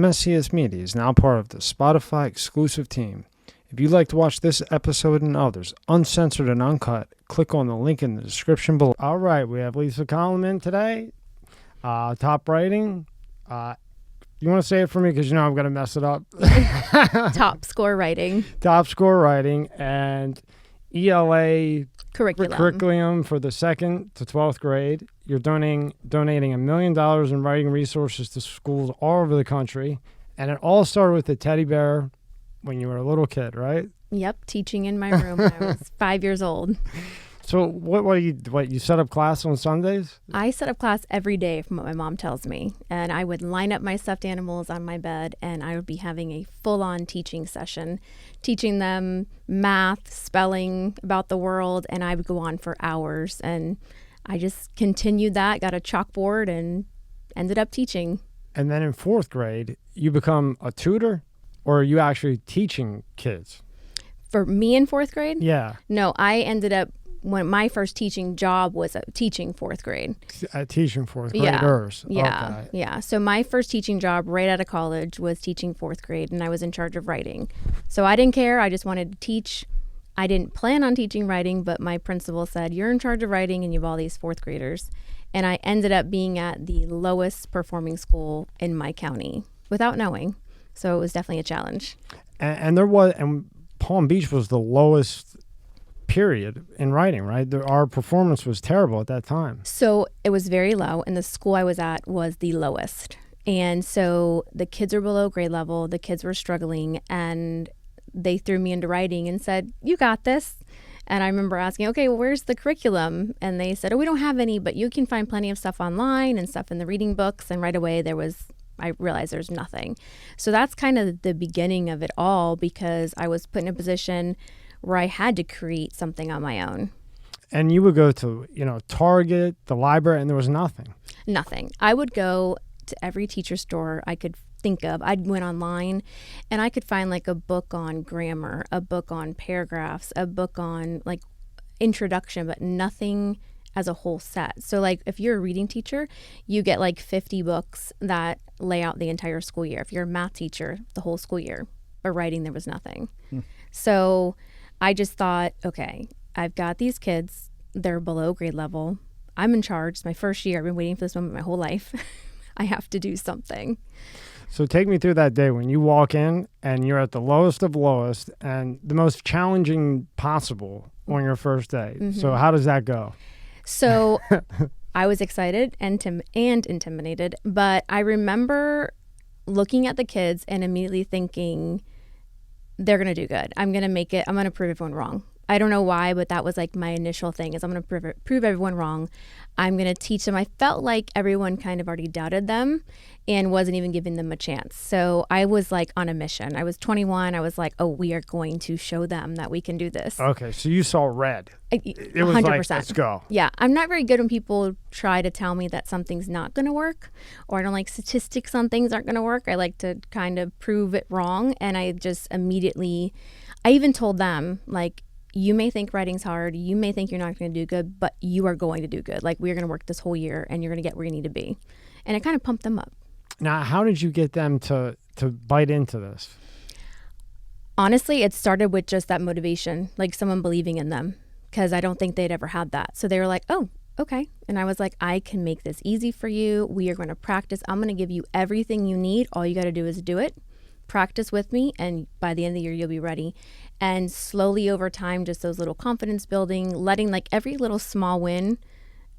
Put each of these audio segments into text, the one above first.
MSCS Media is now part of the Spotify exclusive team. If you'd like to watch this episode and others, uncensored and uncut, click on the link in the description below. All right, we have Lisa Collum in today. Top writing. You want to say it for me because you know I'm going to mess it up. Top score writing. Top score writing and ELA curriculum for the 2nd to 12th grade. You're donating $1 million in writing resources to schools all over the country. And it all started with the teddy bear when you were a little kid, right? Yep, teaching in my room when I was 5 years old. So what you set up class on Sundays? I set up class every day from what my mom tells me. And I would line up my stuffed animals on my bed and I would be having a full-on teaching session, teaching them math, spelling, about the world, and I would go on for hours. And I just continued that, got a chalkboard, and ended up teaching. And then in 4th grade, you become a tutor, or are you actually teaching kids? For me in 4th grade? Yeah. No, I ended up, when my first teaching job was teaching 4th grade. Teaching 4th graders. Yeah. Okay. Yeah. So my first teaching job right out of college was teaching 4th grade, and I was in charge of writing. So I didn't care. I just wanted to teach. I didn't plan on teaching writing, but my principal said, you're in charge of writing and you have all these 4th graders. And I ended up being at the lowest performing school in my county without knowing. So it was definitely a challenge. And Palm Beach was the lowest period in writing, right? Our performance was terrible at that time. So it was very low, and the school I was at was the lowest. And so the kids were below grade level, the kids were struggling, and they threw me into writing and said, you got this. And I remember asking, okay, well, where's the curriculum? And they said, oh, we don't have any, but you can find plenty of stuff online and stuff in the reading books. And right away I realized there's nothing. So that's kind of the beginning of it all, because I was put in a position where I had to create something on my own. And you would go to, Target, the library, and there was nothing. Nothing. I would go to every teacher store I could think of. I went online and I could find like a book on grammar, a book on paragraphs, a book on like introduction, but nothing as a whole set. So like if you're a reading teacher, you get like 50 books that lay out the entire school year. If you're a math teacher, the whole school year. But writing, there was nothing. So I just thought, okay, I've got these kids. They're below grade level. I'm in charge. It's my first year. I've been waiting for this moment my whole life. I have to do something. So take me through that day when you walk in and you're at the lowest of lowest and the most challenging possible on your first day. Mm-hmm. So how does that go? So I was excited and intimidated, but I remember looking at the kids and immediately thinking, they're going to do good. I'm going to make it. I'm going to prove everyone wrong. I don't know why, but that was like my initial thing is I'm going to prove everyone wrong. I'm going to teach them. I felt like everyone kind of already doubted them and wasn't even giving them a chance. So I was like on a mission. I was 21. I was like, oh, we are going to show them that we can do this. Okay. So you saw red. It was 100%. like, let's go. Yeah. I'm not very good when people try to tell me that something's not going to work, or I don't like statistics on things aren't going to work. I like to kind of prove it wrong. And I just immediately, I even told them like, you may think writing's hard. You may think you're not going to do good, but you are going to do good. Like we're going to work this whole year and you're going to get where you need to be. And it kind of pumped them up. Now, how did you get them to bite into this? Honestly, it started with just that motivation, like someone believing in them, because I don't think they'd ever had that. So they were like, oh, okay. And I was like, I can make this easy for you. We are going to practice. I'm going to give you everything you need. All you got to do is do it. Practice with me, and by the end of the year you'll be ready. And slowly over time, just those little confidence building, letting like every little small win,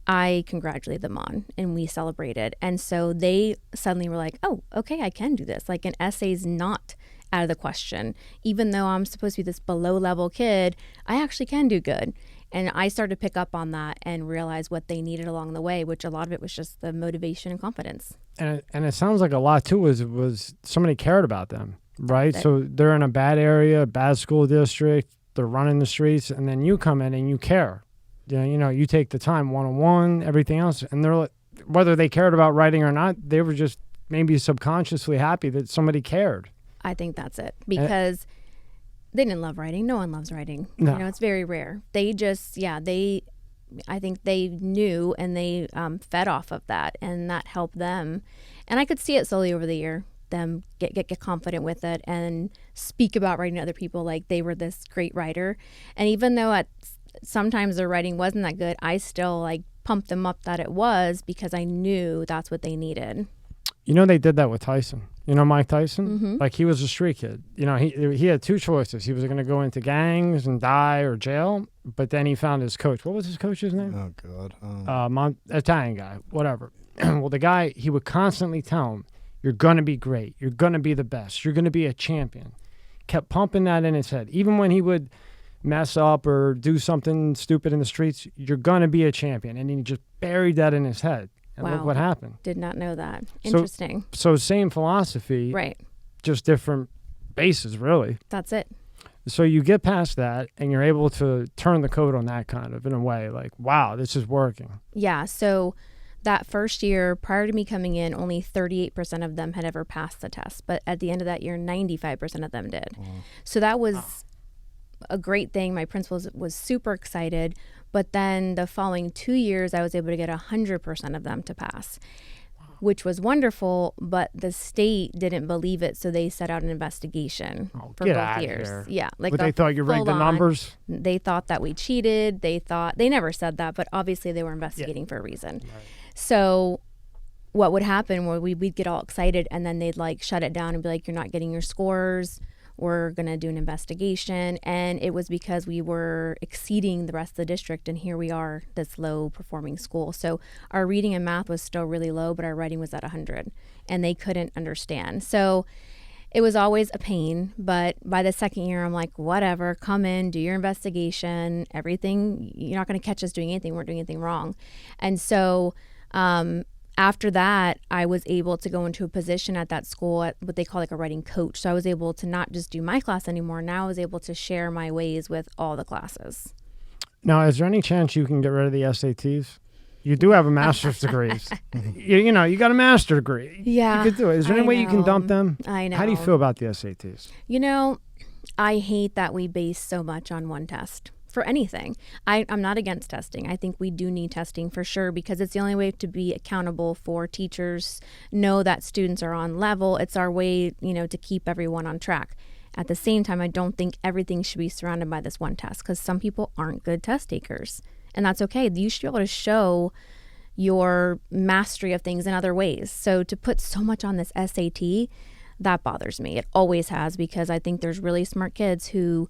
I congratulate them on, and we celebrated. And so they suddenly were like, oh, okay, I can do this. Like an essay's not out of the question. Even though I'm supposed to be this below level kid, I actually can do good. And I started to pick up on that and realize what they needed along the way, which a lot of it was just the motivation and confidence. And it sounds like a lot too was somebody cared about them, right? So they're in a bad area, bad school district, they're running the streets, and then you come in and you care. You take the time one-on-one, everything else, and they're like, whether they cared about writing or not, they were just maybe subconsciously happy that somebody cared. I think that's it, because they didn't love writing. No one loves writing. No. It's very rare. They just, I think they knew, and they fed off of that, and that helped them. And I could see it slowly over the year. them get confident with it and speak about writing to other people like they were this great writer. And even though sometimes their writing wasn't that good, I still like pumped them up that it was, because I knew that's what they needed. You know, they did that with Tyson. You know Mike Tyson? Mm-hmm. Like, he was a street kid. You know, he had two choices. He was going to go into gangs and die or jail, but then he found his coach. What was his coach's name? Oh, God. Italian guy, whatever. Well, the guy, he would constantly tell him, you're going to be great. You're going to be the best. You're going to be a champion. Kept pumping that in his head. Even when he would mess up or do something stupid in the streets, you're going to be a champion. And he just buried that in his head. And wow. Look what happened. Did not know that. Interesting. So same philosophy. Right. Just different bases, really. That's it. So you get past that and you're able to turn the code on that kind of, in a way, like, wow, this is working. Yeah. So that first year, prior to me coming in, only 38% of them had ever passed the test. But at the end of that year, 95% of them did. Wow. So that was a great thing. My principal was super excited. But then the following 2 years, I was able to get 100% of them to pass, which was wonderful. But the state didn't believe it, so they set out an investigation for both years. Here. Yeah, like but they thought you rigged the numbers. They thought that we cheated. They never said that, but obviously they were investigating for a reason. Right. So what would happen where we'd get all excited, and then they'd like shut it down and be like, "You're not getting your scores. We're going to do an investigation." And it was because we were exceeding the rest of the district, and here we are, this low performing school. So our reading and math was still really low, but our writing was at 100, and they couldn't understand. So it was always a pain. But by the second year, I'm like, whatever, come in, do your investigation, everything. You're not going to catch us doing anything. We weren't doing anything wrong. And so after that, I was able to go into a position at that school at what they call like a writing coach. So I was able to not just do my class anymore. Now I was able to share my ways with all the classes. Now, is there any chance you can get rid of the SATs? You do have a master's degree. You know, you got a master's degree. Yeah. You could do it. Is there any way you can dump them? I know. How do you feel about the SATs? You know, I hate that we base so much on one test for anything. I'm not against testing. I think we do need testing for sure, because it's the only way to be accountable for teachers, know that students are on level. It's our way, you know, to keep everyone on track. At the same time, I don't think everything should be surrounded by this one test, because some people aren't good test takers, and that's okay. You should be able to show your mastery of things in other ways. So to put so much on this SAT, that bothers me. It always has, because I think there's really smart kids who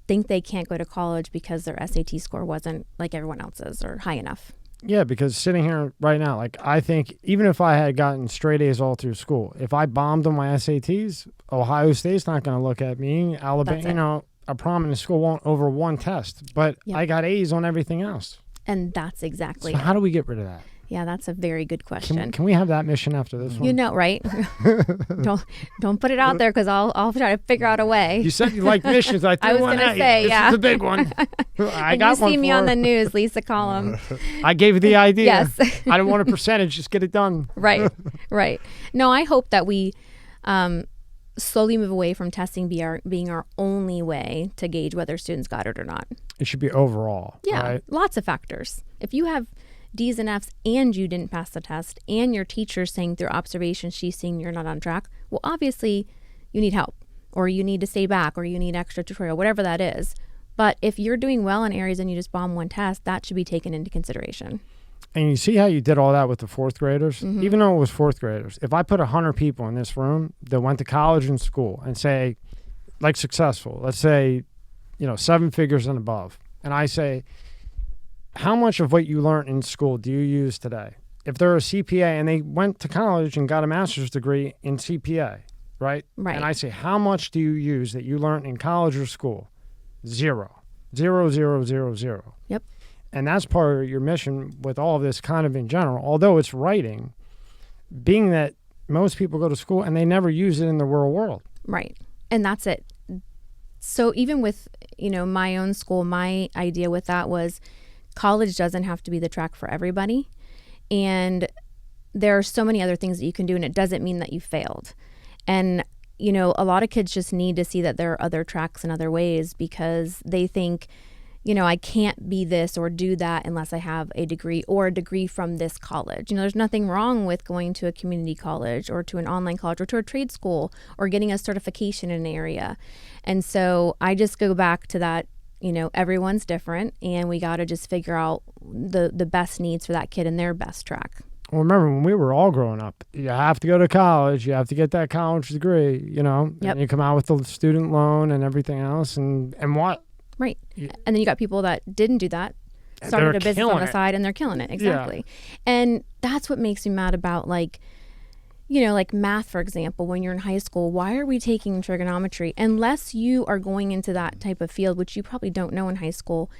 think they can't go to college because their SAT score wasn't like everyone else's or high enough. Yeah, because sitting here right now, like, I think even if I had gotten straight A's all through school, if I bombed on my SATs, Ohio State's not going to look at me. Alabama, you know, a prominent school won't over one test, but I got A's on everything else. And that's exactly so how do we get rid of that? Yeah, that's a very good question. Can we have that mission after this one? You know, right? don't put it out there, because I'll try to figure out a way. You said you like missions. I was going to say, This is a big one. I got one. You see me on the news, Lisa Collum. I gave you the idea. Yes. I don't want a percentage. Just get it done. Right. No, I hope that we slowly move away from testing being our only way to gauge whether students got it or not. It should be overall. Yeah, right? Lots of factors. If you have D's and F's and you didn't pass the test, and your teacher's saying through observation she's seeing you're not on track, well, obviously you need help, or you need to stay back, or you need extra tutorial, whatever that is. But if you're doing well in areas and you just bomb one test, that should be taken into consideration. And you see how you did all that with the fourth graders? Mm-hmm. Even though it was fourth graders, if I put 100 people in this room that went to college and school and say, like, successful, let's say, you know, 7 figures and above, and I say, how much of what you learned in school do you use today? If they're a CPA and they went to college and got a master's degree in CPA, right? Right. And I say, how much do you use that you learned in college or school? 0. 0, 0, 0, 0. Yep. And that's part of your mission with all of this kind of in general, although it's writing, being that most people go to school and they never use it in the real world. Right. And that's it. So even with, you know, my own school, my idea with that was college doesn't have to be the track for everybody. And there are so many other things that you can do, and it doesn't mean that you failed. And, you know, a lot of kids just need to see that there are other tracks and other ways, because they think, I can't be this or do that unless I have a degree or a degree from this college. There's nothing wrong with going to a community college or to an online college or to a trade school or getting a certification in an area. And so I just go back to that, everyone's different, and we got to just figure out the best needs for that kid and their best track. Well, remember when we were all growing up, you have to go to college, you have to get that college degree, Yep. and you come out with the student loan and everything else, and what? Right. And then you got people that didn't do that, started a business on the side, and they're killing it. Exactly. Yeah. And that's what makes me mad about, like math, for example. When you're in high school, why are we taking trigonometry? Unless you are going into that type of field, which you probably don't know in high school,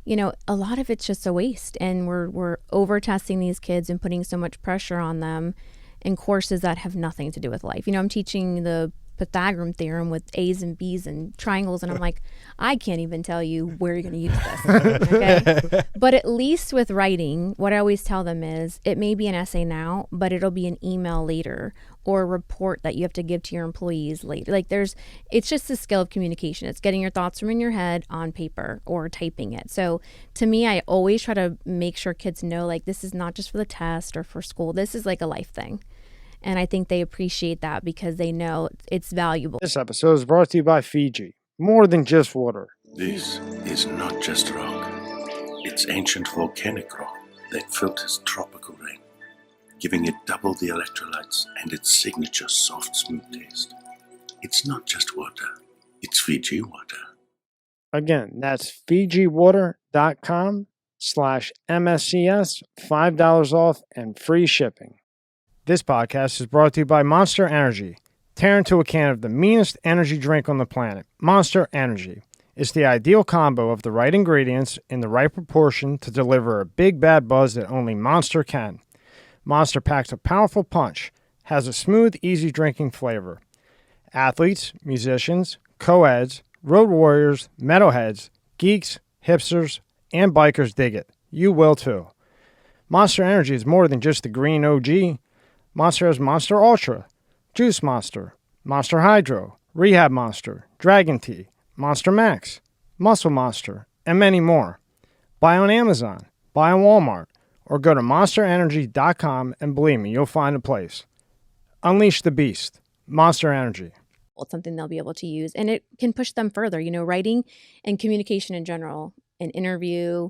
a lot of it's just a waste. And we're over testing these kids and putting so much pressure on them in courses that have nothing to do with life. I'm teaching the Pythagorean theorem with A's and B's and triangles, and I'm like, I can't even tell you where you're going to use this. Okay? But at least with writing, what I always tell them is it may be an essay now, but it'll be an email later or a report that you have to give to your employees later. Like it's just the skill of communication. It's getting your thoughts from in your head on paper or typing it. So to me, I always try to make sure kids know, like, this is not just for the test or for school. This is like a life thing. And I think they appreciate that because they know it's valuable. This episode is brought to you by Fiji. More than just water. This is not just rock. It's ancient volcanic rock that filters tropical rain, giving it double the electrolytes and its signature soft, smooth taste. It's not just water. It's Fiji water. Again, that's fijiwater.com/MSCS, $5 off and free shipping. This podcast is brought to you by Monster Energy. Tear into a can of the meanest energy drink on the planet, Monster Energy. It's the ideal combo of the right ingredients in the right proportion to deliver a big bad buzz that only Monster can. Monster packs a powerful punch, has a smooth, easy drinking flavor. Athletes, musicians, co-eds, road warriors, metalheads, geeks, hipsters, and bikers dig it. You will too. Monster Energy is more than just the green OG. Monster has Monster Ultra, Juice Monster, Monster Hydro, Rehab Monster, Dragon Tea, Monster Max, Muscle Monster, and many more. Buy on Amazon, buy on Walmart, or go to monsterenergy.com and believe me, you'll find a place. Unleash the beast. Monster Energy. It's something they'll be able to use, and it can push them further. Writing and communication in general, an interview,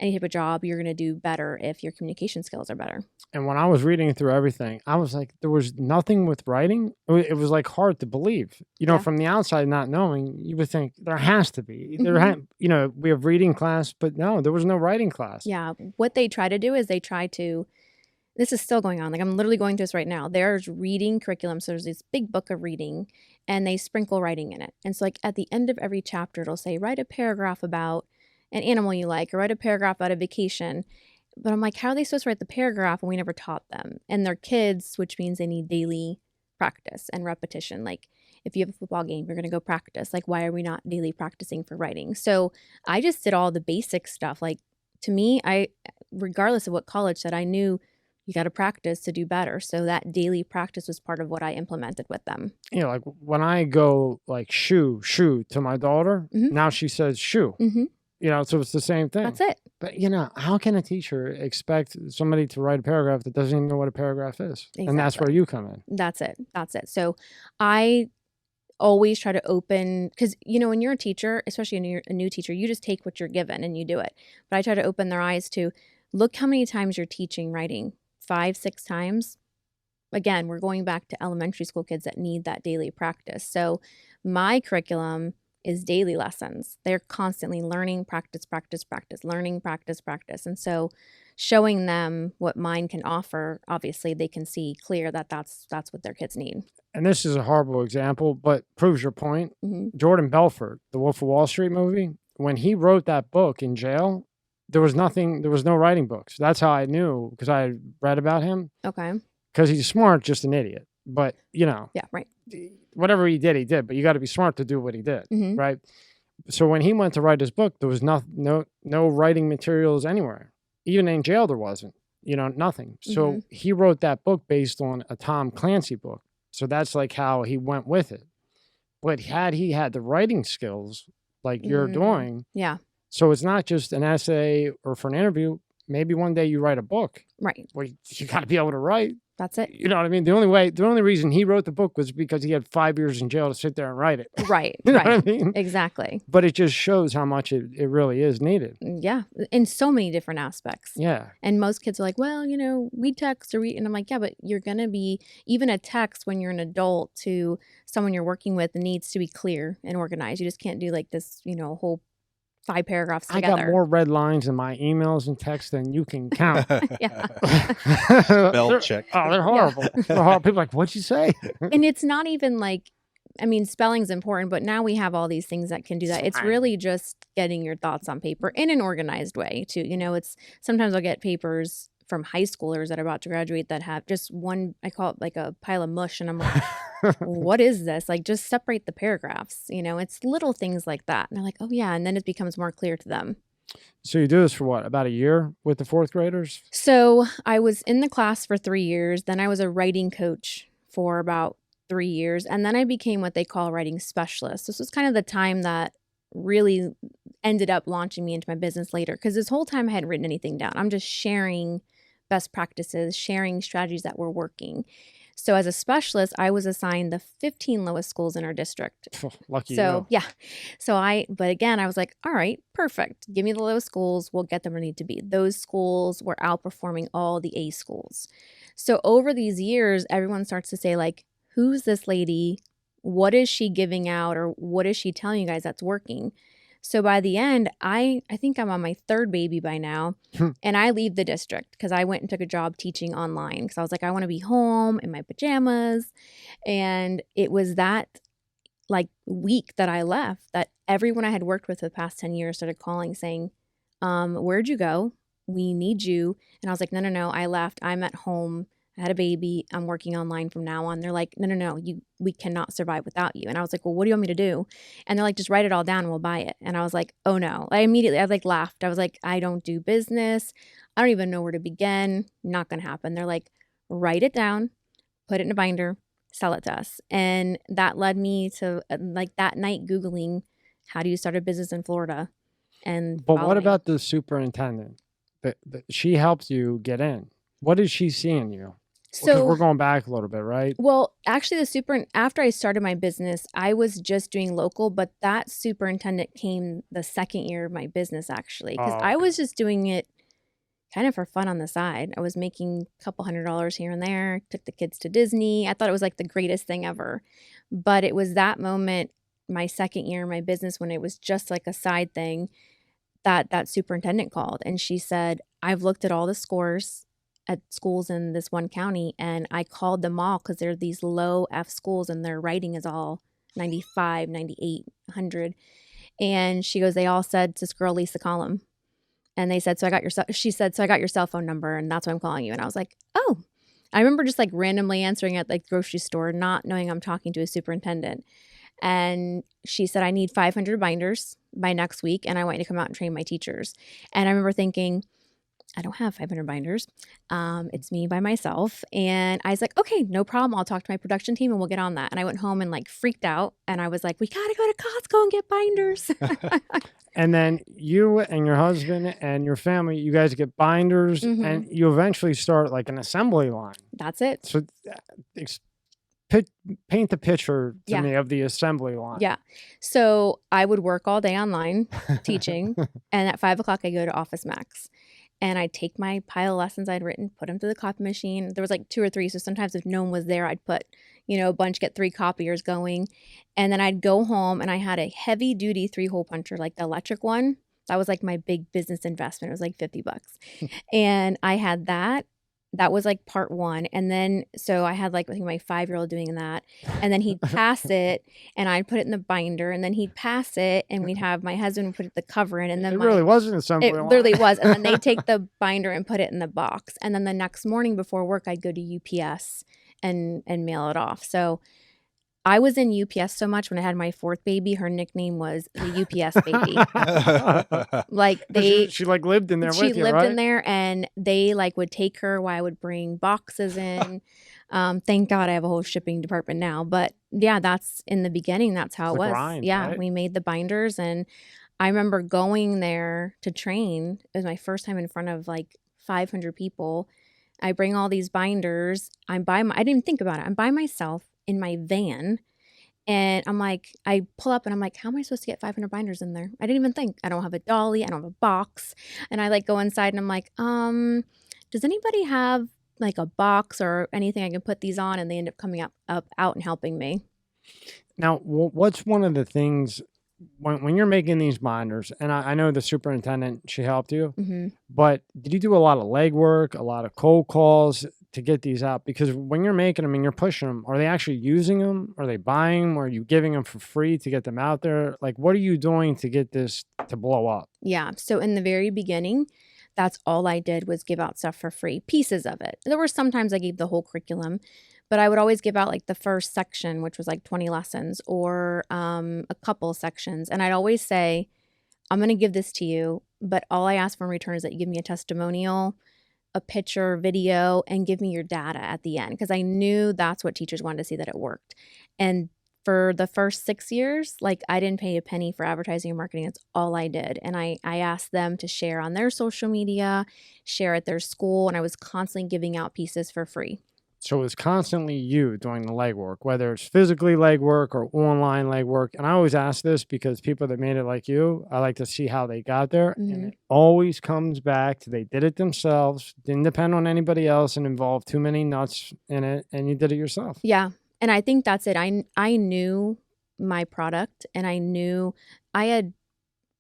any type of job, you're going to do better if your communication skills are better. And when I was reading through everything, I was like, there was nothing with writing. It was like hard to believe, from the outside, not knowing, you would think there has to be, we have reading class, but no, there was no writing class. Yeah. What they try to do is this is still going on. Like, I'm literally going through this right now. There's reading curriculum. So there's this big book of reading and they sprinkle writing in it. And so like at the end of every chapter, it'll say, write a paragraph about an animal you like, or write a paragraph about a vacation. But I'm like, how are they supposed to write the paragraph when we never taught them? And they're kids, which means they need daily practice and repetition. Like, if you have a football game, you're going to go practice. Like, why are we not daily practicing for writing? So I just did all the basic stuff. Like, to me, regardless of what college said, I knew you got to practice to do better. So that daily practice was part of what I implemented with them. Like when I go like shoe to my daughter, now she says shoe. Mm-hmm. So it's the same thing. That's it. But, how can a teacher expect somebody to write a paragraph that doesn't even know what a paragraph is? Exactly. And that's where you come in. That's it. So I always try to open, because, when you're a teacher, especially when you're a new teacher, you just take what you're given and you do it. But I try to open their eyes to look how many times you're teaching writing. 5, 6 times. Again, we're going back to elementary school kids that need that daily practice. So my curriculum is daily lessons. They're constantly learning, practice, learning, practice. And so showing them what mine can offer, obviously they can see clear that that's what their kids need. And this is a horrible example, but proves your point. Mm-hmm. Jordan Belfort, the Wolf of Wall Street movie, when he wrote that book in jail, there was no writing books. That's how I knew, because I had read about him. Okay. Because he's smart, just an idiot. But, Yeah, right. Whatever he did. But you got to be smart to do what he did, right? So when he went to write his book, there was no writing materials anywhere. Even in jail, there wasn't, nothing. So he wrote that book based on a Tom Clancy book. So that's like how he went with it. But had he had the writing skills like you're doing, So it's not just an essay or for an interview. Maybe one day you write a book. Right. Well, you got to be able to write. That's it. You know what I mean? The only reason he wrote the book was because he had 5 years in jail to sit there and write it. Right. You know right. what I mean? Exactly. But it just shows how much it really is needed. Yeah. In so many different aspects. Yeah. And most kids are like, well, we text or we, and I'm like, yeah, but you're going to be, even a text when you're an adult to someone you're working with needs to be clear and organized. You just can't do like this, whole 5 paragraphs together. I got more red lines in my emails and texts than you can count. Yeah. Spell check. Oh, they're horrible. Yeah. They're horrible. People are like, what'd you say? And it's not even like, spelling's important, but now we have all these things that can do that. It's really just getting your thoughts on paper in an organized way too. It's sometimes I'll get papers from high schoolers that are about to graduate that have just one, I call it like a pile of mush. And I'm like, what is this? Like, just separate the paragraphs. It's little things like that. And they're like, oh yeah. And then it becomes more clear to them. So you do this for what, about a year with the 4th graders? So I was in the class for 3 years. Then I was a writing coach for about 3 years. And then I became what they call a writing specialist. This was kind of the time that really ended up launching me into my business later. Because this whole time I hadn't written anything down. I'm just sharing best practices, sharing strategies that were working. So as a specialist, I was assigned the 15 lowest schools in our district. Lucky So you. yeah. But again, I was like, all right, perfect. Give me the lowest schools. We'll get them where they need to be. Those schools were outperforming all the A schools. So over these years, everyone starts to say like, who's this lady? What is she giving out? Or what is she telling you guys that's working? So by the end, I think I'm on my 3rd baby by now, and I leave the district because I went and took a job teaching online because I was like, I want to be home in my pajamas. And it was that like week that I left that everyone I had worked with for the past 10 years started calling saying, where'd you go? We need you. And I was like, no, I left. I'm at home. I had a baby. I'm working online from now on. They're like, no, we cannot survive without you. And I was like, well, what do you want me to do? And they're like, just write it all down and we'll buy it. And I was like, oh no. I like laughed. I was like, I don't do business. I don't even know where to begin. Not going to happen. They're like, write it down, put it in a binder, sell it to us. And that led me to like that night Googling, how do you start a business in Florida? But what about the superintendent? She helped you get in. What did she see in you? So we're going back a little bit, right? Well, actually after I started my business, I was just doing local, but that superintendent came the 2nd year of my business actually, because I was just doing it kind of for fun on the side. I was making a couple $100s here and there, took the kids to Disney. I thought it was like the greatest thing ever. But it was that moment, my 2nd year in my business, when it was just like a side thing, that superintendent called and she said, I've looked at all the scores at schools in this one county, and I called them all because they're these low F schools and their writing is all 95, 98, 100. And she goes, they all said to this girl, Lisa Collum. And they said, she said, so I got your cell phone number and that's why I'm calling you. And I was like, oh, I remember just like randomly answering at like the grocery store, not knowing I'm talking to a superintendent. And she said, I need 500 binders by next week. And I want you to come out and train my teachers. And I remember thinking, I don't have 500 binders. It's me by myself. And I was like, okay, no problem. I'll talk to my production team and we'll get on that. And I went home and like freaked out. And I was like, we got to go to Costco and get binders. And then you and your husband and your family, you guys get binders and you eventually start like an assembly line. That's it. So paint the picture to me of the assembly line. Yeah. So I would work all day online teaching. And at 5 o'clock, I go to Office Max. And I'd take my pile of lessons I'd written, put them through the copy machine. There was like 2 or 3. So sometimes if no one was there, I'd put, a bunch, get 3 copiers going. And then I'd go home and I had a heavy duty 3-hole puncher, like the electric one. That was like my big business investment. It was like $50. And I had that. That was like part 1. And then, so I had like, I think my 5-year-old doing that. And then he'd pass it and I'd put it in the binder and then he'd pass it and we'd have my husband put the cover in. And then it really was an assembly line. It literally was. And then they'd take the binder and put it in the box. And then the next morning before work, I'd go to UPS and mail it off. So I was in UPS so much when I had my 4th baby, her nickname was the UPS baby. Like she like lived in there with you, She lived right? in there and they like would take her while I would bring boxes in. Thank God I have a whole shipping department now. But yeah, that's in the beginning. That's how it was. Grind, yeah. right? We made the binders and I remember going there to train. It was my first time in front of like 500 people. I bring all these binders. I didn't even think about it. I'm by myself in my van. And I'm like, I pull up and I'm like, how am I supposed to get 500 binders in there? I didn't even think. I don't have a dolly. I don't have a box. And I like go inside and I'm like, does anybody have like a box or anything I can put these on? And they end up coming out and helping me. Now, what's one of the things when you're making these binders, and I know the superintendent, she helped you, but did you do a lot of legwork, a lot of cold calls to get these out? Because when you're making them and you're pushing them, are they actually using them? Are they buying them? Are you giving them for free to get them out there? Like, what are you doing to get this to blow up? Yeah. So in the very beginning, that's all I did was give out stuff for free, pieces of it. There were sometimes I gave the whole curriculum, but I would always give out like the first section, which was like 20 lessons or a couple sections. And I'd always say, I'm going to give this to you, but all I ask for in return is that you give me a testimonial, a picture, video, and give me your data at the end. Because I knew that's what teachers wanted to see, that it worked. And for the first 6 years, like I didn't pay a penny for advertising and marketing. That's all I did. And I asked them to share on their social media, share at their school, and I was constantly giving out pieces for free. So it's constantly you doing the legwork, whether it's physically legwork or online legwork. And I always ask this because people that made it like you, I like to see how they got there. And it always comes back to they did it themselves, didn't depend on anybody else and involved too many nuts in it, and you did it yourself. Yeah. And I think that's it. I knew my product and I knew I had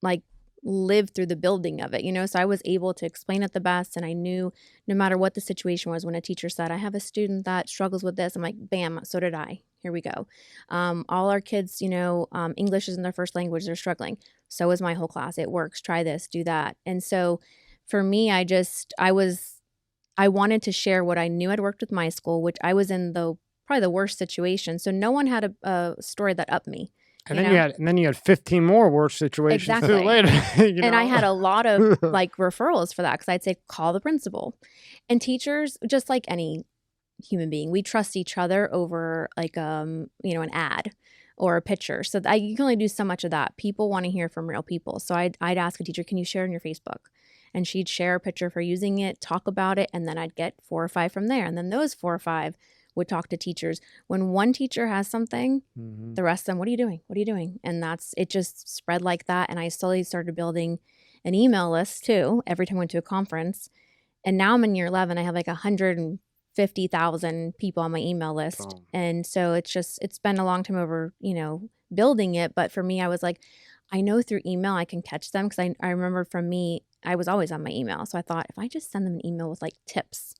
like lived through the building of it, so I was able to explain it the best. And I knew no matter what the situation was, when a teacher said, I have a student that struggles with this, I'm like, bam, so did I. Here we go. All our kids, English isn't their first language. They're struggling. So is my whole class. It works. Try this, do that. And so for me, I wanted to share what I knew. I'd worked with my school, which I was in probably the worst situation. So no one had a story that upped me. And then you had 15 more worse situations too later. And I had a lot of like referrals for that because I'd say, call the principal. And teachers, just like any human being, we trust each other over like an ad or a picture. So you can only do so much of that. People want to hear from real people. So I'd ask a teacher, can you share on your Facebook? And she'd share a picture for using it, talk about it, and then I'd get 4 or 5 from there. And then those 4 or 5 would talk to teachers. When one teacher has something, the rest of them, what are you doing? What are you doing? And it just spread like that. And I slowly started building an email list too, every time I went to a conference. And now I'm in year 11. I have like 150,000 people on my email list. Oh. And so it's been a long time over, building it. But for me, I was like, I know through email I can catch them. Because I remember from me, I was always on my email. So I thought if I just send them an email with like tips,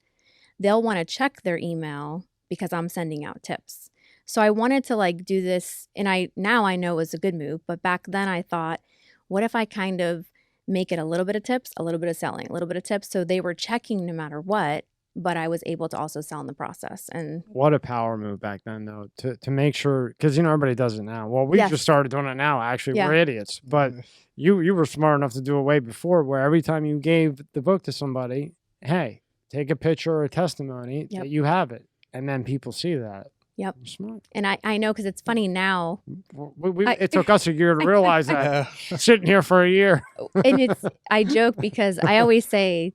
they'll want to check their email because I'm sending out tips. So I wanted to like do this, and now I know it was a good move, but back then I thought, what if I kind of make it a little bit of tips, a little bit of selling, a little bit of tips, so they were checking no matter what, but I was able to also sell in the process. And what a power move back then, though, to make sure, because everybody does it now. Well, we just started doing it now. Actually, we're idiots, but you were smart enough to do it way before, where every time you gave the book to somebody, hey, take a picture or a testimony that you have it. And then people see that. Yep. You're smart. And I know, because it's funny now. It took us a year to realize that. Sitting here for a year. And I joke because I always say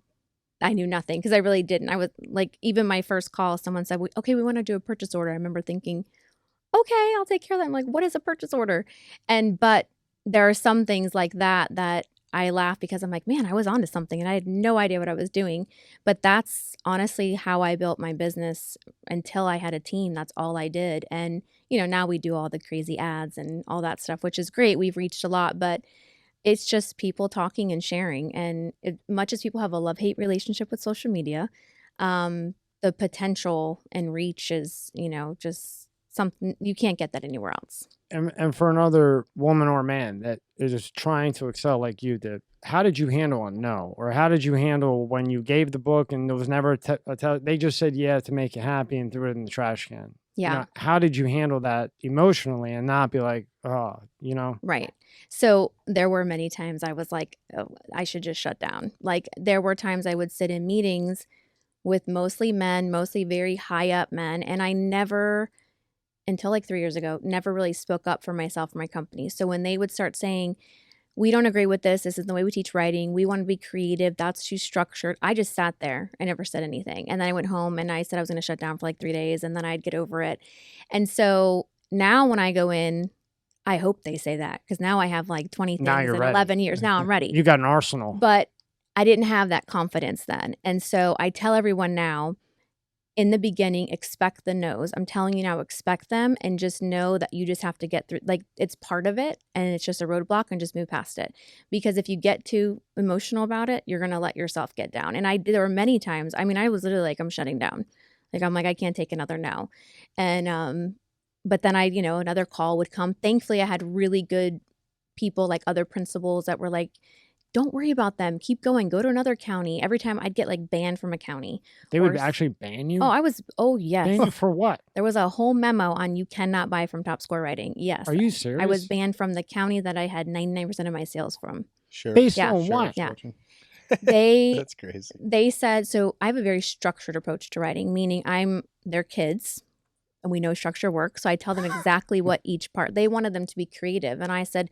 I knew nothing, because I really didn't. I was like, even my first call, someone said, okay, we want to do a purchase order. I remember thinking, okay, I'll take care of that. I'm like, what is a purchase order? But there are some things like that I laugh because I'm like, man, I was onto something and I had no idea what I was doing. But that's honestly how I built my business until I had a team. That's all I did. And, now we do all the crazy ads and all that stuff, which is great. We've reached a lot, but it's just people talking and sharing. And much as people have a love-hate relationship with social media, the potential and reach is, just something you can't get that anywhere else. And for another woman or man that is trying to excel like you did, how did you handle a no? Or how did you handle when you gave the book and there was never they just said yeah to make you happy and threw it in the trash can? Yeah. How did you handle that emotionally and not be like, Right. So there were many times I was like, oh, I should just shut down. Like there were times I would sit in meetings with mostly men, mostly very high up men. And I never, until like 3 years ago, never really spoke up for myself or my company. So when they would start saying, we don't agree with this. This is the way we teach writing. We want to be creative. That's too structured. I just sat there. I never said anything. And then I went home and I said I was going to shut down for like 3 days and then I'd get over it. And so now when I go in, I hope they say that because now I have like 20 Now things you're in ready. 11 years. Now I'm ready. You got an arsenal. But I didn't have that confidence then. And so I tell everyone now, in the beginning, expect the no's. I'm telling you now, expect them and just know that you just have to get through. Like, it's part of it and it's just a roadblock and just move past it. Because if you get too emotional about it, you're going to let yourself get down. And there were many times, I mean, I was literally like, I'm shutting down. Like, I'm like, I can't take another no. And, but then another call would come. Thankfully, I had really good people, like other principals that were like, don't worry about them. Keep going. Go to another county. Every time I'd get like banned from a county. They would actually ban you? Oh, yes. Ban you for what? There was a whole memo on you cannot buy from Top Score Writing. Yes. Are you serious? I was banned from the county that I had 99% of my sales from. Sure. Based Yeah. on what? Yeah. They That's crazy. They said, so I have a very structured approach to writing, meaning I'm their kids and we know structure works. So I tell them exactly what each part, they wanted them to be creative. And I said,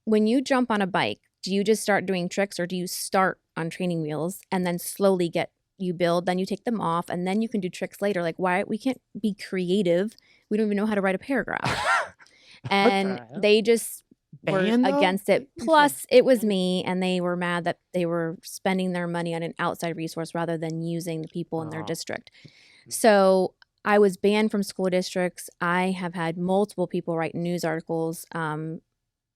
when you jump on a bike, do you just start doing tricks or do you start on training wheels and then slowly you build, then you take them off and then you can do tricks later? Like, why we can't be creative? We don't even know how to write a paragraph. And they just were against it. Plus, it was me, and they were mad that they were spending their money on an outside resource rather than using the people in their district. So I was banned from school districts. I have had multiple people write news articles,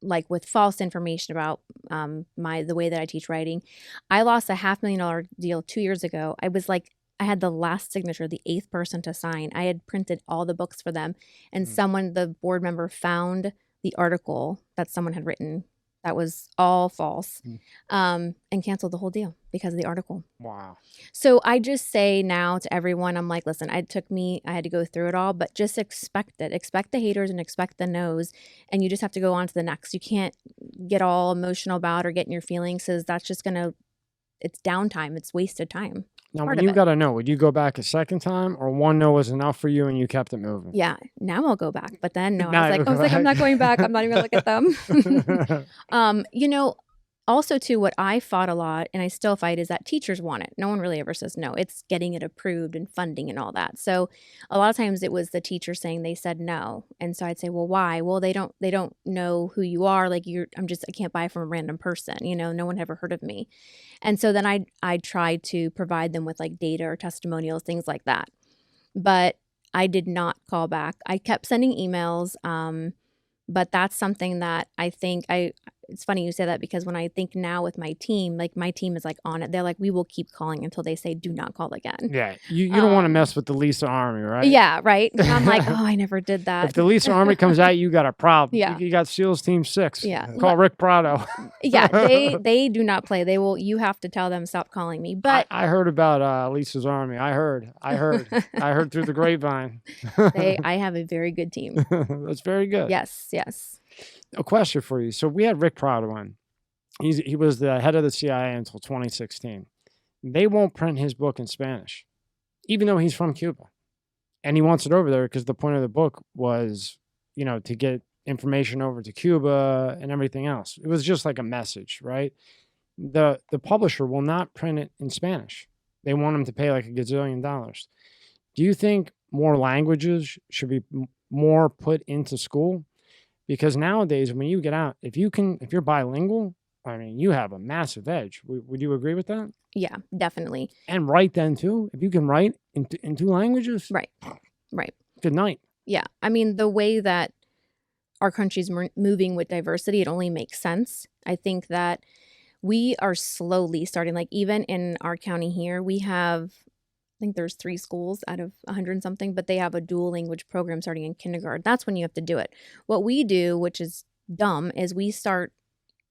like with false information about the way that I teach writing. I lost a $500,000 deal 2 years ago. I had the last signature, the 8th person to sign. I had printed all the books for them, and the board member found the article that someone had written that was all false, and canceled the whole deal because of the article. Wow. So I just say now to everyone, I'm like, listen, I had to go through it all, but just expect it. Expect the haters and expect the no's, and you just have to go on to the next. You can't get all emotional about or get in your feelings, because that's just it's downtime. It's wasted time. Now, when you got a no, would you go back a second time, or one no was enough for you and you kept it moving? Yeah, now I'll go back. But then no, I was like, I'm not going back. I'm not even gonna look at them. Also too, what I fought a lot, and I still fight, is that teachers want it. No one really ever says no. It's getting it approved and funding and all that. So a lot of times it was the teacher saying they said no, and so I'd say, well, why? Well, they don't know who you are. Like I can't buy from a random person. No one ever heard of me, and so then I tried to provide them with like data or testimonials, things like that, but I did not call back. I kept sending emails. But that's something that I think it's funny you say that, because when I think now with my team, like my team is like on it. They're like, we will keep calling until they say, do not call again. Yeah. You don't want to mess with the Lisa Army, right? Yeah. Right. And I'm like, oh, I never did that. If the Lisa Army comes at you, got a problem. Yeah. You got SEALs Team 6. Yeah. Call Rick Prado. Yeah. They do not play. You have to tell them, stop calling me. But I heard about Lisa's Army. I heard through the grapevine. I have a very good team. That's very good. Yes. A question for you. So we had Rick Prado in. He was the head of the CIA until 2016. They won't print his book in Spanish, even though he's from Cuba. And he wants it over there because the point of the book was, to get information over to Cuba and everything else. It was just like a message, right? The publisher will not print it in Spanish. They want him to pay like $1 gazillion. Do you think more languages should be more put into school? Because nowadays, when you get out, if you're bilingual, I mean, you have a massive edge. Would you agree with that? Yeah, definitely. And write then too. If you can write in 2 languages, right. Good night. Yeah, I mean, the way that our country's moving with diversity, it only makes sense. I think that we are slowly starting, like even in our county here, we have, I think there's 3 schools out of 100 and something, but they have a dual language program starting in kindergarten. That's when you have to do it. What we do, which is dumb, is we start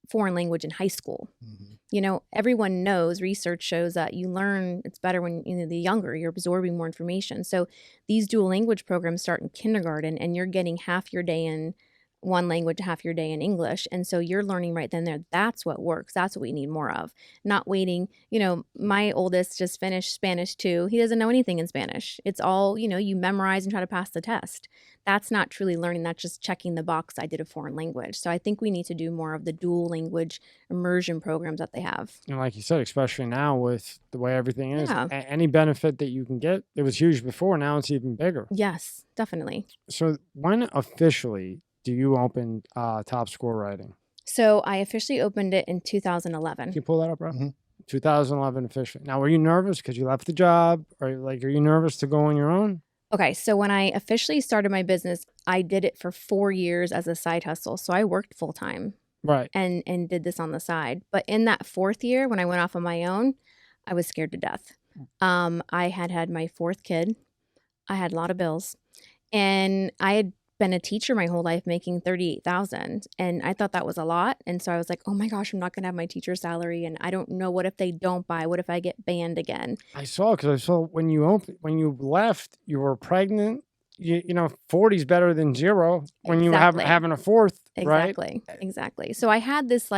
foreign language in high school. Mm-hmm. Everyone knows, research shows that you learn, it's better when the younger, you're absorbing more information. So these dual language programs start in kindergarten, and you're getting half your day in one language, half your day in English. And so you're learning right then and there. That's what works. That's what we need more of. Not waiting. My oldest just finished Spanish too. He doesn't know anything in Spanish. It's all, you memorize and try to pass the test. That's not truly learning. That's just checking the box. I did a foreign language. So I think we need to do more of the dual language immersion programs that they have. And like you said, especially now with the way everything is, Yeah. any benefit that you can get, it was huge before. Now it's even bigger. Yes, definitely. So when officially do you open Top Score Writing? So I officially opened it in 2011. Can you pull that up, bro? 2011 officially. Now, were you nervous because you left the job? Or are you nervous to go on your own? Okay, so when I officially started my business, I did it for 4 years as a side hustle. So I worked full time. Right. And did this on the side. But in that 4th year, when I went off on my own, I was scared to death. I had my 4th kid. I had a lot of bills. And I had been a teacher my whole life making $38,000. And I thought that was a lot. And so I was like, oh my gosh, I'm not going to have my teacher salary. And I don't know, what if they don't buy? What if I get banned again? I saw when you left, you were pregnant. 40's better than 0 when you have having a 4th, right? Exactly. So I had this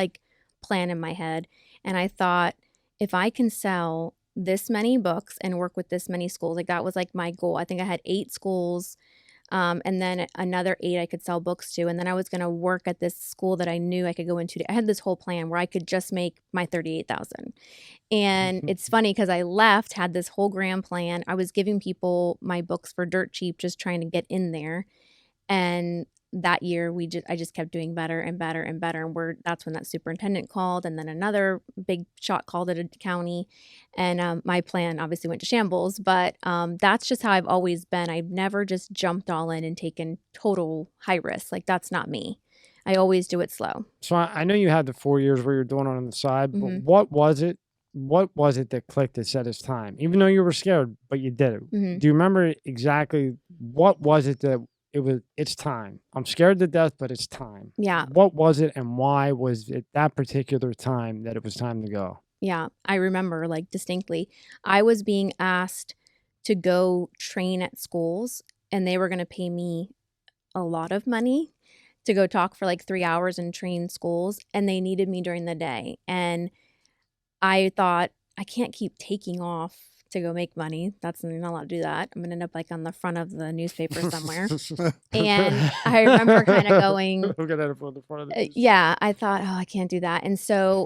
plan in my head, and I thought, if I can sell this many books and work with this many schools, that was my goal. I think I had 8 schools, and then another 8 I could sell books to, and then I was going to work at this school that I knew I could go into. I had this whole plan where I could just make my $38,000. And it's funny because I left, had this whole grand plan. I was giving people my books for dirt cheap, just trying to get in there. And that year I just kept doing better and better and better. And that's when that superintendent called, and then another big shot called at a county. And my plan obviously went to shambles, but that's just how I've always been. I've never just jumped all in and taken total high risk. That's not me. I always do it slow. So I know you had the 4 years where you're doing it on the side, but what was it? What was it that clicked that said it's time? Even though you were scared, but you did it. Do you remember exactly what was it that it's time? I'm scared to death, but it's time. Yeah. What was it, and why was it that particular time that it was time to go? Yeah, I remember distinctly. I was being asked to go train at schools, and they were going to pay me a lot of money to go talk for 3 hours and train schools, and they needed me during the day. And I thought, I can't keep taking off to go make money. You're not allowed to do that. I'm gonna end up on the front of the newspaper somewhere. And I remember kind of going, yeah, I thought, oh, I can't do that. And so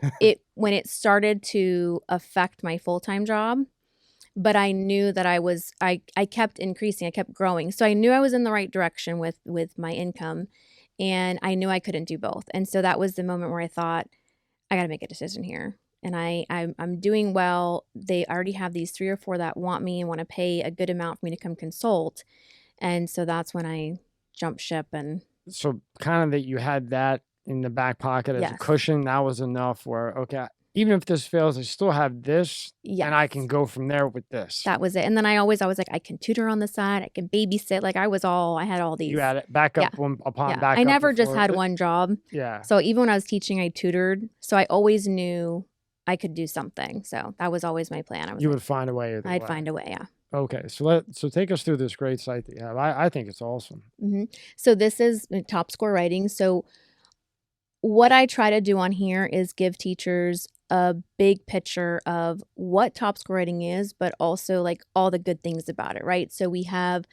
when it started to affect my full-time job, but I knew that I kept increasing, I kept growing. So I knew I was in the right direction with my income, and I knew I couldn't do both. And so that was the moment where I thought, I got to make a decision here. And I'm doing well. They already have these 3 or 4 that want me and want to pay a good amount for me to come consult. And so that's when I jumped ship. And so kind of that you had that in the back pocket as a cushion. That was enough where, okay, even if this fails, I still have this, and I can go from there with this. That was it. And then I was like, I can tutor on the side. I can babysit. I had all these. You had it back up upon back up. I never just had one job. Yeah. So even when I was teaching, I tutored. So I always knew I could do something. So that was always my plan. You would find a way. I'd find a way, yeah. Okay, so take us through this great site that you have. I think it's awesome. So this is Top Score Writing. So what I try to do on here is give teachers a big picture of what Top Score Writing is, but also all the good things about it, right? So we have,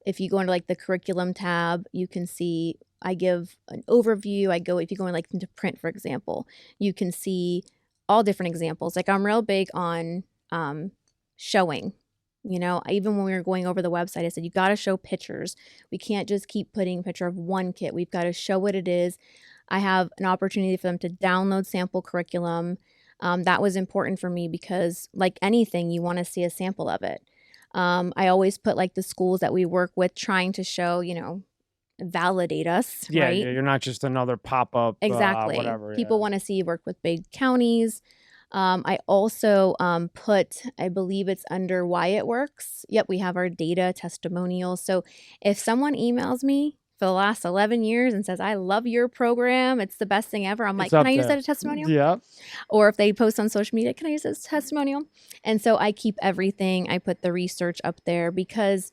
if you go into the curriculum tab, you can see I give an overview. If you go into print, for example, you can see all different examples. I'm real big on showing. Even when we were going over the website, I said, you got to show pictures. We can't just keep putting a picture of one kit. We've got to show what it is. I have an opportunity for them to download sample curriculum. That was important for me because like anything, you want to see a sample of it. I always put the schools that we work with, trying to show, validate us. Yeah, right? You're not just another pop-up. Exactly. Whatever. People want to see you work with big counties. I also put, I believe it's under why it works. Yep, we have our data testimonials. So if someone emails me for the last 11 years and says, I love your program, it's the best thing ever, I'm can I use that as a testimonial? Yeah. Or if they post on social media, can I use this testimonial? And so I keep everything. I put the research up there because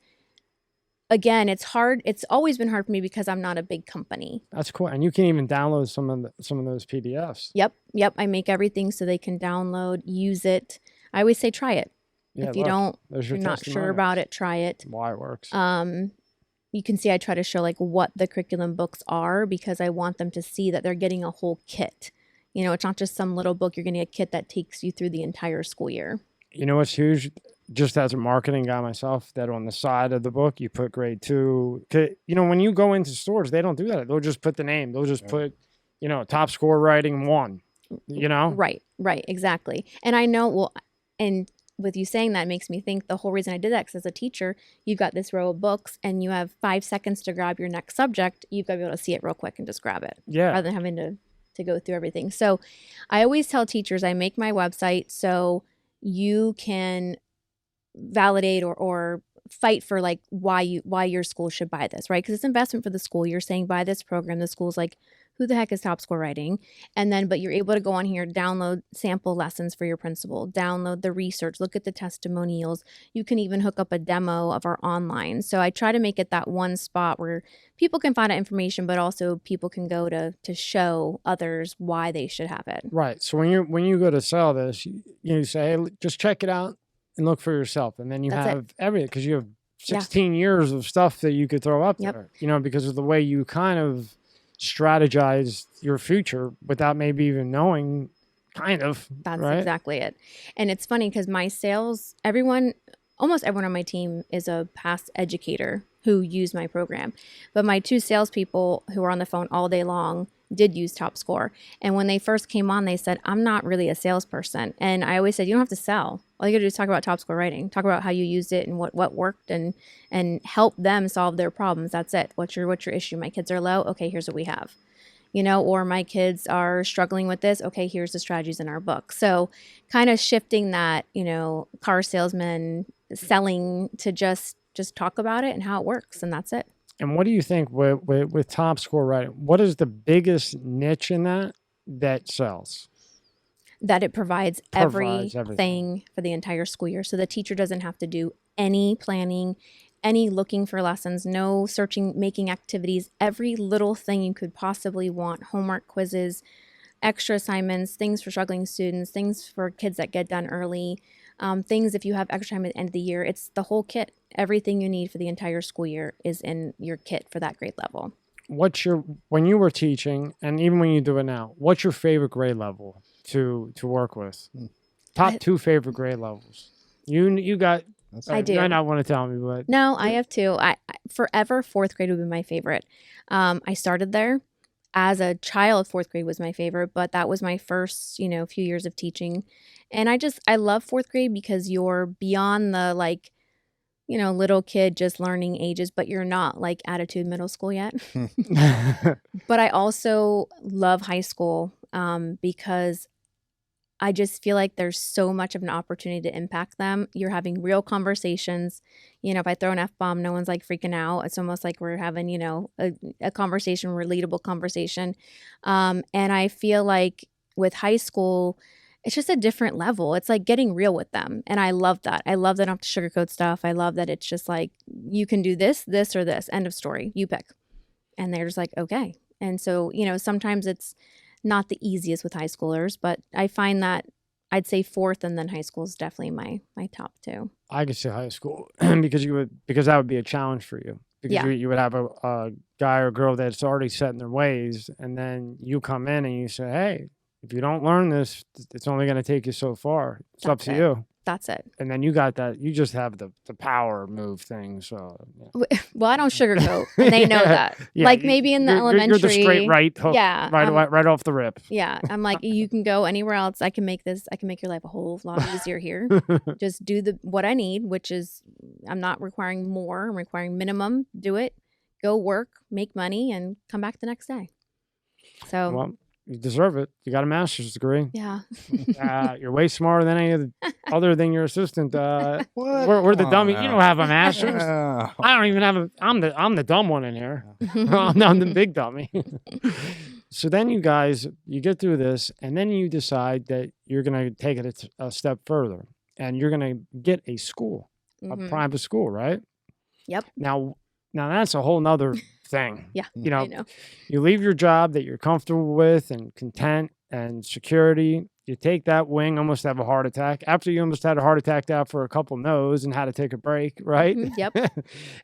again, it's hard. It's always been hard for me because I'm not a big company. That's cool. And you can even download some of those PDFs. Yep. I make everything so they can download, use it. I always say try it. Yeah, If you look, don't, there's you're your not sure about it, try it. Why it works. You can see I try to show like what the curriculum books are because I want them to see that they're getting a whole kit. You know, it's not just some little book. You're getting a kit that takes you through the entire school year. You know what's huge? Just as a marketing guy myself, that on the side of the book, you put grade 2. You know, when you go into stores, they don't do that. They'll just put the name. They'll just put, you know, top score writing 1, you know? Right, exactly. And I know, well, and with you saying that makes me think the whole reason I did that, because as a teacher, you've got this row of books and you have 5 seconds to grab your next subject. You've got to be able to see it real quick and just grab it. Yeah. Rather than having to go through everything. So I always tell teachers, I make my website so you can validate or fight for like why your school should buy this, right? Because it's investment for the school. You're saying buy this program. The school's like, who the heck is top score writing? And then, but you're able to go on here, download sample lessons for your principal, download the research, look at the testimonials. You can even hook up a demo of our online. So I try to make it that one spot where people can find out information, but also people can go to show others why they should have it. Right. So when you go to sell this, you say, hey, just check it out and look for yourself. And then you have everything, because you have 16 years of stuff that you could throw up there, you know, because of the way you kind of strategize your future without maybe even knowing, kind of. That's right? Exactly it. And it's funny because my sales, almost everyone on my team is a past educator who used my program. But my 2 salespeople who are on the phone all day long did use Top Score. And when they first came on, they said, I'm not really a salesperson. And I always said, you don't have to sell. All you gotta do is talk about Top Score writing, talk about how you used it and what worked, and help them solve their problems. That's it. What's your issue? My kids are low. Okay, here's what we have. You know, or my kids are struggling with this. Okay, here's the strategies in our book. So kind of shifting that, you know, car salesman selling to just talk about it and how it works, and that's it. And what do you think with Top Score writing? What is the biggest niche in that sells? That it provides everything for the entire school year. So the teacher doesn't have to do any planning, any looking for lessons, no searching, making activities, every little thing you could possibly want, homework, quizzes, extra assignments, things for struggling students, things for kids that get done early, things if you have extra time at the end of the year. It's the whole kit. Everything you need for the entire school year is in your kit for that grade level. When you were teaching, and even when you do it now, what's your favorite grade level to work with? Top 2 favorite grade levels. You got. I do. You might not want to tell me, but no, I have 2. I forever 4th grade would be my favorite. I started there as a child. 4th grade was my favorite, but that was my first, you know, few years of teaching, and I love 4th grade because you're beyond the like, you know, little kid just learning ages, but you're not like attitude middle school yet. But I also love high school because I just feel like there's so much of an opportunity to impact them. You're having real conversations. You know, if I throw an F-bomb, no one's like freaking out. It's almost like we're having, you know, a conversation, relatable conversation. And I feel like with high school, it's just a different level. It's like getting real with them. And I love that. I love that I don't have to sugarcoat stuff. I love that it's just like, you can do this, this, or this. End of story. You pick. And they're just like, okay. And so, you know, sometimes it's not the easiest with high schoolers, but I find that I'd say 4th, and then high school is definitely my top 2. I could say high school because that would be a challenge for you. Because you would have a guy or girl that's already set in their ways, and then you come in and you say, hey, if you don't learn this, it's only going to take you so far. It's up to you. That's it. And then you got that. You just have the power move thing. So, yeah. Well, I don't sugarcoat, and they know that. Yeah, like maybe in the elementary, you're the straight right hook. Yeah, right off the rip. Yeah, I'm like, you can go anywhere else. I can make your life a whole lot easier here. Just do what I need, which is I'm not requiring more. I'm requiring minimum. Do it. Go work, make money, and come back the next day. So. Well, you deserve it. You got a master's degree. Yeah. You're way smarter than any other than your assistant. We're the dummy. You don't have a master's. I don't even have I'm the dumb one in here. I'm the big dummy. So then you get through this, and then you decide that you're going to take it a step further, and you're going to get a school, a private school, right? Yep. Now, Now that's a whole nother thing. Yeah, You I know, know. you leave your job that you're comfortable with and content and security. You take that wing, almost have a heart attack. After you almost had a heart attack out for a couple no's and had to take a break, right? Yep.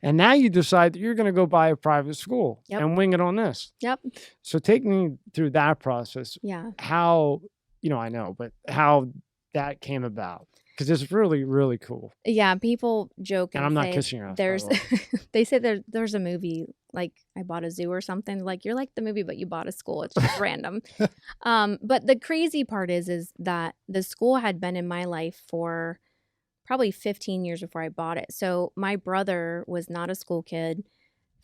And now you decide that you're going to go buy a private school and wing it on this. Yep. So take me through that process. Yeah. How, I know, but how that came about. Because it's really, really cool. Yeah, people joke and I'm not kissing your ass. There's, they say there's a movie like I bought a zoo or something. Like you're like the movie, but you bought a school. It's just random. But the crazy part is that the school had been in my life for probably 15 years before I bought it. So my brother was not a school kid,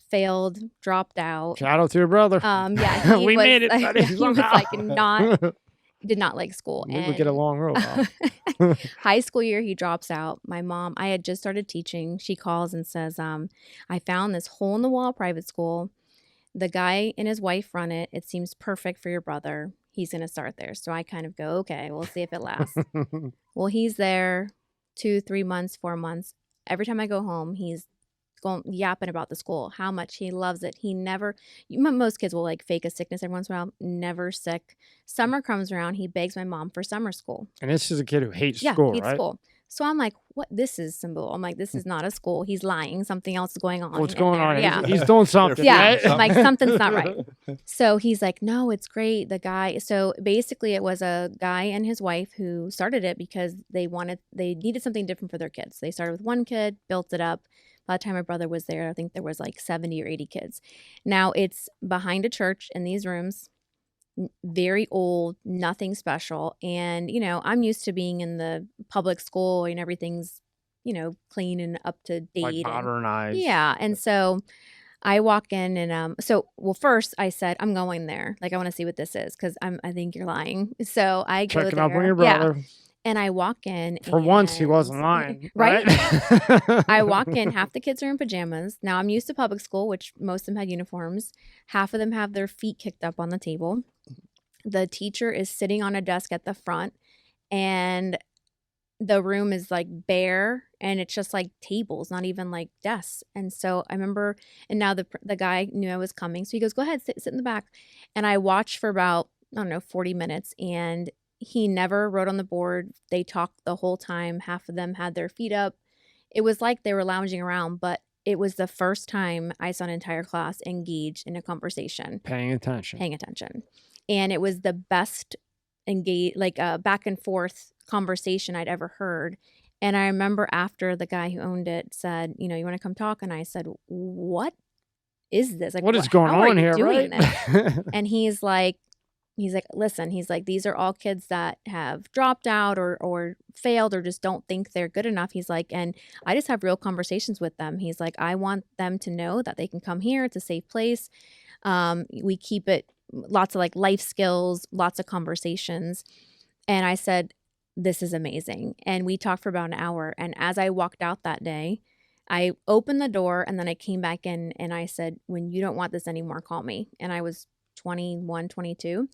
failed, dropped out. Shout out to your brother. Yeah, we made it, buddy. He was like did not like school. We would get along real well. High school year, he drops out. My mom, I had just started teaching. She calls and says, I found this hole in the wall private school. The guy and his wife run it. It seems perfect for your brother. He's going to start there. So I kind of go, okay, we'll see if it lasts. Well, he's there 2, 3 months, 4 months. Every time I go home, he's going yapping about the school, how much he loves it. He never, most kids will like fake a sickness every once in a while, never sick. Summer comes around, he begs my mom for summer school. And this is a kid who hates school, hates right? school. So I'm like, what? This is some bull. I'm like, this is not a school. He's lying. Something else is going on. What's going on? Yeah. He's doing something. Yeah. Right? I'm like, something's not right. So he's like, no, it's great. The guy. So basically it was a guy and his wife who started it because they needed something different for their kids. They started with one kid, built it up. By the time my brother was there, I think there was like 70 or 80 kids. Now it's behind a church in these rooms, very old, nothing special. And, I'm used to being in the public school and everything's, clean and up to date. Like modernized. And so I walk in and, first I said, I'm going there. Like, I want to see what this is because I think you're lying. So I go there. Checking up on your brother. Yeah. And I walk in. For once, he wasn't lying. Right? I walk in. Half the kids are in pajamas. Now, I'm used to public school, which most of them had uniforms. Half of them have their feet kicked up on the table. The teacher is sitting on a desk at the front. And the room is like bare. And it's just like tables, not even like desks. And so I remember, and now the guy knew I was coming. So he goes, go ahead, sit in the back. And I watched for about, 40 minutes. And he never wrote on the board. They talked the whole time. Half of them had their feet up. It was like they were lounging around, but it was the first time I saw an entire class engaged in a conversation. Paying attention. And it was the best back and forth conversation I'd ever heard. And I remember after the guy who owned it said, you want to come talk? And I said, what is this? Like, what is going on here, right? And he's like, listen, these are all kids that have dropped out or failed or just don't think they're good enough. He's like, and I just have real conversations with them. He's like, I want them to know that they can come here. It's a safe place. We keep it lots of like life skills, lots of conversations. And I said, this is amazing. And we talked for about an hour. And as I walked out that day, I opened the door and then I came back in and I said, when you don't want this anymore, call me. And I was 21, 22.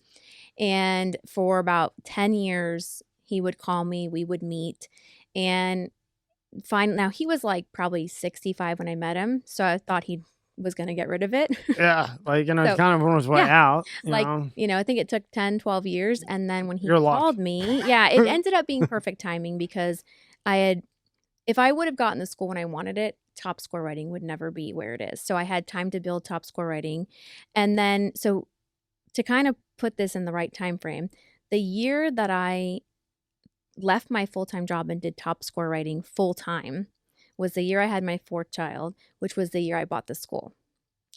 And for about 10 years, he would call me, we would meet and now he was like probably 65 when I met him. So I thought he was going to get rid of it. Yeah. Like, kind of on his way out. I think it took 10, 12 years. And then when he called me, it ended up being perfect timing because if I would have gotten the school when I wanted it, top score writing would never be where it is. So I had time to build top score writing. And then, so to kind of put this in the right time frame, the year that I left my full-time job and did top score writing full-time was the year I had my 4th child, which was the year I bought the school,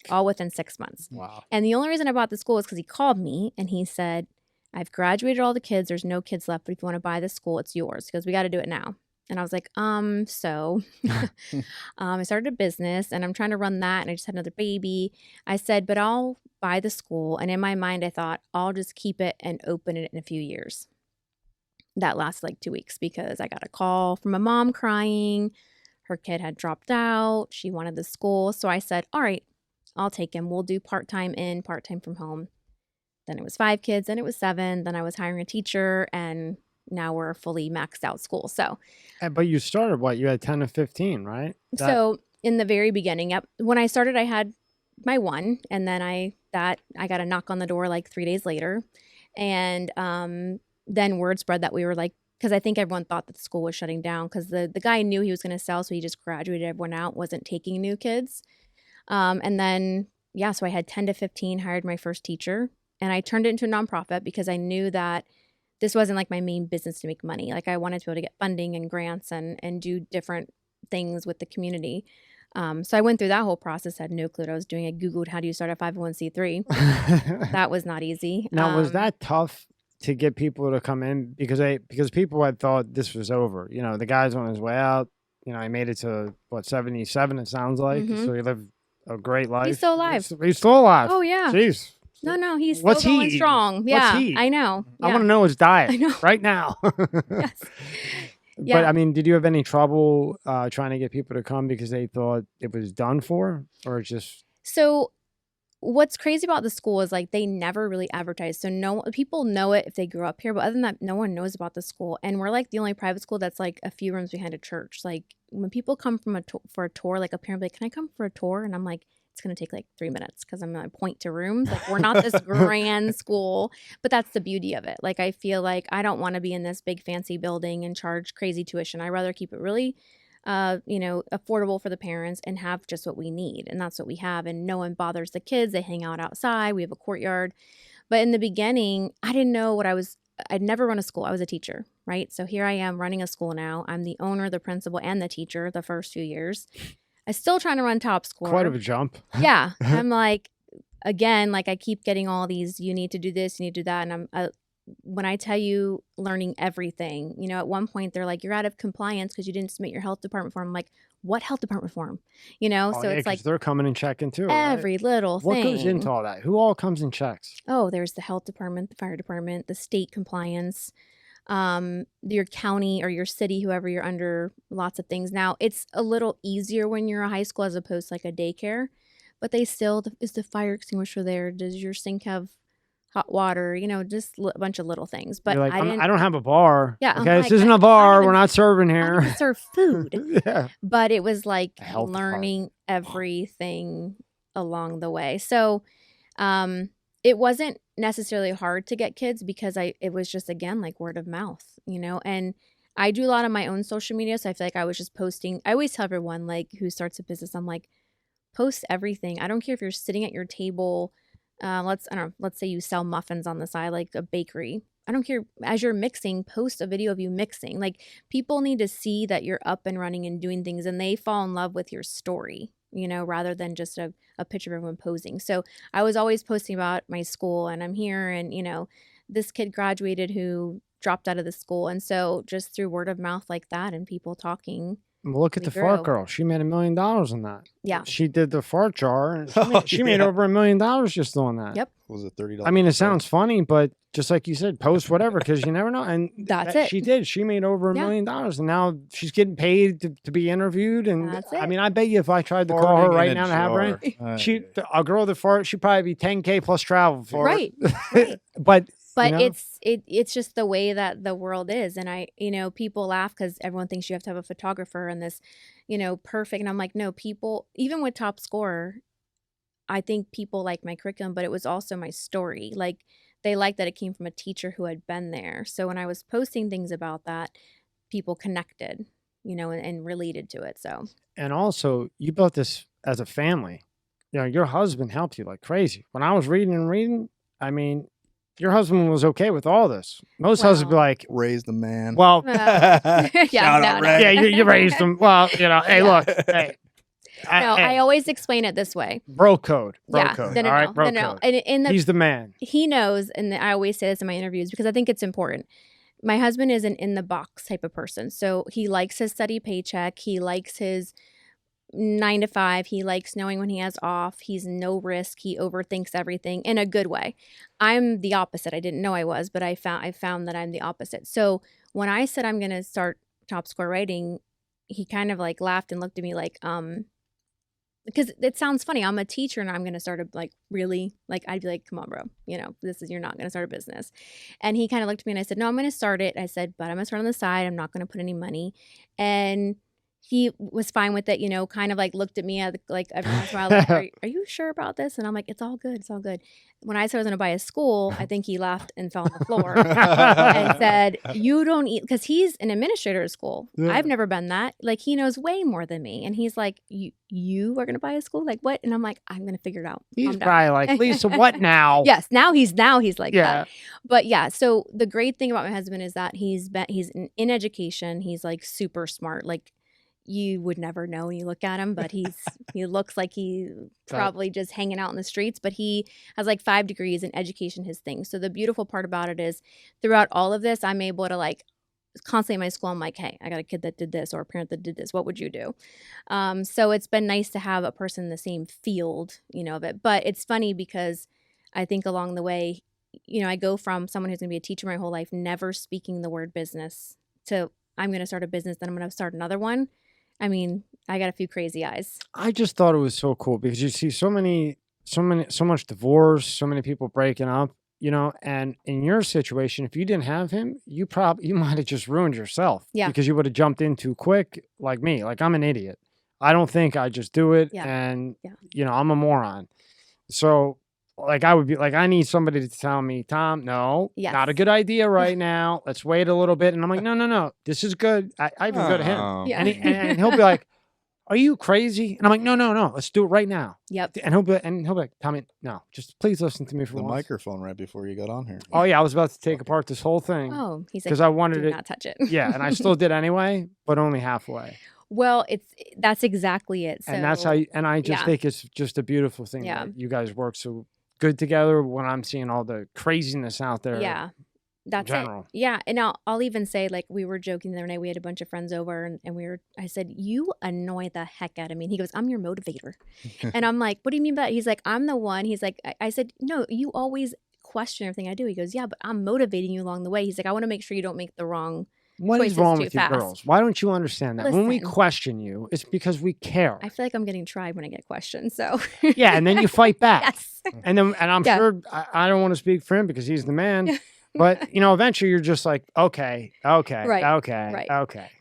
all within 6 months. Wow. And the only reason I bought the school is because he called me and he said, I've graduated all the kids. There's no kids left, but if you want to buy the school, it's yours because we got to do it now. And I was like, so I started a business and I'm trying to run that. And I just had another baby. I said, but I'll buy the school. And in my mind, I thought I'll just keep it and open it in a few years. That lasted like 2 weeks because I got a call from a mom crying. Her kid had dropped out. She wanted the school. So I said, all right, I'll take him. We'll do part-time in, part-time from home. Then it was 5 kids. Then it was 7. Then I was hiring a teacher and now we're a fully maxed out school. So, but you started what? You had 10 to 15, right? So In the very beginning, yep. When I started, I had my one, and then I got a knock on the door like 3 days later, and then word spread that we were like, because I think everyone thought that the school was shutting down because the guy knew he was going to sell, so he just graduated everyone out, wasn't taking new kids, and then yeah, so I had 10 to 15, hired my first teacher, and I turned it into a nonprofit because I knew that this wasn't like my main business to make money. Like I wanted to be able to get funding and grants and do different things with the community. So I went through that whole process, had no clue what I was doing. I Googled how do you start a 501c3. That was not easy. Now, was that tough to get people to come in because people had thought this was over? You know, the guy's on his way out. You know, he made it to 77. It sounds like so he lived a great life. He's still alive. He's still alive. Oh yeah. Jeez. No, he's still going strong. Yeah, I know. Yeah. I want to know his diet. I know. Right now. Yes. Yeah. But I mean, did you have any trouble trying to get people to come because they thought it was done for, or just? So, what's crazy about the school is like they never really advertise. So no people know it if they grew up here, but other than that, no one knows about the school. And we're like the only private school that's like a few rooms behind a church. Like when people come from for a tour, like a parent will be like, "Can I come for a tour?" And I'm like, it's going to take like 3 minutes because I'm going to point to rooms. Like we're not this grand school, but that's the beauty of it. Like I feel like I don't want to be in this big fancy building and charge crazy tuition. I'd rather keep it really, affordable for the parents and have just what we need. And that's what we have. And no one bothers the kids. They hang out outside. We have a courtyard. But in the beginning, I didn't know I'd never run a school. I was a teacher, right? So here I am running a school now. I'm the owner, the principal, and the teacher the first few years. I'm still trying to run top score. Quite of a jump. Yeah. I'm like, again, like I keep getting all these, you need to do this, you need to do that. And I'm, when I tell you learning everything, you know, at one point they're like, you're out of compliance because you didn't submit your health department form. I'm like, what health department form? You know, so it's like they're coming and checking too. Every right? little thing. What goes into all that? Who all comes and checks? Oh, there's the health department, the fire department, the state compliance, your county or your city, whoever you're under, lots of things. Now it's a little easier when you're a high school as opposed to like a daycare, but they still, is the fire extinguisher there? Does your sink have hot water? You know, just a bunch of little things. But like, I don't have a bar. Yeah. Okay. This isn't a bar. We're not serving here. I don't serve food. Yeah. But it was like department. learning everything along the way. So, it wasn't necessarily hard to get kids because it was just, again, like word of mouth, you know, and I do a lot of my own social media. So I feel like I was just posting. I always tell everyone like who starts a business, I'm like, post everything. I don't care if you're sitting at your table. Let's say you sell muffins on the side, like a bakery. I don't care. As you're mixing, post a video of you mixing. Like people need to see that you're up and running and doing things and they fall in love with your story, you know, rather than just a picture of everyone posing. So I was always posting about my school and I'm here and, you know, this kid graduated who dropped out of the school. And so just through word of mouth like that and people talking. Well, look at the fart girl. She made $1 million on that. Yeah. She did the fart jar and she made over $1 million just doing that. Yep. Was it $30? I mean, it sounds funny, but just like you said, post whatever because you never know. And that's it. She did. She made over $1 million, and now she's getting paid to be interviewed. And that's it. I mean, I bet you if I tried to call her right now to have her, a girl that fart, she'd probably be $10K plus travel for right. But you know? it's just the way that the world is. And I, you know, people laugh because everyone thinks you have to have a photographer and this, you know, perfect. And I'm like, no, people, even with Top Scorer, I think people like my curriculum, but it was also my story. Like they liked that it came from a teacher who had been there. So when I was posting things about that, people connected, you know, and related to it. So, and also you built this as a family. You know, your husband helped you like crazy. When I was reading, I mean, your husband was okay with all this. Most husbands be like, raise the man. Well, yeah, you raised him. Well, you know, hey, look, hey. I always explain it this way. Bro code. No. All right, bro code. And he's the man. He knows, and I always say this in my interviews because I think it's important. My husband is an in-the-box type of person. So he likes his steady paycheck. He likes his 9 to 5. He likes knowing when he has off. He's no risk. He overthinks everything in a good way. I'm the opposite. I didn't know I was, but I found that I'm the opposite. So when I said I'm going to start Top Score Writing, he kind of like laughed and looked at me like, because it sounds funny. I'm a teacher and I'm going to start really, like, I'd be like, come on, bro, you know, you're not going to start a business. And he kind of looked at me and I said, no, I'm going to start it. I said, but I'm going to start on the side. I'm not going to put any money. And he was fine with it, kind of like looked at me like every once in a while, like, are you sure about this? And I'm like, it's all good. It's all good. When I said I was going to buy a school, I think he laughed and fell on the floor and said, you don't eat, because he's an administrator at school. Yeah. I've never been that. Like, he knows way more than me. And he's like, you are going to buy a school? Like, what? And I'm like, I'm going to figure it out. He's probably like, Lisa, what now? Yes. Now he's like that. But yeah, so the great thing about my husband is that he's in education. He's like super smart. Like, you would never know when you look at him, but he looks like he's probably just hanging out in the streets, but he has like 5 degrees in education, his thing. So the beautiful part about it is throughout all of this, I'm able to like constantly in my school, I'm like, hey, I got a kid that did this or a parent that did this. What would you do? So it's been nice to have a person in the same field, of it. But it's funny because I think along the way, I go from someone who's going to be a teacher my whole life, never speaking the word business, to I'm going to start a business, then I'm going to start another one. I mean, I got a few crazy eyes. I just thought it was so cool because you see so much divorce, so many people breaking up, and in your situation, if you didn't have him, you might have just ruined yourself. Yeah. Because you would have jumped in too quick like me. Like, I'm an idiot. I don't think I just do it. Yeah. And, I'm a moron. So, like, I would be like, I need somebody to tell me, Tom, no, not a good idea right now. Let's wait a little bit. And I'm like, no, this is good. I even go to him. Yeah. And he'll be like, are you crazy? And I'm like, no, let's do it right now. Yep. And he'll be like, Tommy, no, just please listen to me for the once. microphone right before you got on here. Oh yeah, I was about to take apart this whole thing. Oh, he's like, because I wanted do not touch it. Yeah, and I still did anyway, but only halfway. Well, that's exactly it. So, and that's how. I just think it's just a beautiful thing that you guys work so good together. When I'm seeing all the craziness out there. Yeah. That's it. Yeah. And I'll even say, like, we were joking the other night, we had a bunch of friends over and I said, you annoy the heck out of me. And he goes, I'm your motivator. And I'm like, what do you mean by that? He's like, I'm the one. He's like, I said, no, you always question everything I do. He goes, yeah, but I'm motivating you along the way. He's like, I want to make sure you don't make the wrong What is wrong with you girls? Why don't you understand that? Listen, when we question you, it's because we care. I feel like I'm getting tried when I get questioned. So yeah, and then you fight back. Yes. And I'm sure I don't want to speak for him because he's the man. But eventually you're just like, okay, okay.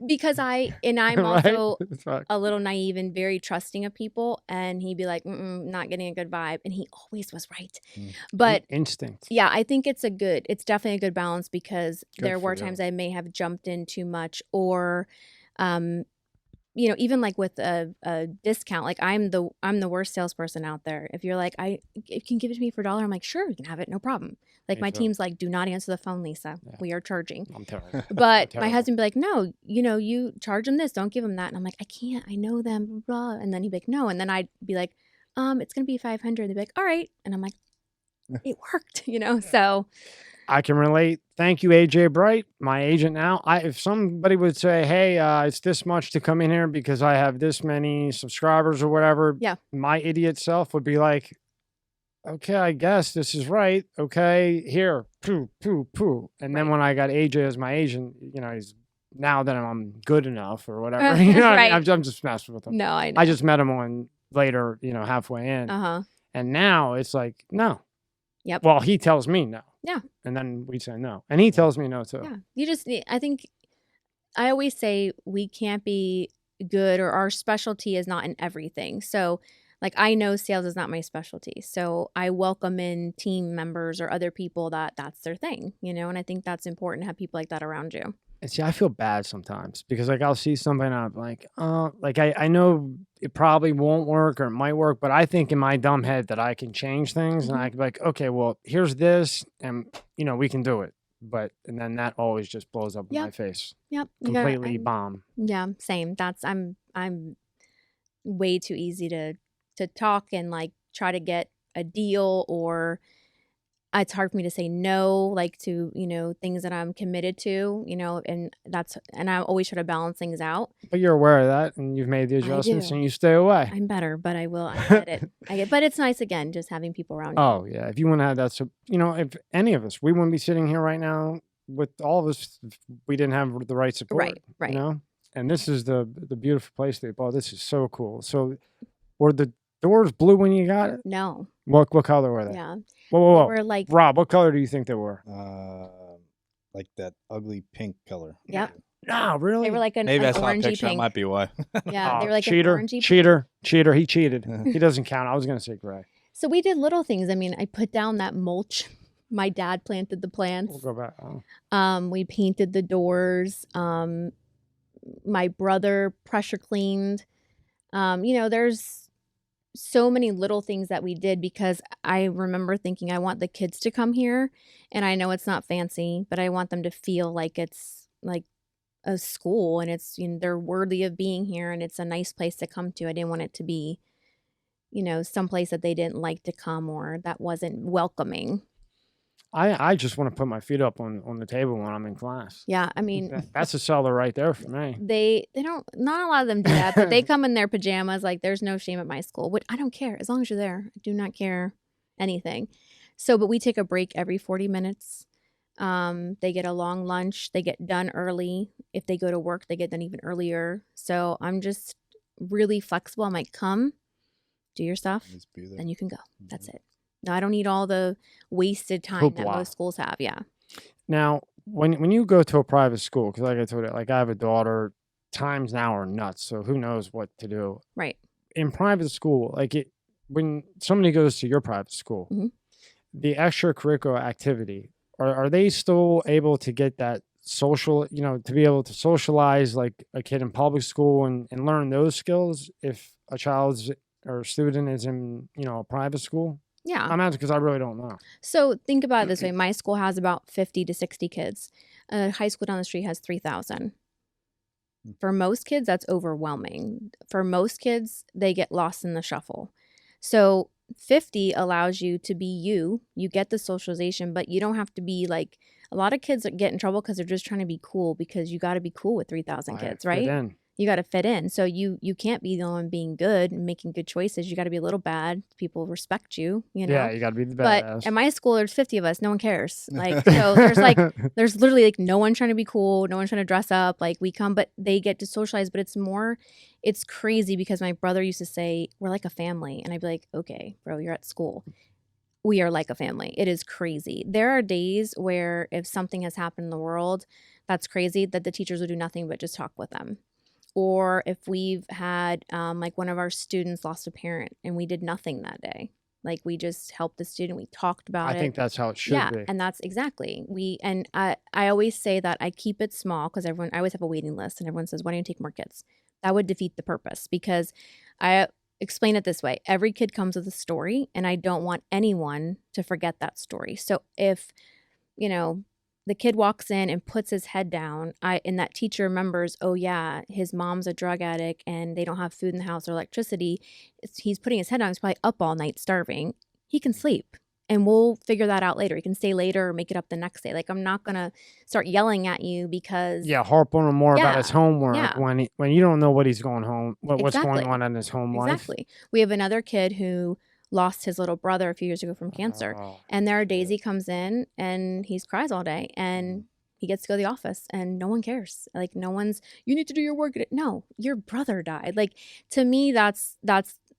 Because I'm also a little naive and very trusting of people, and he'd be like, not getting a good vibe, and he always was right. But instinct. Yeah, I think it's definitely a good balance because there were times I may have jumped in too much, or even like with a discount, like I'm the worst salesperson out there. If you're like, you can give it to me for $1, I'm like, sure, you can have it, no problem. Like my team's like, do not answer the phone, Lisa. Yeah. We are charging. I'm terrible. But my husband would be like, no, you charge them this, don't give them that. And I'm like, I can't, I know them, blah, blah. And then he'd be like, no. And then I'd be like, it's gonna be 500. They'd be like, all right. And I'm like, it worked, so. I can relate. Thank you, AJ Bright, my agent now. If somebody would say, hey, it's this much to come in here because I have this many subscribers or whatever, my idiot self would be like, okay, I guess this is right. Okay, here, poo. And then when I got AJ as my agent, he's now that I'm good enough or whatever. Right. I'm just messing with him. No, I know. I just met him on later, halfway in. And now it's like, no. Yep. Well, he tells me no. Yeah. And then we say no. And he tells me no too. Yeah. I think I always say we can't be good, or our specialty is not in everything. So like, I know sales is not my specialty. So I welcome in team members or other people that's their thing, and I think that's important to have people like that around you. And see, I feel bad sometimes because like I'll see something and I'm like, I know it probably won't work or it might work, but I think in my dumb head that I can change things and I can be like, okay, well, here's this and we can do it. And then that always just blows up in my face. Yep. Completely bomb. Yeah, same. I'm way too easy to talk and like try to get a deal, or it's hard for me to say no, like to, things that I'm committed to, and I always try to balance things out. But you're aware of that and you've made the adjustments and you stay away. I'm better, but I get it. But it's nice again, just having people around you. Oh yeah. If you want to have that, so, if any of us, we wouldn't be sitting here right now with all of us if we didn't have the right support. Right. And this is the beautiful place they bought. This is so cool. So were the doors blue when you got it? No. What color were they? Yeah. Whoa. They were like, Rob, what color do you think they were? Like that ugly pink color. Yep. No, really? They were like an Maybe I saw a orangey picture. That pink. might be why. Yeah, they were like cheater, an orangey cheater. He cheated. He doesn't count. I was going to say gray. So we did little things. I mean, I put down that mulch. My dad planted the plants. We'll go back. Oh. We painted the doors. My brother pressure cleaned. There's so many little things that we did because I remember thinking I want the kids to come here, and I know it's not fancy, but I want them to feel like it's like a school and it's they're worthy of being here and it's a nice place to come to. I didn't want it to be, someplace that they didn't like to come or that wasn't welcoming. I just want to put my feet up on the table when I'm in class. Yeah, I mean, that's a seller right there for me. They don't. Not a lot of them do that, but they come in their pajamas. Like, there's no shame at my school. But I don't care as long as you're there. I do not care anything. So, but we take a break every 40 minutes. They get a long lunch. They get done early. If they go to work, they get done even earlier. So I'm just really flexible. I'm like, come, do your stuff, then you can go. Mm-hmm. That's it. No, I don't need all the wasted time that most schools have. Yeah. Now, when you go to a private school, because like I told you, like I have a daughter, times now are nuts. So who knows what to do? Right. In private school, when somebody goes to your private school, mm-hmm. the extracurricular activity, are they still able to get that social, to be able to socialize like a kid in public school and learn those skills if a child's or a student is in, a private school? Yeah. I'm asking because I really don't know. So think about it this way. My school has about 50 to 60 kids. A high school down the street has 3,000. For most kids, that's overwhelming. For most kids, they get lost in the shuffle. So 50 allows you to be you. You get the socialization, but you don't have to be like, a lot of kids get in trouble because they're just trying to be cool because you got to be cool with 3,000 kids, right? You got to fit in. So you can't be the only one being good and making good choices. You got to be a little bad. People respect you, Yeah, you got to be the badass. But at my school, there's 50 of us. No one cares. Like, so there's literally like no one trying to be cool. No one trying to dress up. Like, we come, but they get to socialize. But it's crazy because my brother used to say, we're like a family. And I'd be like, okay, bro, you're at school. We are like a family. It is crazy. There are days where if something has happened in the world that's crazy, that the teachers will do nothing but just talk with them. Or if we've had like one of our students lost a parent and we did nothing that day. Like, we just helped the student. We talked about it. I think that's how it should be. Yeah, and that's exactly. I always say that I keep it small because I always have a waiting list and everyone says, why don't you take more kids? That would defeat the purpose because I explain it this way. Every kid comes with a story and I don't want anyone to forget that story. So if, the kid walks in and puts his head down, and that teacher remembers, oh yeah, his mom's a drug addict and they don't have food in the house or electricity. He's putting his head down. He's probably up all night starving. He can sleep and we'll figure that out later. He can stay later or make it up the next day. Like, I'm not going to start yelling at you because... Yeah, harp on him more about his homework when you don't know what he's going home, what's going on in his home life. Exactly. We have another kid who lost his little brother a few years ago from cancer. And there are days he comes in and he cries all day and he gets to go to the office and no one cares. Like, no one's, you need to do your work. No, your brother died. Like, to me, that's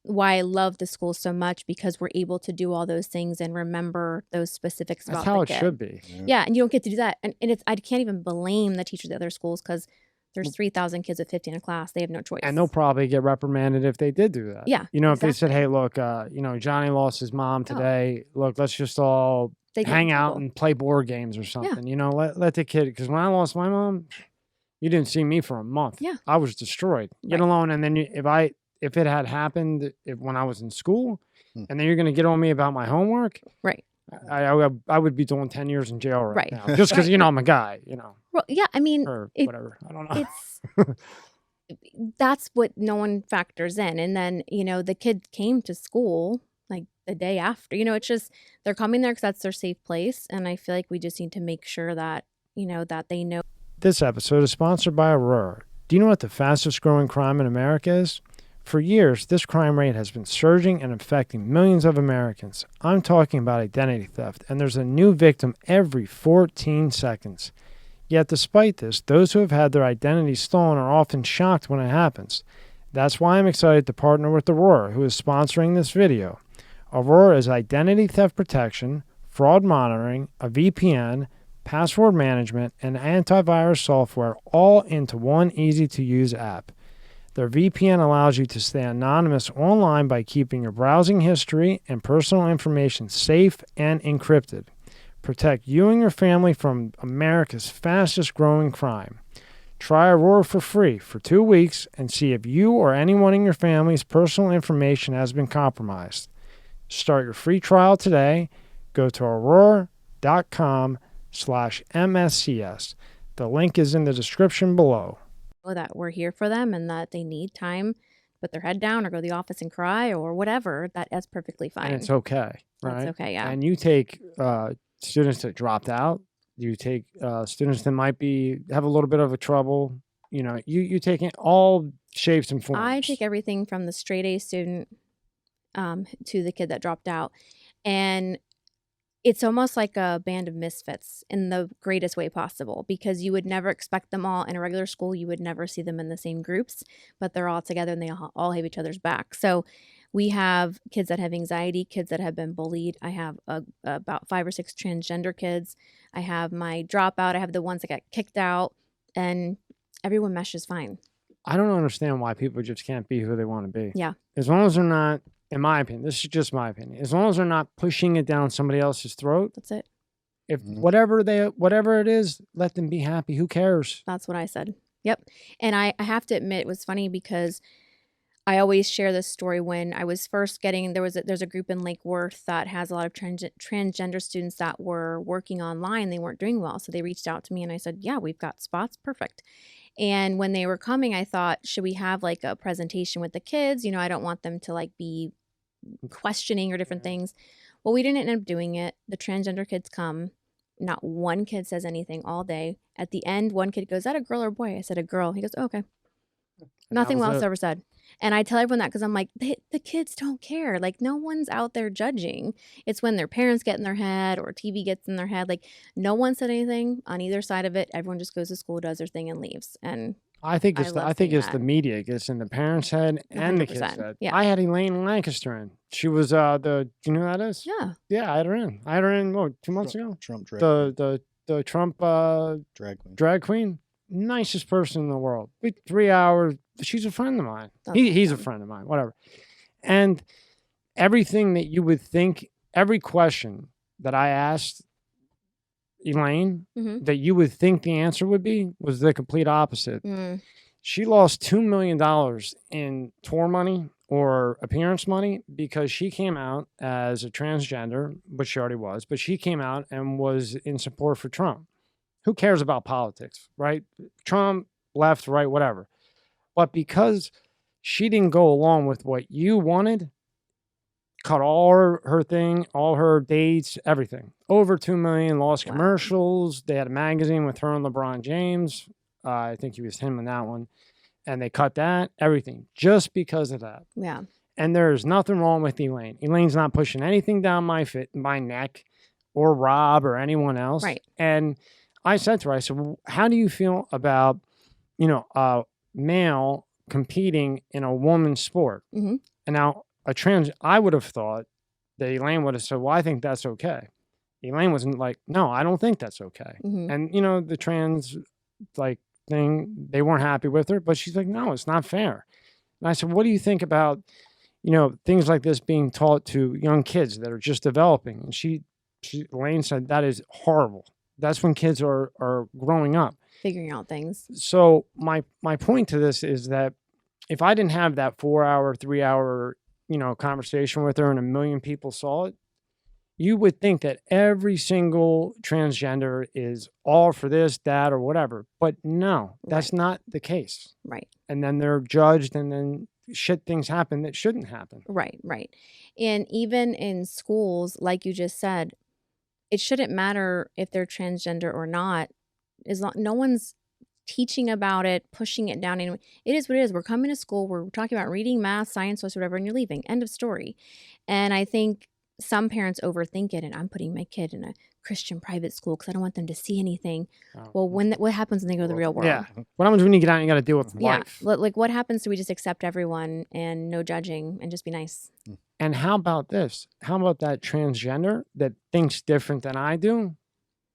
why I love the school so much, because we're able to do all those things and remember those specifics about the kid. That's how it should be. Yeah, and you don't get to do that. And I can't even blame the teachers at other schools because there's 3,000 kids with 50 in a class. They have no choice. And they'll probably get reprimanded if they did do that. Yeah. If they said, hey, look, Johnny lost his mom today. Look, let's just all hang out and play board games or something. Yeah. Let the kid, because when I lost my mom, you didn't see me for a month. Yeah. I was destroyed. Get alone. And then if it had happened when I was in school, and then you're going to get on me about my homework. Right. I would be doing 10 years in jail right now. Just because, I'm a guy, Well, yeah, I mean. Or whatever. I don't know. That's what no one factors in. And then, the kid came to school like the day after. It's just, they're coming there because that's their safe place. And I feel like we just need to make sure that, that they know. This episode is sponsored by Aurora. Do you know what the fastest growing crime in America is? For years, this crime rate has been surging and affecting millions of Americans. I'm talking about identity theft, and there's a new victim every 14 seconds. Yet despite this, those who have had their identity stolen are often shocked when it happens. That's why I'm excited to partner with Aurora, who is sponsoring this video. Aurora is identity theft protection, fraud monitoring, a VPN, password management, and antivirus software all into one easy-to-use app. Their VPN allows you to stay anonymous online by keeping your browsing history and personal information safe and encrypted. Protect you and your family from America's fastest-growing crime. Try Aurora for free for 2 weeks and see if you or anyone in your family's personal information has been compromised. Start your free trial today. Go to aurora.com/MSCS. The link is in the description below. That we're here for them and that they need time to put their head down or go to the office and cry or whatever, that's perfectly fine. And it's okay, right? That's okay, yeah. And you take students that dropped out. You take students that might have a little bit of a trouble. You know, you take in all shapes and forms. I take everything from the straight A student to the kid that dropped out. And it's almost like a band of misfits in the greatest way possible, because you would never expect them all in a regular school. You would never see them in the same groups, but they're all together and they all have each other's back. So we have kids that have anxiety, kids that have been bullied. I have about 5 or 6 transgender kids. I have my dropout. I have the ones that got kicked out, and everyone meshes fine. I don't understand why people just can't be who they want to be. Yeah. As long as they're not, in my opinion, this is just my opinion, as long as they're not pushing it down somebody else's throat. That's it. If whatever it is, let them be happy. Who cares? That's what I said. Yep. And I have to admit, it was funny because I always share this story. When I was first getting, there's a group in Lake Worth that has a lot of transgender students that were working online. They weren't doing well. So they reached out to me and I said, yeah, we've got spots. Perfect. And when they were coming, I thought, should we have like a presentation with the kids? You know, I don't want them to like be questioning or different things. Well, we didn't end up doing it. The transgender kids come. Not one kid says anything all day. At the end, one kid goes, is that a girl or a boy? I said, a girl. He goes, oh, okay. Nothing else ever said. And I tell everyone that because I'm like, the kids don't care. Like, no one's out there judging. It's when their parents get in their head or TV gets in their head. Like, no one said anything on either side of it. Everyone just goes to school, does their thing, and leaves. And I think it's the media gets in the parents' head and the kids' head. Yeah. I had Elaine Lancaster in. She was do you know who that is? Yeah. Yeah, I had her in. I had her in 2 months ago. Trump drag the Trump drag queen. Nicest person in the world. 3 hours. She's a friend of mine. He's a friend of mine. Whatever. And everything that you would think, every question that I asked Elaine that you would think the answer would be was the complete opposite. She lost $2 million in tour money or appearance money because she came out as a transgender, which she already was, but she came out and was in support for Trump. Who cares about politics, right? Trump, left, right, whatever. But because she didn't go along with what you wanted, cut all her thing, all her dates, everything. Over 2 million, lost commercials. They had a magazine with her and LeBron James. I think he was him in that one. And they cut that, everything, just because of that. Yeah. And there's nothing wrong with Elaine. Elaine's not pushing anything down my neck or Rob or anyone else. Right. And I said to her, I said, well, how do you feel about, a male competing in a woman's sport? And now I would have thought that Elaine would have said, well, I think that's okay. Elaine wasn't like, no, I don't think that's okay. And, the trans thing, they weren't happy with her, but she's like, no, it's not fair. And I said, what do you think about, things like this being taught to young kids that are just developing? And Elaine said, that is horrible. That's when kids are growing up. Figuring out things. So my point to this is that if I didn't have that 4-hour, 3-hour, conversation with her and 1 million people saw it, you would think that every single transgender is all for this, that, or whatever. But no, that's not the case. Right. And then they're judged and then things happen that shouldn't happen. Right. And even in schools, like you just said, it shouldn't matter if they're transgender or not, as long no one's teaching about it, pushing it down. It is what it is. We're coming to school. We're talking about reading, math, science, whatever, and you're leaving. End of story. And I think some parents overthink it. And I'm putting my kid in a Christian private school because I don't want them to see anything. Well, what happens when they go to the real world? Yeah. What happens when you get out and you got to deal with life? Like what happens do we just accept everyone and no judging and just be nice? And how about this? How about that transgender that thinks different than I do?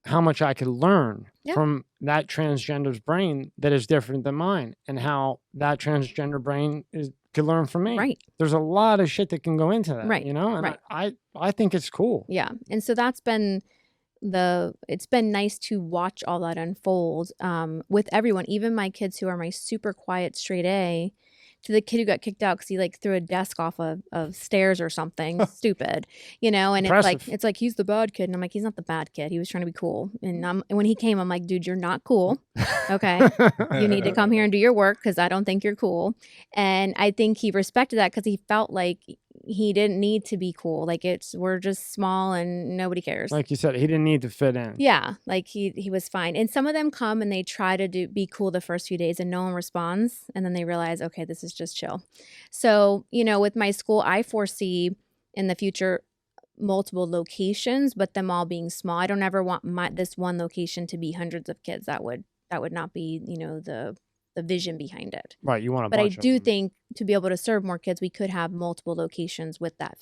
how much I could learn from that transgender's brain that is different than mine, and how that transgender brain could learn from me. Right. There's a lot of shit that can go into that, Right. you know? And Right. I think it's cool. Yeah. And so that's been it's been nice to watch all that unfold with everyone, even my kids who are my super quiet straight A, to the kid who got kicked out because he like threw a desk off of stairs or something stupid, you know. And Impressive. it's like he's the bad kid, and I'm like, he's not the bad kid. He was trying to be cool. And when he came, I'm like, dude, you're not cool. Okay, you need to come here and do your work because I don't think you're cool. And I think he respected that because he felt like he didn't need to be cool. Like we're just small and nobody cares. Like you said, he didn't need to fit in. Yeah, like he was fine. And some of them come and they try to be cool the first few days and no one responds. And then they realize, okay, this is just chill. So, you know, with my school, I foresee in the future multiple locations, but them all being small. I don't ever want this one location to be hundreds of kids. That would not be, you know, the vision behind it. Right, you want a But I bunch of do them. think to be able to serve more kids, we could have multiple locations with that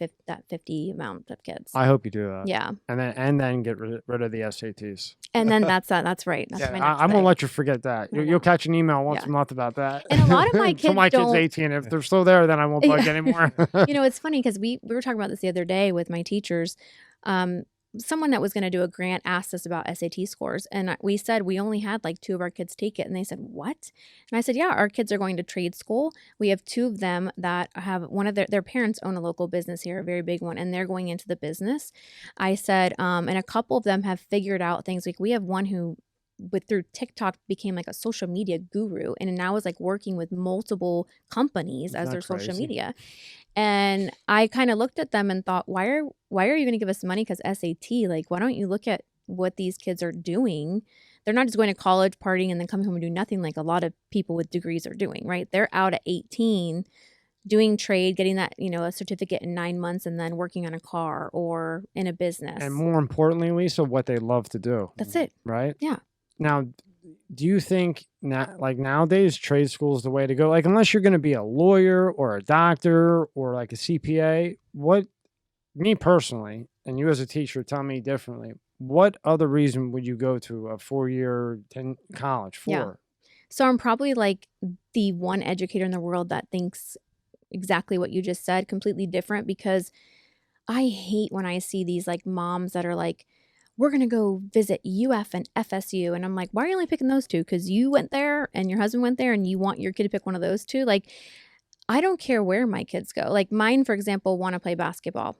50 amount of kids. I hope you do that. Yeah. And then get rid of the SATs. And then that's right. That's my next I'm gonna thing. let you forget that. I know. You'll catch an email once a month about that. And a lot of my kids Until my kid's don't- 18. If they're still there, then I won't bug anymore. You know, it's funny because we were talking about this the other day with my teachers. Someone that was going to do a grant asked us about SAT scores, and we said we only had like 2 of our kids take it, and they said, what? And I said, yeah, our kids are going to trade school. We have 2 of them that have one of their parents own a local business here, a very big one, and they're going into the business. I said, and a couple of them have figured out things. Like we have one who through TikTok became like a social media guru, and now is like working with multiple companies as their social media. And I kind of looked at them and thought, why are you going to give us money? Because SAT, like, why don't you look at what these kids are doing? They're not just going to college, partying, and then coming home and do nothing like a lot of people with degrees are doing, right? They're out at 18 doing trade, getting that, you know, a certificate in 9 months, and then working on a car or in a business. And more importantly, Lisa, what they love to do. That's it. Right? Yeah. Now, do you think nowadays trade school is the way to go? Like, unless you're going to be a lawyer or a doctor or like a CPA, me personally, and you as a teacher tell me differently, what other reason would you go to a 4-year college for? Yeah. So I'm probably like the one educator in the world that thinks exactly what you just said, completely different, because I hate when I see these like moms that are like, we're going to go visit UF and FSU. And I'm like, why are you only picking those 2? Because you went there and your husband went there and you want your kid to pick one of those 2. Like, I don't care where my kids go. Like mine, for example, want to play basketball.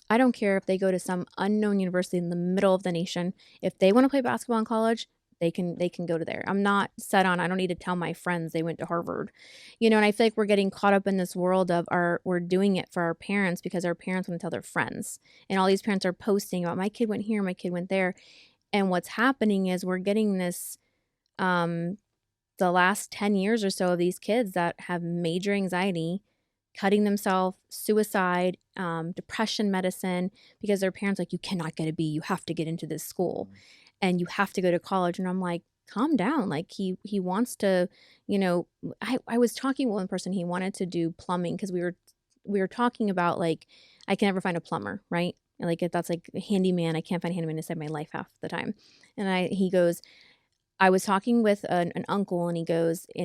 I don't care if they go to some unknown university in the middle of the nation. If they want to play basketball in college, they can go to there. I'm not set on, I don't need to tell my friends they went to Harvard. You know, and I feel like we're getting caught up in this world of we're doing it for our parents because our parents want to tell their friends. And all these parents are posting about my kid went here, my kid went there. And what's happening is we're getting this, the last 10 years or so of these kids that have major anxiety, cutting themselves, suicide, depression medicine, because their parents like, you cannot get a B, you have to get into this school. And you have to go to college. And I'm like, calm down. Like he wants to, you know, I was talking with one person, he wanted to do plumbing because we were talking about like, I can never find a plumber, right? Like if that's like a handyman, I can't find a handyman to save my life half the time. And he goes, I was talking with an uncle and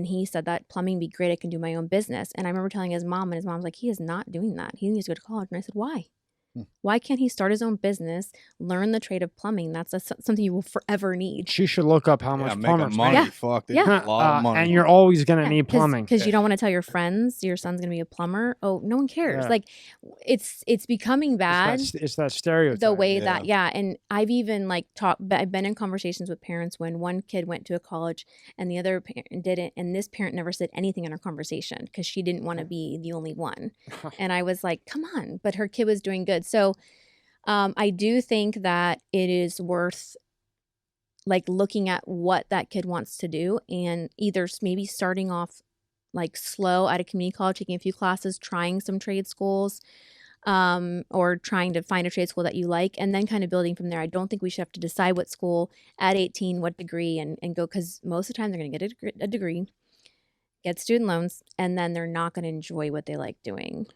he said that plumbing would be great. I can do my own business. And I remember telling his mom, and his mom's like, he is not doing that. He needs to go to college. And I said, why? Why can't he start his own business, learn the trade of plumbing? That's something you will forever need. She should look up how much plumbers money. make. Yeah. Fuck, they Yeah. get a lot of money. And you're always going to need plumbing. Because you don't want to tell your friends your son's going to be a plumber. Oh, no one cares. Yeah. Like it's becoming bad. It's that stereotype. The way that, and I've even like I've been in conversations with parents when one kid went to a college and the other parent didn't. And this parent never said anything in our conversation because she didn't want to be the only one. And I was like, come on. But her kid was doing good. So I do think that it is worth like looking at what that kid wants to do and either maybe starting off like slow at a community college, taking a few classes, trying some trade schools, or trying to find a trade school that you like, and then kind of building from there. I don't think we should have to decide what school at 18, what degree, and go, because most of the time they're going to get a degree, get student loans, and then they're not going to enjoy what they like doing.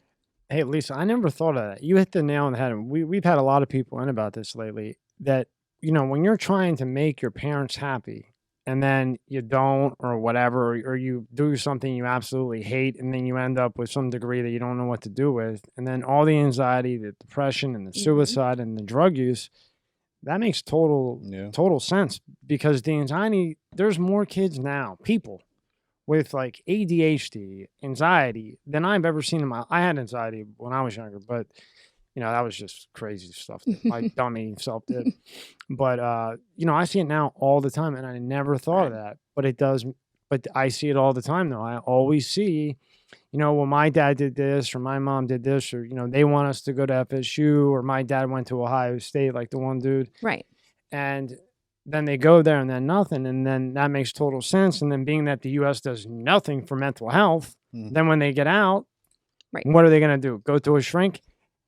Hey, Lisa, I never thought of that. You hit the nail on the head. We've had a lot of people in about this lately, that when you're trying to make your parents happy and then you don't or whatever, or you do something you absolutely hate and then you end up with some degree that you don't know what to do with, and then all the anxiety, the depression, and the suicide and the drug use, that makes total sense, because the anxiety, there's more kids now, people with like ADHD, anxiety, than I've ever seen in I had anxiety when I was younger, but that was just crazy stuff that my dummy self did. But, I see it now all the time, and I never thought of that. But it does. But I see it all the time, though. I always see, well, my dad did this, or my mom did this, or, they want us to go to FSU, or my dad went to Ohio State, like the one dude. Right. And then they go there and then nothing. And then that makes total sense. And then being that the U.S. does nothing for mental health, then when they get out, what are they going to do? Go to a shrink?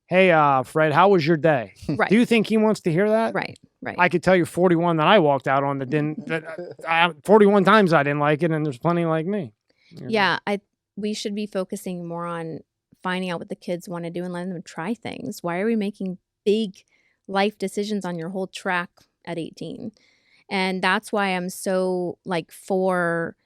Hey, Fred, how was your day? Right. Do you think he wants to hear that? Right. I could tell you 41 that I walked out on that didn't. 41 times I didn't like it, and there's plenty like me. Yeah, we should be focusing more on finding out what the kids want to do and letting them try things. Why are we making big life decisions on your whole track at 18? And that's why I'm so for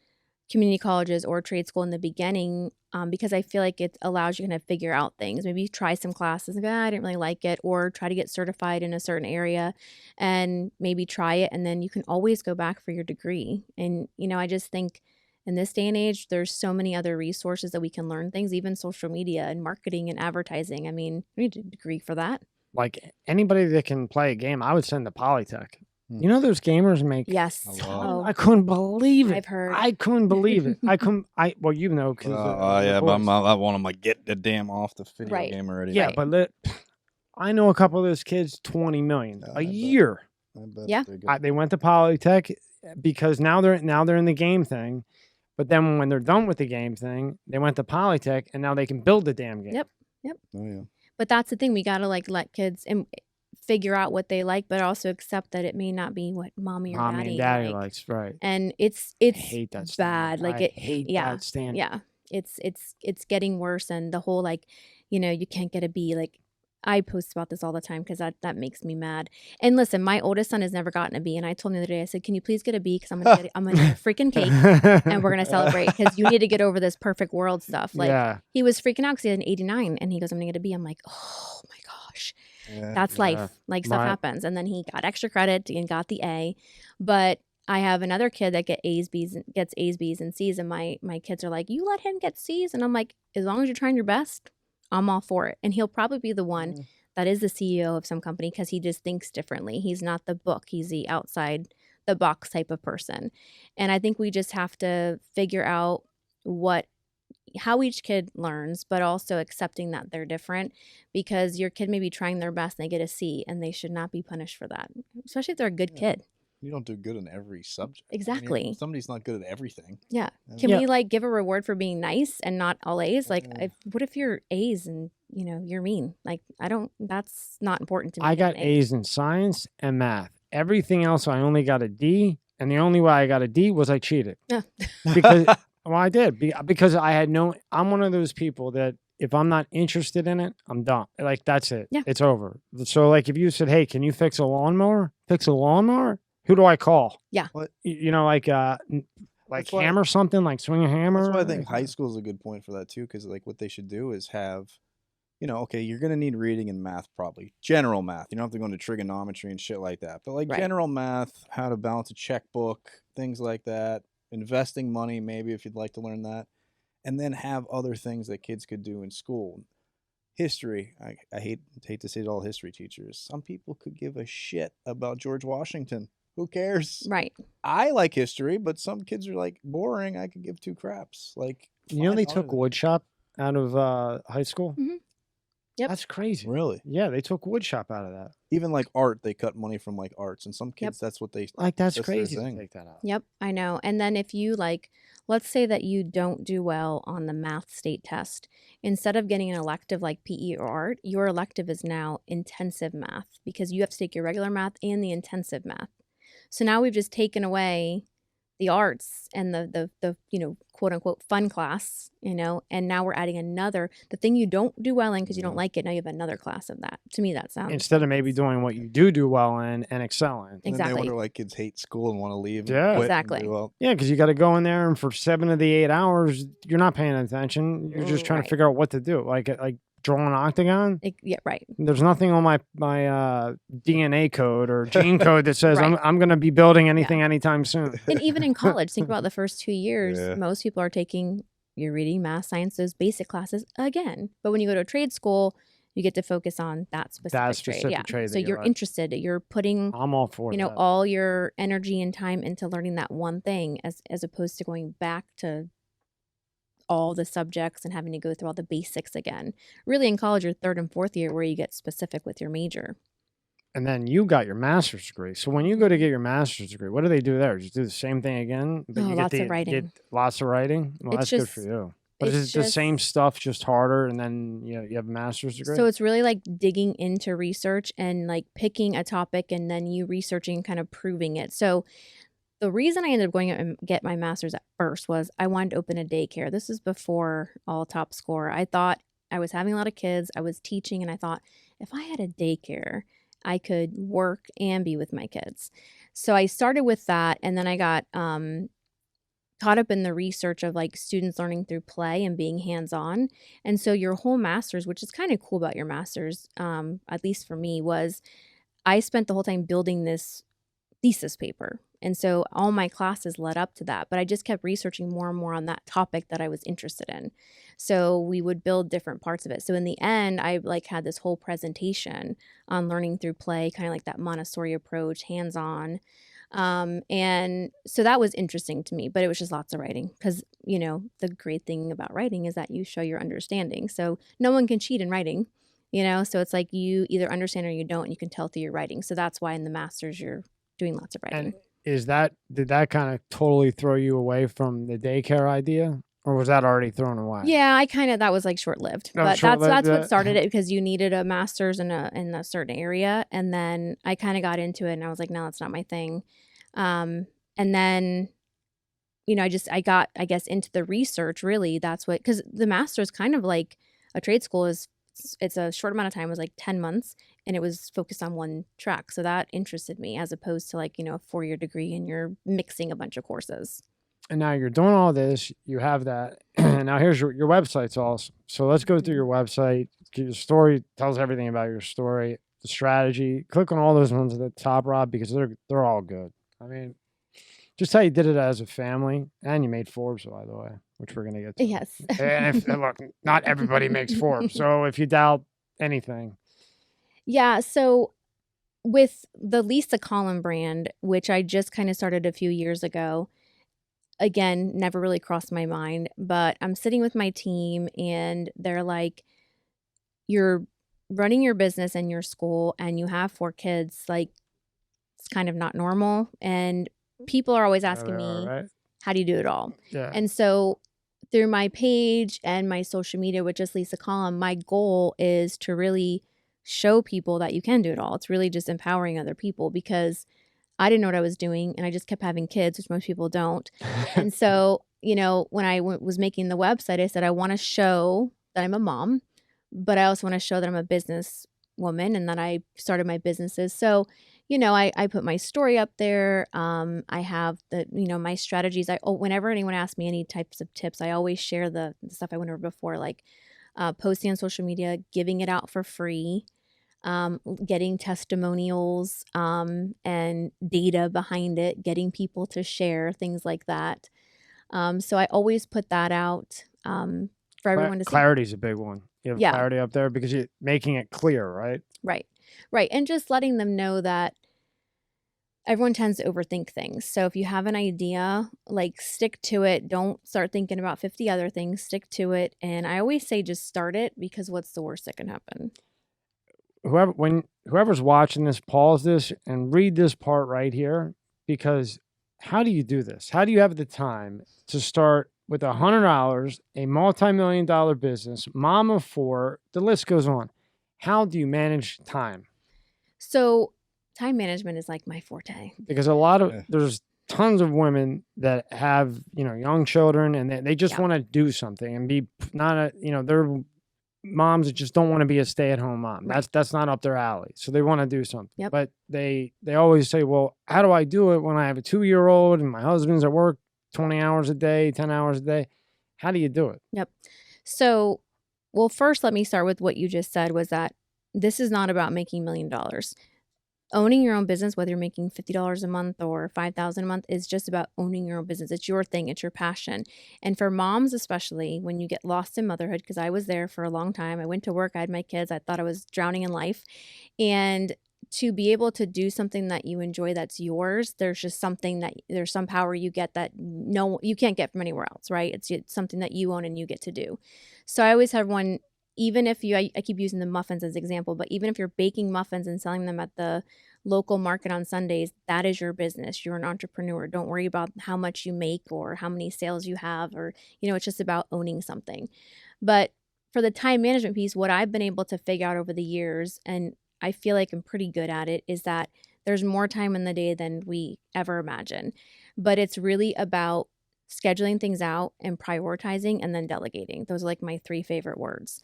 community colleges or trade school in the beginning, because I feel like it allows you to kind of figure out things. Maybe try some classes and go, I didn't really like it, or try to get certified in a certain area and maybe try it. And then you can always go back for your degree. And, I just think in this day and age, there's so many other resources that we can learn things, even social media and marketing and advertising. I mean, we need a degree for that. Like anybody that can play a game, I would send to Polytech. Those gamers make. Yes. I couldn't believe it. I've heard. I couldn't believe it. Well, because. But I'm not one of them. Get the damn off the video game already. Yeah, but I know a couple of those kids, 20 million a year. They went to Polytech because now they're in the game thing. But then when they're done with the game thing, they went to Polytech and now they can build the damn game. Yep. Oh, yeah. But that's the thing. We got to let kids and figure out what they like, but also accept that it may not be what mommy and daddy likes, right? And it's I hate that bad. Standard. I hate that standard. Yeah, it's getting worse, and the whole you can't get a B. I post about this all the time because that makes me mad. And listen, my oldest son has never gotten a B, and I told him the other day, I said, "Can you please get a B? Because I'm gonna get a freaking cake, and we're gonna celebrate because you need to get over this perfect world stuff." He was freaking out because he had an 89, and he goes, "I'm gonna get a B." I'm like, "Oh my gosh." That's life. Stuff happens. And then he got extra credit and got the A. But I have another kid that gets A's, B's, and C's. And my kids are like, you let him get C's? And I'm like, as long as you're trying your best, I'm all for it. And he'll probably be the one that is the CEO of some company because he just thinks differently. He's not the book. He's the outside the box type of person. And I think we just have to figure out how each kid learns, but also accepting that they're different, because your kid may be trying their best and they get a C, and they should not be punished for that, especially if they're a good kid. You don't do good in every subject. Exactly. I mean, somebody's not good at everything. Yeah. Can we give a reward for being nice and not all A's? What if you're A's and you're mean? That's not important to me. I got A's in science and math. Everything else I only got a D, and the only way I got a D was I cheated. Yeah. Because well, I did, because I had I'm one of those people that if I'm not interested in it, I'm done. That's it. Yeah. It's over. So if you said, hey, can you fix a lawnmower? Who do I call? Yeah. What? Hammer something, swing a hammer. That's why I think high school is a good point for that too, because what they should do is have, okay, you're going to need reading and math probably. General math. You don't have to go into trigonometry and shit like that. But general math, how to balance a checkbook, things like that. Investing money, maybe, if you'd like to learn that. And then have other things that kids could do in school. History. I hate to say it, all history teachers. Some people could give a shit about George Washington. Who cares? Right. I like history, but some kids are boring. I could give two craps. They took woodshop out of high school? Mm-hmm. Yep. That's crazy. Really? Yeah, they took woodshop out of that. Even art, they cut money from arts, and some kids, that's what they that's crazy to take that out. Yep, I know. And then if you let's say that you don't do well on the math state test, instead of getting an elective like PE or art, your elective is now intensive math, because you have to take your regular math and the intensive math. So now we've just taken away the arts and the quote unquote fun class, and now we're adding another, the thing you don't do well in because you don't like it. Now you have another class of that. To me, that sounds instead of maybe doing what you do well in and excel in. And exactly. then they wonder why kids hate school and want to leave. Yeah, and quit exactly. And do well. Yeah, because you got to go in there, and for 7 of the 8 hours, you're not paying attention. You're just trying to figure out what to do, like draw an octagon. Yeah, right. There's nothing on my DNA code or gene code that says right. I'm going to be building anything anytime soon. And even in college, think about the first 2 years. Most people are taking your reading, math, science, those basic classes again. But when you go to a trade school, you get to focus on that specific trade. So you're interested. You're putting I'm all for all your energy and time into learning that one thing as opposed to going back to all the subjects and having to go through all the basics again. Really, in college, your 3rd and 4th year where you get specific with your major. And then you got your master's degree. So when you go to get your master's degree, what do they do there? Just do the same thing again? But you lots of writing. Get lots of writing? Well, that's good for you. But it's the same stuff, just harder, and then you have a master's degree? So it's really like digging into research and like picking a topic and then you researching and kind of proving it. So the reason I ended up going out and get my master's at first was I wanted to open a daycare. This is before all top score. I thought I was having a lot of kids. I was teaching, and I thought if I had a daycare, I could work and be with my kids. So I started with that, and then I got caught up in the research of like students learning through play and being hands-on. And so your whole master's, which is kind of cool about your master's, at least for me, was I spent the whole time building this thesis paper. And so all my classes led up to that, but I just kept researching more and more on that topic that I was interested in. So we would build different parts of it. So in the end, I like had this whole presentation on learning through play, kind of like that Montessori approach, hands-on. And so that was interesting to me, but it was just lots of writing because, the great thing about writing is that you show your understanding. So no one can cheat in writing, so it's like you either understand or you don't, and you can tell through your writing. So that's why in the master's, you're doing lots of writing. And did that kind of totally throw you away from the daycare idea, or was that already thrown away? Yeah, that was like short-lived, but that's what started it, because you needed a master's in a certain area. And then I kind of got into it and I was like, no, that's not my thing. And then, I got, I guess, into the research really. That's what, because the master's kind of like a trade school it's a short amount of time. It was like 10 months and it was focused on one track. So that interested me as opposed to like, a 4-year degree and you're mixing a bunch of courses. And now you're doing all this, you have that. Now here's your website's awesome. So let's go through your website. Your story tells everything about your story, the strategy. Click on all those ones at the top, Rob, because they're all good. I mean, just how you did it as a family, and you made Forbes, by the way, which we're going to get to. Yes. And look, not everybody makes Forbes. So if you doubt anything. Yeah. So with the Lisa Collum brand, which I just kind of started a few years ago, again, never really crossed my mind, but I'm sitting with my team and they're like, you're running your business and your school and you have 4 kids. Like, it's kind of not normal. And people are always asking me, how do you do it all? Yeah. And so through my page and my social media, which is Lisa Collum, my goal is to really show people that you can do it all. It's really just empowering other people, because I didn't know what I was doing and I just kept having kids, which most people don't. And so, when I was making the website, I said, I want to show that I'm a mom, but I also want to show that I'm a business woman and that I started my businesses. So, I put my story up there. I have my strategies. Whenever anyone asks me any types of tips, I always share the stuff I went over before, like posting on social media, giving it out for free, getting testimonials and data behind it, getting people to share, things like that. So I always put that out for everyone to see. Clarity is a big one. You have clarity up there because you're making it clear, right? Right. And just letting them know that everyone tends to overthink things. So if you have an idea, like, stick to it. Don't start thinking about 50 other things. Stick to it. And I always say just start it, because what's the worst that can happen? Whoever's watching this, pause this and read this part right here, because how do you do this? How do you have the time to start with $100, a multi-million-dollar business, mom of 4, the list goes on. How do you manage time? So time management is like my forte. Because there's tons of women that have, young children, and they just want to do something and be not they're moms that just don't want to be a stay-at-home mom. Right. That's not up their alley. So they want to do something. Yep. But they always say, well, how do I do it when I have a 2-year-old and my husband's at work 20 hours a day, 10 hours a day? How do you do it? Yep. So, well, first, let me start with what you just said, was that this is not about making $1 million. Owning your own business, whether you're making $50 a month or $5,000 a month, is just about owning your own business. It's your thing. It's your passion. And for moms, especially when you get lost in motherhood, because I was there for a long time. I went to work. I had my kids. I thought I was drowning in life. And to be able to do something that you enjoy, that's yours, there's just something that there's some power you get that you can't get from anywhere else, right? It's something that you own and you get to do. So I always have one, even if I keep using the muffins as an example, but even if you're baking muffins and selling them at the local market on Sundays, that is your business. You're an entrepreneur. Don't worry about how much you make or how many sales you have, or, it's just about owning something. But for the time management piece, what I've been able to figure out over the years, and I feel like I'm pretty good at it, is that there's more time in the day than we ever imagine. But it's really about scheduling things out and prioritizing and then delegating. Those are like my 3 favorite words.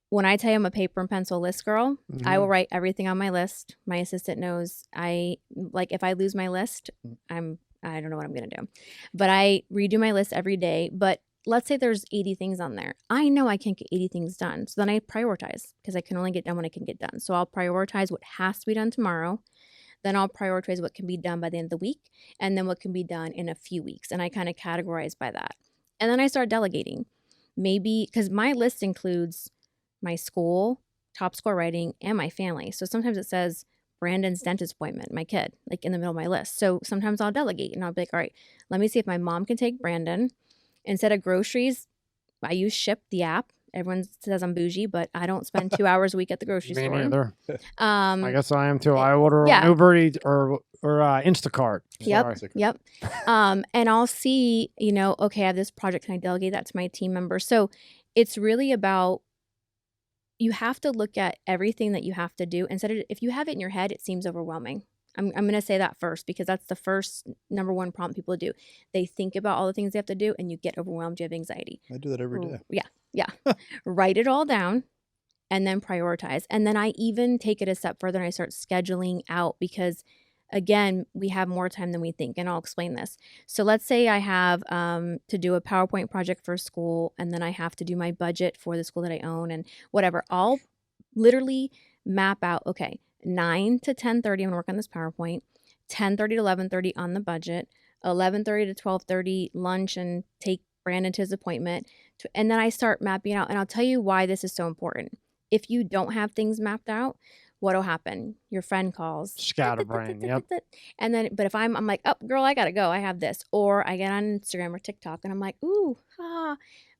When I tell you I'm a paper and pencil list girl, I will write everything on my list. My assistant knows if I lose my list, I don't know what I'm going to do. But I redo my list every day. But let's say there's 80 things on there. I know I can't get 80 things done. So then I prioritize, because I can only get done when I can get done. So I'll prioritize what has to be done tomorrow. Then I'll prioritize what can be done by the end of the week, and then what can be done in a few weeks. And I kind of categorize by that. And then I start delegating. Maybe, because my list includes my school, top score writing, and my family. So sometimes it says Brandon's dentist appointment, my kid, like in the middle of my list. So sometimes I'll delegate and I'll be like, all right, let me see if my mom can take Brandon. Instead of groceries, I use Ship, the app. Everyone says I'm bougie, but I don't spend 2 hours a week at the grocery store. Me neither. I guess I am too. I order Uber Eats or Instacart. Yep. And I'll see, okay, I have this project. Can I delegate that to my team member? So it's really about, you have to look at everything that you have to do. Instead of, if you have it in your head, it seems overwhelming. I'm going to say that first, because that's the first number one problem people do. They think about all the things they have to do and you get overwhelmed. You have anxiety. I do that every day. Yeah. Write it all down and then prioritize. And then I even take it a step further and I start scheduling out, because again, we have more time than we think. And I'll explain this. So let's say I have to do a PowerPoint project for school, and then I have to do my budget for the school that I own and whatever. I'll literally map out, okay, 9 to 10:30, I'm going to work on this PowerPoint, 10:30 to 11:30 on the budget, 11:30 to 12:30 lunch and take Brandon to his appointment. And then I start mapping out. And I'll tell you why this is so important. If you don't have things mapped out, what'll happen? Your friend calls. Scatterbrain, yep. And then, but if I'm like, oh, girl, I got to go. I have this. Or I get on Instagram or TikTok and I'm like, ooh,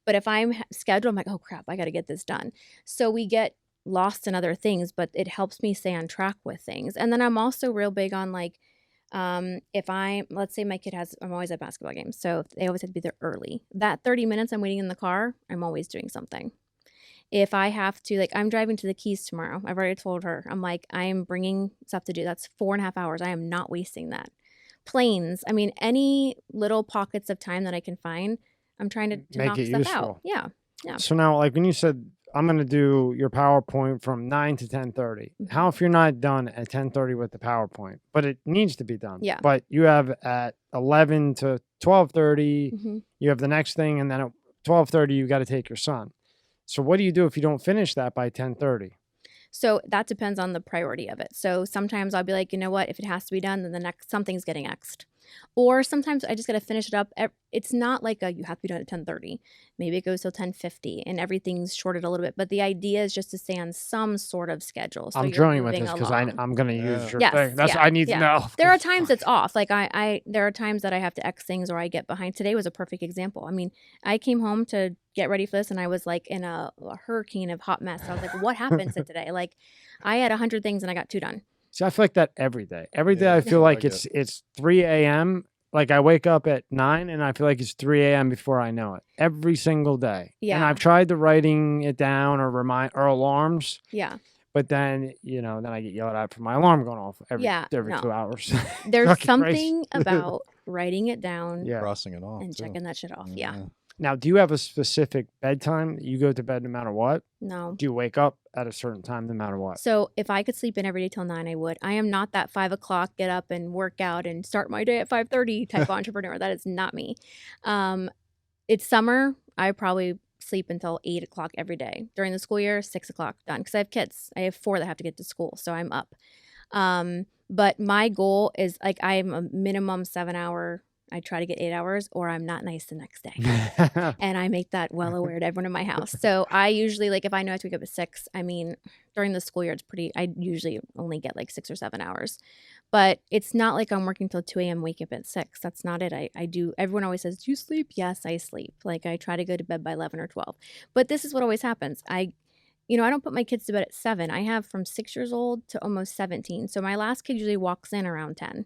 But if I'm scheduled, I'm like, oh, crap, I got to get this done. So we get lost in other things, but it helps me stay on track with things. And then I'm also real big on let's say my kid I'm always at basketball games. So they always have to be there early. That 30 minutes I'm waiting in the car, I'm always doing something. If I have to, I'm driving to the Keys tomorrow. I've already told her. I'm like, I am bringing stuff to do. That's 4.5 hours. I am not wasting that. Planes. I mean, any little pockets of time that I can find, I'm trying to make knock it stuff useful. out. Yeah. So now, when you said, I'm going to do your PowerPoint from 9 to 10:30. Mm-hmm. How if you're not done at 10:30 with the PowerPoint, but it needs to be done? Yeah. But you have at 11 to 12:30, Mm-hmm. you have the next thing, and then at 12:30 you got to take your son. So what do you do if you don't finish that by 10:30? So that depends on the priority of it. So sometimes I'll be like, you know what, if it has to be done, then the next something's getting X'd. Or sometimes I just got to finish it up. It's not like you have to be done at 10:30. Maybe it goes till 10:50 and everything's shorted a little bit. But the idea is just to stay on some sort of schedule. So I'm drawing with this because I'm going to use your thing. I need to know. There are times it's off. There are times that I have to X things or I get behind. Today was a perfect example. I mean, I came home to get ready for this and I was in a hurricane of hot mess. I was like, what happened to today? I had 100 things and I got 2 done. See, I feel like that every day. Every day I feel like it's 3 a.m. I wake up at 9 and I feel like it's 3 a.m. before I know it. Every single day. Yeah. And I've tried writing it down or alarms. Yeah. But then, then I get yelled at for my alarm going off every 2 hours. There's Fucking something about writing it down crossing it off and too. checking that shit off. Yeah. Now, do you have a specific bedtime that you go to bed no matter what? No. Do you wake up at a certain time no matter what? So if I could sleep in every day till 9, I would. I am not that 5 o'clock, get up and work out and start my day at 5:30 type of entrepreneur. That is not me. It's summer. I probably sleep until 8 o'clock every day. During the school year, 6 o'clock done. Because I have kids. I have 4 that have to get to school. So I'm up. But my goal is like I'm a minimum 7-hour. I try to get 8 hours or I'm not nice the next day. And I make that well aware to everyone in my house. So I usually, like if I know I have to wake up at 6, I mean, during the school year, I usually only get like 6 or 7 hours. But it's not like I'm working till 2 a.m., wake up at 6. That's not it. I do. Everyone always says, do you sleep? Yes, I sleep. Like I try to go to bed by 11 or 12. But this is what always happens. I don't put my kids to bed at 7. I have from 6 years old to almost 17. So my last kid usually walks in around 10.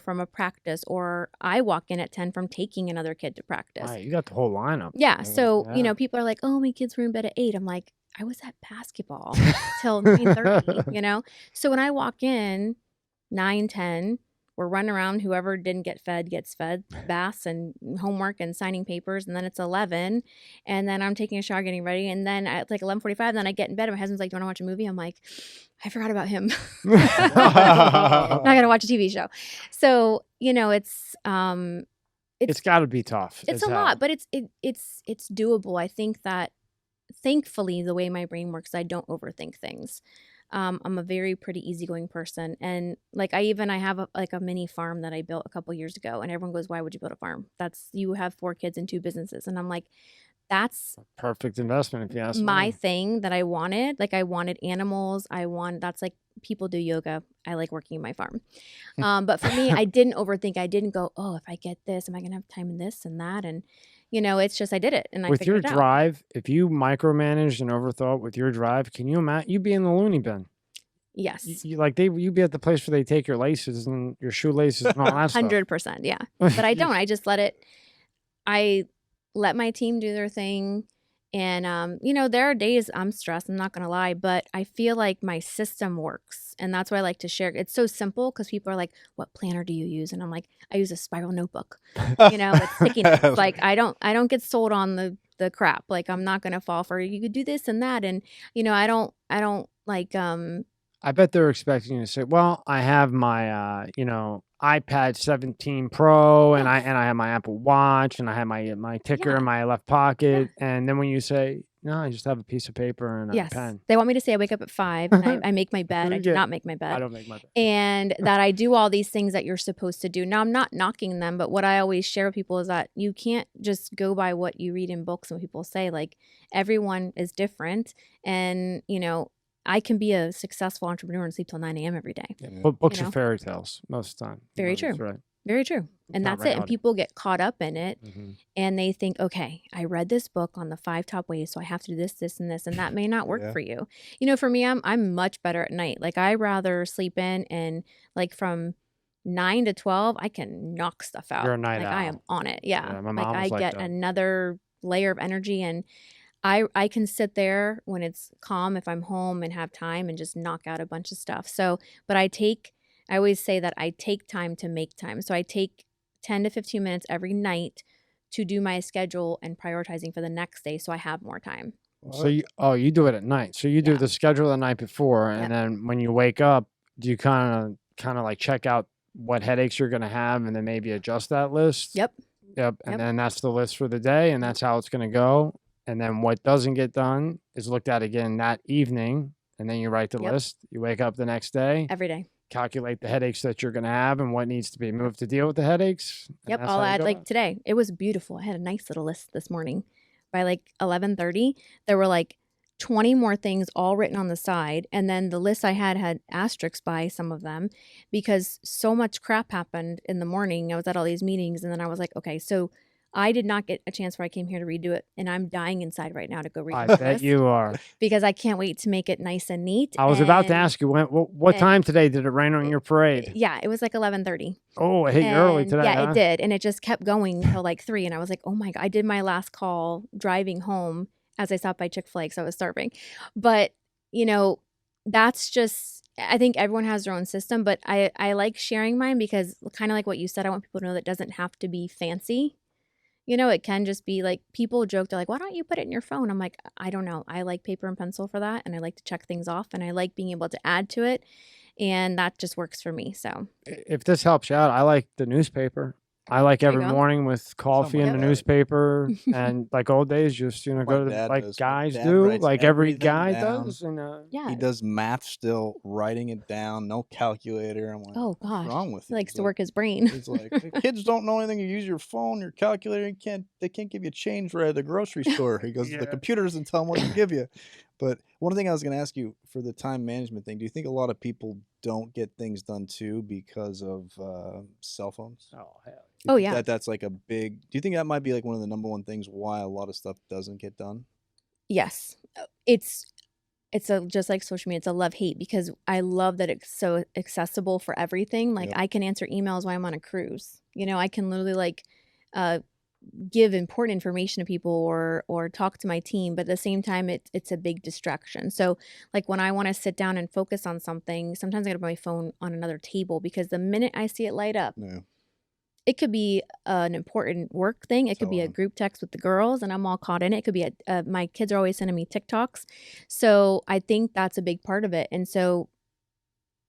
From a practice, or I walk in at 10 from taking another kid to practice. Right, you got the whole lineup. Yeah. So, people are like, oh, my kids were in bed at 8. I'm like, I was at basketball till 9:30, So when I walk in 9, 10, we're running around. Whoever didn't get fed gets fed, baths and homework and signing papers. And then it's 11. And then I'm taking a shower, getting ready. And then at like 11:45, then I get in bed. And my husband's like, do you want to watch a movie? I'm like, I forgot about him. Now I got to watch a TV show. So, it's got to be tough. It's a lot, but it's doable. I think that thankfully the way my brain works, I don't overthink things. I'm a very pretty easygoing person. And like I have a mini farm that I built a couple years ago, and everyone goes, why would you build a farm? You have 4 kids and 2 businesses. And I'm like, that's a perfect investment if you ask me. My thing that I wanted. Like I wanted animals. That's like people do yoga. I like working in my farm. But for me, I didn't overthink. I didn't go, oh, if I get this, am I going to have time in this and that? And it's just I did it and I with your figured it out. drive. If you micromanaged and overthought with your drive, can you imagine you be in the loony bin? Yes, you'd be at the place where they take your laces and your shoelaces and all that stuff. 100%, yeah. But I don't. I just let it. I let my team do their thing, and there are days I'm stressed. I'm not gonna lie, but I feel like my system works, and that's why I like to share. It's so simple because people are like, "What planner do you use?" And I'm like, "I use a spiral notebook." With sticky notes. Like I don't get sold on the crap. Like I'm not gonna fall for you could do this and that, and I don't like I bet they're expecting you to say, "Well, I have my iPad 17 Pro and I have my Apple Watch and I have my ticker in my left pocket." And then when you say, "No, I just have a piece of paper and a pen." They want me to say I wake up at 5 and I make my bed. I do not make my bed. I don't make my bed. And that I do all these things that you're supposed to do. Now, I'm not knocking them, but what I always share with people is that you can't just go by what you read in books and what people say. Like everyone is different, and I can be a successful entrepreneur and sleep till 9 a.m. every day. Yeah, but books are fairy tales most of the time. Very true. Right. Very true. And that's it. And people get caught up in it and they think, okay, I read this book on the 5 top ways, so I have to do this, this, and this. And that may not work for you. For me, I'm much better at night. Like I rather sleep in and like from 9 to 12, I can knock stuff out. You're a night owl. I am on it. Yeah. My mom was I get another layer of energy, and I can sit there when it's calm if I'm home and have time and just knock out a bunch of stuff. So, but I always say that I take time to make time. So I take 10 to 15 minutes every night to do my schedule and prioritizing for the next day so I have more time. So you do it at night. So you do the schedule the night before, and then when you wake up, do you kind of like check out what headaches you're going to have and then maybe adjust that list? Yep. And then that's the list for the day, and that's how it's going to go. And then what doesn't get done is looked at again that evening, and then you write the list. You wake up the next day. Every day. Calculate the headaches that you're going to have and what needs to be moved to deal with the headaches. Yep. I'll add like today. It was beautiful. I had a nice little list this morning. By like 11:30, there were like 20 more things all written on the side. And then the list I had asterisks by some of them because so much crap happened in the morning. I was at all these meetings, and then I was like, okay, so I did not get a chance where I came here to redo it, and I'm dying inside right now to go read it. I bet you are. Because I can't wait to make it nice and neat. I was about to ask you, what time today did it rain on your parade? Yeah, it was like 11:30. Oh, it hit you early today, Yeah, huh? it did, and it just kept going until like 3, and I was like, oh my God. I did my last call driving home as I stopped by Chick-fil-A because I was starving. But, that's just, I think everyone has their own system, but I like sharing mine because kind of like what you said, I want people to know that it doesn't have to be fancy. You know, it can just be like, people joke, they're like, why don't you put it in your phone? I'm like, I don't know. I like paper and pencil for that. And I like to check things off and I like being able to add to it. And that just works for me. So If this helps you out, I like the newspaper. I like every morning with coffee in the newspaper and like old days, just, you know, go to like guys do, like every guy does. And he does math still, writing it down, no calculator. I'm like, oh gosh, what's wrong with he you? likes to work his brain. He's like, kids don't know anything. You use your phone, your calculator. They can't give you change right at the grocery store. He goes, the computer doesn't tell them what to give you. But one thing I was going to ask you for the time management thing, do you think a lot of people don't get things done too because of cell phones? Oh, hell. Oh, yeah. That's like a big, do you think that might be like one of the number one things why a lot of stuff doesn't get done? Yes. It's just like social media, it's a love-hate because I love that it's so accessible for everything. Like I can answer emails while I'm on a cruise. You know, I can literally like give important information to people or talk to my team, but at the same time it's a big distraction. So like when I want to sit down and focus on something, sometimes I gotta put my phone on another table because the minute I see it light up, it could be an important work thing. It could be a group text with the girls and I'm all caught in it. It could be my kids are always sending me TikToks. So I think that's a big part of it. And so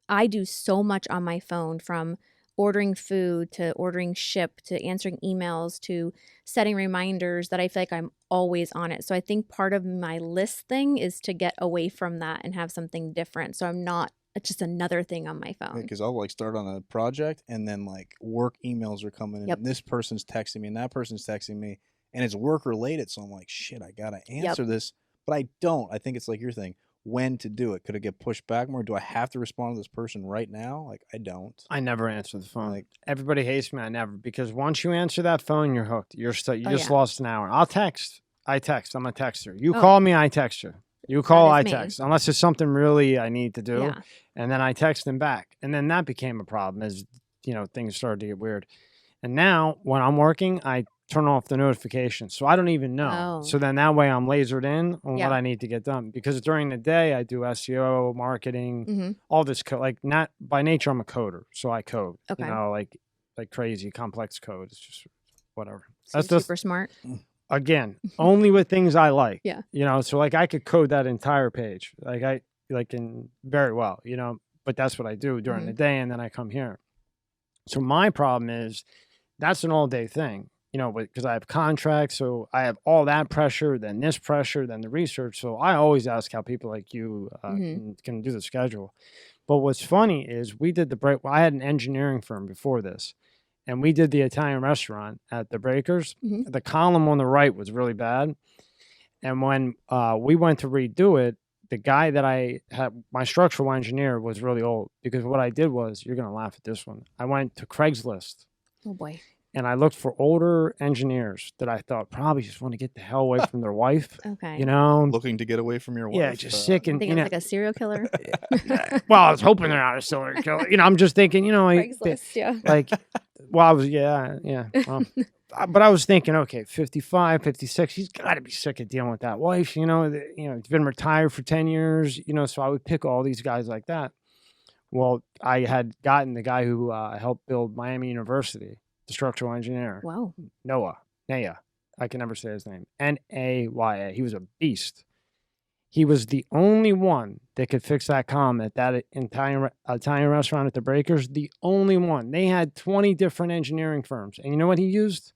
I do so much on my phone, from ordering food to ordering ship to answering emails to setting reminders, that I feel like I'm always on it. So I think part of my list thing is to get away from that and have something different. So I'm not just another thing on my phone. Because I'll like start on a project and then like work emails are coming in and this person's texting me and that person's texting me and it's work related. So I'm like, shit, I got to answer this, but I don't. I think it's like your thing. When to do it? Could it get pushed back more? Do I have to respond to this person right now? Like, I don't. I never answer the phone. Like, everybody hates me. I never, because once you answer that phone, you're hooked. You just lost an hour. I'll text. I text. I'm a texter. You call me, I text you. You call, I text. Unless there's something really I need to do. Yeah. And then I text them back. And then that became a problem as, you know, things started to get weird. And now when I'm working, I turn off the notifications. So I don't even know. So then that way I'm lasered in on what I need to get done. Because during the day I do SEO, marketing, all this code. Like, not by nature, I'm a coder. So I code, you know, like crazy complex code. It's just whatever. So that's just super smart. Again, only with things I like. You know, so like I could code that entire page. Like I can very well, you know, but that's what I do during the day. And then I come here. So my problem is that's an all day thing. You know, because I have contracts, so I have all that pressure, then this pressure, then the research. So I always ask how people like you can do the schedule. But what's funny is we did I had an engineering firm before this, and we did the Italian restaurant at the Breakers. The column on the right was really bad. And when we went to redo it, the guy that I had, my structural engineer, was really old, because what I did was, you're going to laugh at this one. I went to Craigslist. Oh, boy. And I looked for older engineers that I thought probably just want to get the hell away from their wife. You know? Looking to get away from your wife. Yeah, just sick. And, you know, like a serial killer? Well, I was hoping they're not a serial killer. You know, I'm just thinking, you know. Craigslist, like, well, I was, but I was thinking, okay, 55, 56, he's got to be sick of dealing with that wife. You know, he's been retired for 10 years, you know, so I would pick all these guys like that. Well, I had gotten the guy who helped build Miami University, the structural engineer. Wow. Naya. I can never say his name. Naya. He was a beast. He was the only one that could fix that column at that Italian restaurant at the Breakers. The only one. They had 20 different engineering firms. And you know what he used?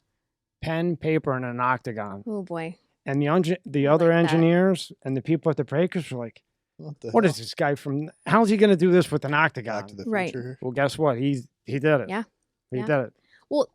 Pen, paper, and an octagon. Oh, boy. And the other engineers and the people at the Breakers were like, what is this guy from? How's he going to do this with an octagon? Back to the Future. Well, guess what? He did it. Yeah. He did it. Well,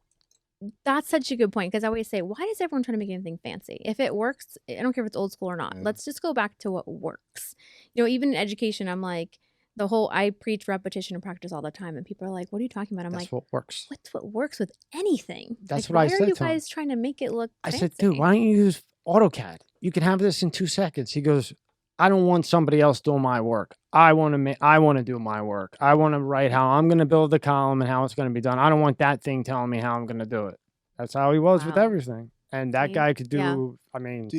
that's such a good point, because I always say, why does everyone try to make anything fancy? If it works, I don't care if it's old school or not. Let's just go back to what works. You know, even in education, I'm like, I preach repetition and practice all the time, and people are like, what are you talking about? I'm That's what works. What's what works with anything? That's what I said to him. Why are you guys trying to make it look fancy? I said, dude, why don't you use AutoCAD? You can have this in 2 seconds. He goes, I don't want somebody else doing my work. I want to do my work. I want to write how I'm going to build the column and how it's going to be done. I don't want that thing telling me how I'm going to do it. That's how he was with everything. And that guy could do, I mean.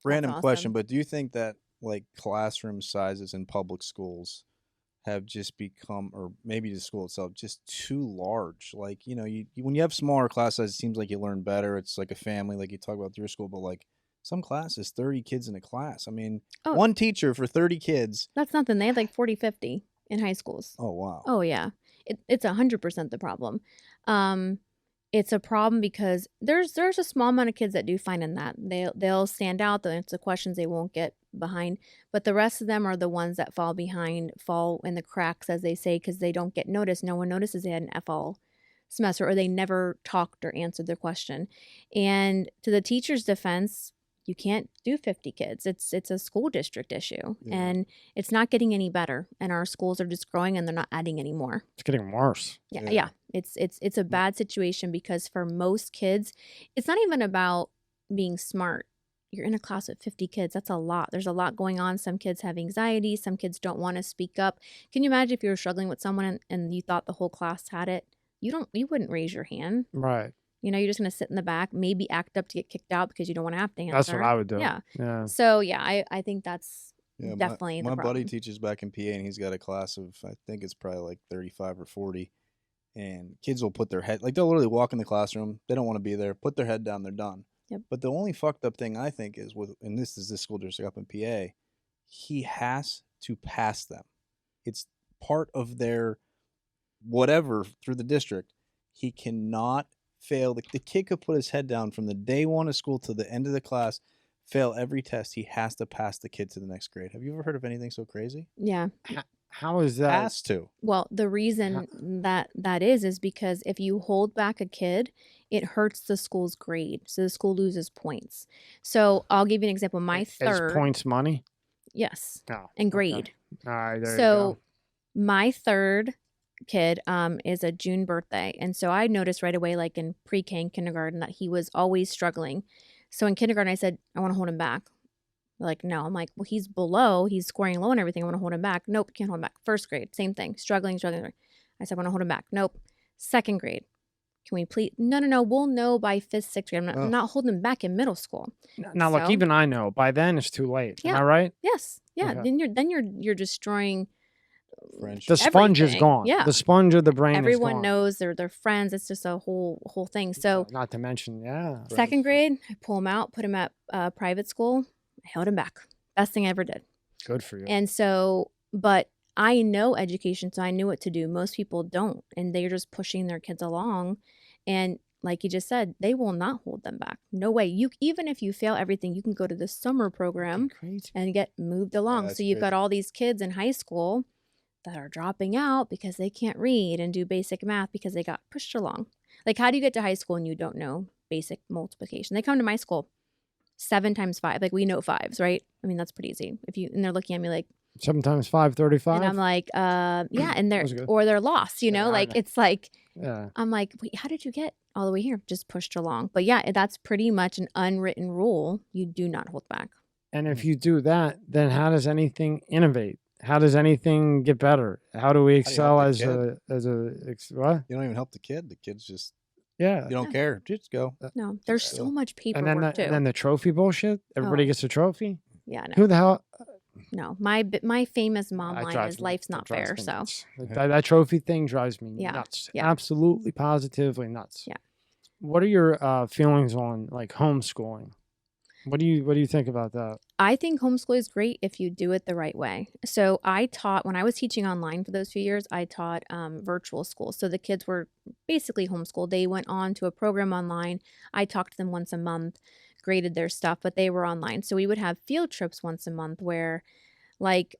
Random question, but do you think that like classroom sizes in public schools have just become, or maybe the school itself, just too large. Like, you know, when you have smaller class sizes, it seems like you learn better. It's like a family, like you talk about through school, but like some classes, 30 kids in a class. I mean, one teacher for 30 kids. That's nothing. They had like 40, 50 in high schools. Oh, wow. Oh, yeah. It's 100% the problem. It's a problem because there's a small amount of kids that do fine in that. They'll stand out, they'll answer questions, they won't get behind. But the rest of them are the ones that fall behind, fall in the cracks, as they say, because they don't get noticed. No one notices they had an F all semester, or they never talked or answered their question. And to the teacher's defense, you can't do 50 kids. It's a school district issue, and it's not getting any better. And our schools are just growing, and they're not adding any more. It's getting worse. Yeah. It's a bad situation because for most kids, it's not even about being smart. You're in a class with 50 kids. That's a lot. There's a lot going on. Some kids have anxiety. Some kids don't want to speak up. Can you imagine if you were struggling with someone and you thought the whole class had it? You wouldn't raise your hand. Right. You know, you're just going to sit in the back, maybe act up to get kicked out because you don't want to have to answer. That's what I would do. Yeah. So, yeah, I think that's definitely the my problem. buddy teaches back in PA, and he's got a class of, I think it's probably like 35 or 40. And kids will put their head, like they'll literally walk in the classroom. They don't want to be there. Put their head down. They're done. Yep. But the only fucked up thing I think is and this is this school district up in PA, he has to pass them. It's part of their whatever through the district. He cannot fail. The kid could put his head down from the day one of school to the end of the class, fail every test. He has to pass the kid to the next grade. Have you ever heard of anything so crazy? Yeah. How is that? Has to. Well, the reason that is because if you hold back a kid, it hurts the school's grade. So the school loses points. So I'll give you an example. My third. Is points money? Yes. No. And grade. Okay. All right. There you so go. My third kid is a June birthday. And so I noticed right away, like in pre-K and kindergarten, that he was always struggling. So in kindergarten, I said, I want to hold him back. They're like, no. I'm like, well, he's scoring low and everything. I want to hold him back. Nope, can't hold him back. First grade, same thing. Struggling. I said, I want to hold him back. Nope. Second grade. Can we please? No. We'll know by 5th, 6th grade. I'm not holding him back in middle school. Now, look, even I know by then it's too late. Am I right? Yes. Yeah. Okay. Then you're destroying. French. The sponge is gone. Yeah. The sponge of the brain is gone. Everyone knows they're friends. It's just a whole thing. So not to mention, second grade, I pull him out, put him at private school. I held him back. Best thing I ever did. Good for you. And so, but I know education, so I knew what to do. Most people don't, and they're just pushing their kids along. And like you just said, they will not hold them back. No way. Even if you fail everything, you can go to the summer program and get moved along. So you've got all these kids in high school that are dropping out because they can't read and do basic math because they got pushed along. Like, how do you get to high school and you don't know basic multiplication? They come to my school 7 times 5. Like, we know 5s, right? I mean, that's pretty easy. And they're looking at me like 7 times 5, 35. And I'm like, yeah, and they're lost, you know, like it's like, I'm like, wait, how did you get all the way here? Just pushed along. But yeah, that's pretty much an unwritten rule. You do not hold back. And if you do that, then how does anything innovate? How does anything get better? How do we excel what? You don't even help the kid. The kid's just, you don't care. Just go. No, there's so much paperwork too. And then the trophy bullshit. Everybody gets a trophy. Yeah. No. Who the hell? No, my famous mom line is life's not fair. So that trophy thing drives me nuts. Yeah. Absolutely, positively nuts. Yeah. What are your feelings on like homeschooling? What do you think about that? I think homeschool is great if you do it the right way. So I taught, when I was teaching online for those few years, I taught virtual school. So the kids were basically homeschooled. They went on to a program online. I talked to them once a month, graded their stuff, but they were online. So we would have field trips once a month where, like,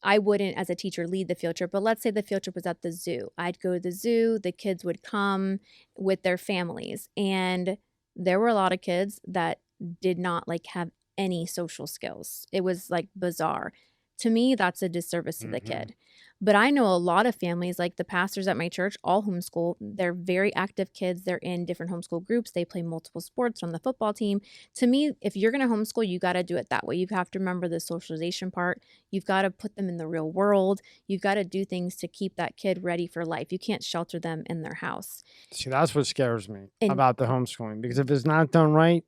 I wouldn't as a teacher lead the field trip, but let's say the field trip was at the zoo. I'd go to the zoo, the kids would come with their families. And there were a lot of kids that did not like have any social skills. It was like bizarre. To me, that's a disservice to the kid. But I know a lot of families, like the pastors at my church, all homeschool. They're very active kids. They're in different homeschool groups. They play multiple sports on the football team. To me, if you're going to homeschool, you got to do it that way. You have to remember the socialization part. You've got to put them in the real world. You've got to do things to keep that kid ready for life. You can't shelter them in their house. See, that's what scares me about the homeschooling. Because if it's not done right,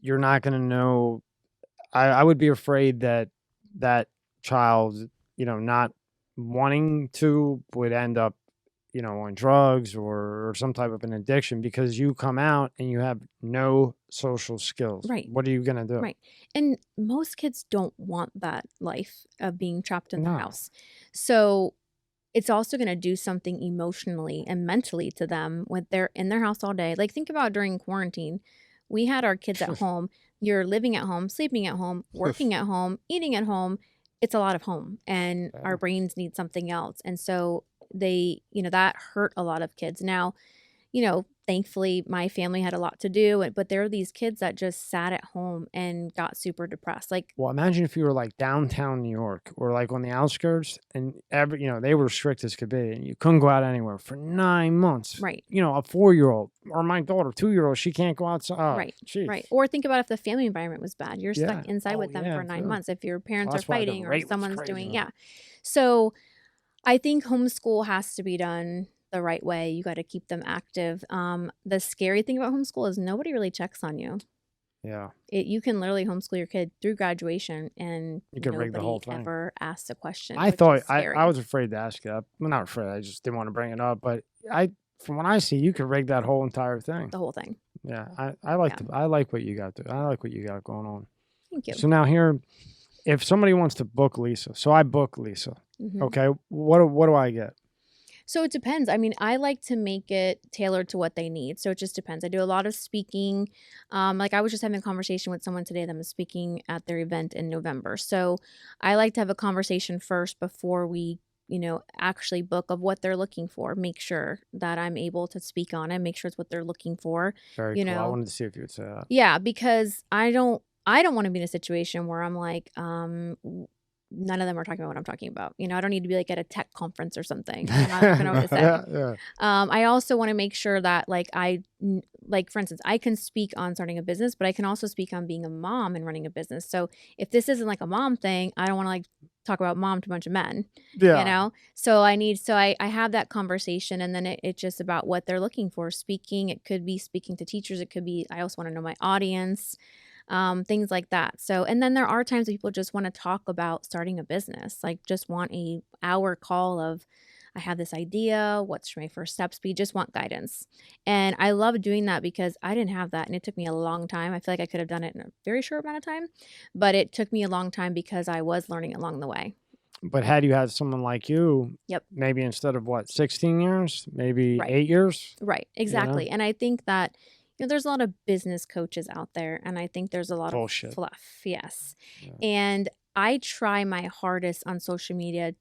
you're not going to know. I would be afraid that that child, not wanting to would end up, on drugs or some type of an addiction because you come out and you have no social skills. Right. What are you going to do? Right. And most kids don't want that life of being trapped in the house. So it's also going to do something emotionally and mentally to them when they're in their house all day. Like, think about during quarantine. We had our kids at home. You're living at home, sleeping at home, working at home, eating at home. It's a lot of home, and our brains need something else. And so they, that hurt a lot of kids. Now, thankfully my family had a lot to do, but there are these kids that just sat at home and got super depressed. Like, well, imagine if you were like downtown New York or like on the outskirts and they were strict as could be and you couldn't go out anywhere for 9 months. Right. A 4-year-old or my daughter, 2-year-old, she can't go outside. Oh, right. Geez. Right. Or think about if the family environment was bad. You're stuck inside with them for 9 months. If your parents are fighting or someone's doing, So I think homeschool has to be done the right way. You got to keep them active. The scary thing about homeschool is nobody really checks on you. Yeah. You can literally homeschool your kid through graduation and you can rig the whole thing. Ever asks a question. I thought I was afraid to ask it. I'm not afraid. I just didn't want to bring it up. But from what I see, you can rig that whole entire thing. The whole thing. Yeah. I like what you got I like what you got going on. Thank you. So now here, if somebody wants to book Lisa, so I book Lisa. Mm-hmm. Okay. What do I get? So it depends. I mean, I like to make it tailored to what they need. So it just depends. I do a lot of speaking. Like I was just having a conversation with someone today that was speaking at their event in November. So I like to have a conversation first before we, actually book of what they're looking for. Make sure that I'm able to speak on it. Make sure it's what they're looking for. Very cool. I wanted to see if you would say that. Yeah, because I don't want to be in a situation where I'm like, none of them are talking about what I'm talking about. I don't need to be like at a tech conference or something. I'm not going to know what to say. Yeah. I also want to make sure that for instance, I can speak on starting a business, but I can also speak on being a mom and running a business. So if this isn't like a mom thing, I don't want to like talk about mom to a bunch of men, So I have that conversation, and then it's just about what they're looking for. Speaking, it could be speaking to teachers. It could be, I also want to know my audience. Things like that. So, and then there are times that people just want to talk about starting a business, like just want a hour call of, I have this idea, what's my first steps be, just want guidance. And I love doing that because I didn't have that. And it took me a long time. I feel like I could have done it in a very short amount of time, but it took me a long time because I was learning along the way. But had you had someone like you, yep, maybe instead of 16 years, maybe 8 years? Right. Exactly. And I think that there's a lot of business coaches out there, and I think there's a lot of fluff. Yes. Yeah. And I try my hardest on social media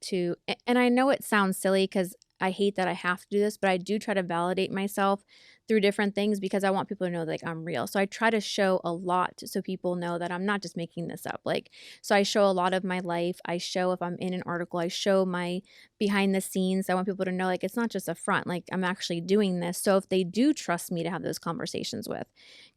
and I know it sounds silly because I hate that I have to do this, but I do try to validate myself through different things because I want people to know that I'm real. So I try to show a lot so people know that I'm not just making this up. So I show a lot of my life. I show if I'm in an article, I show my behind the scenes. I want people to know it's not just a front, I'm actually doing this. So if they do trust me to have those conversations with,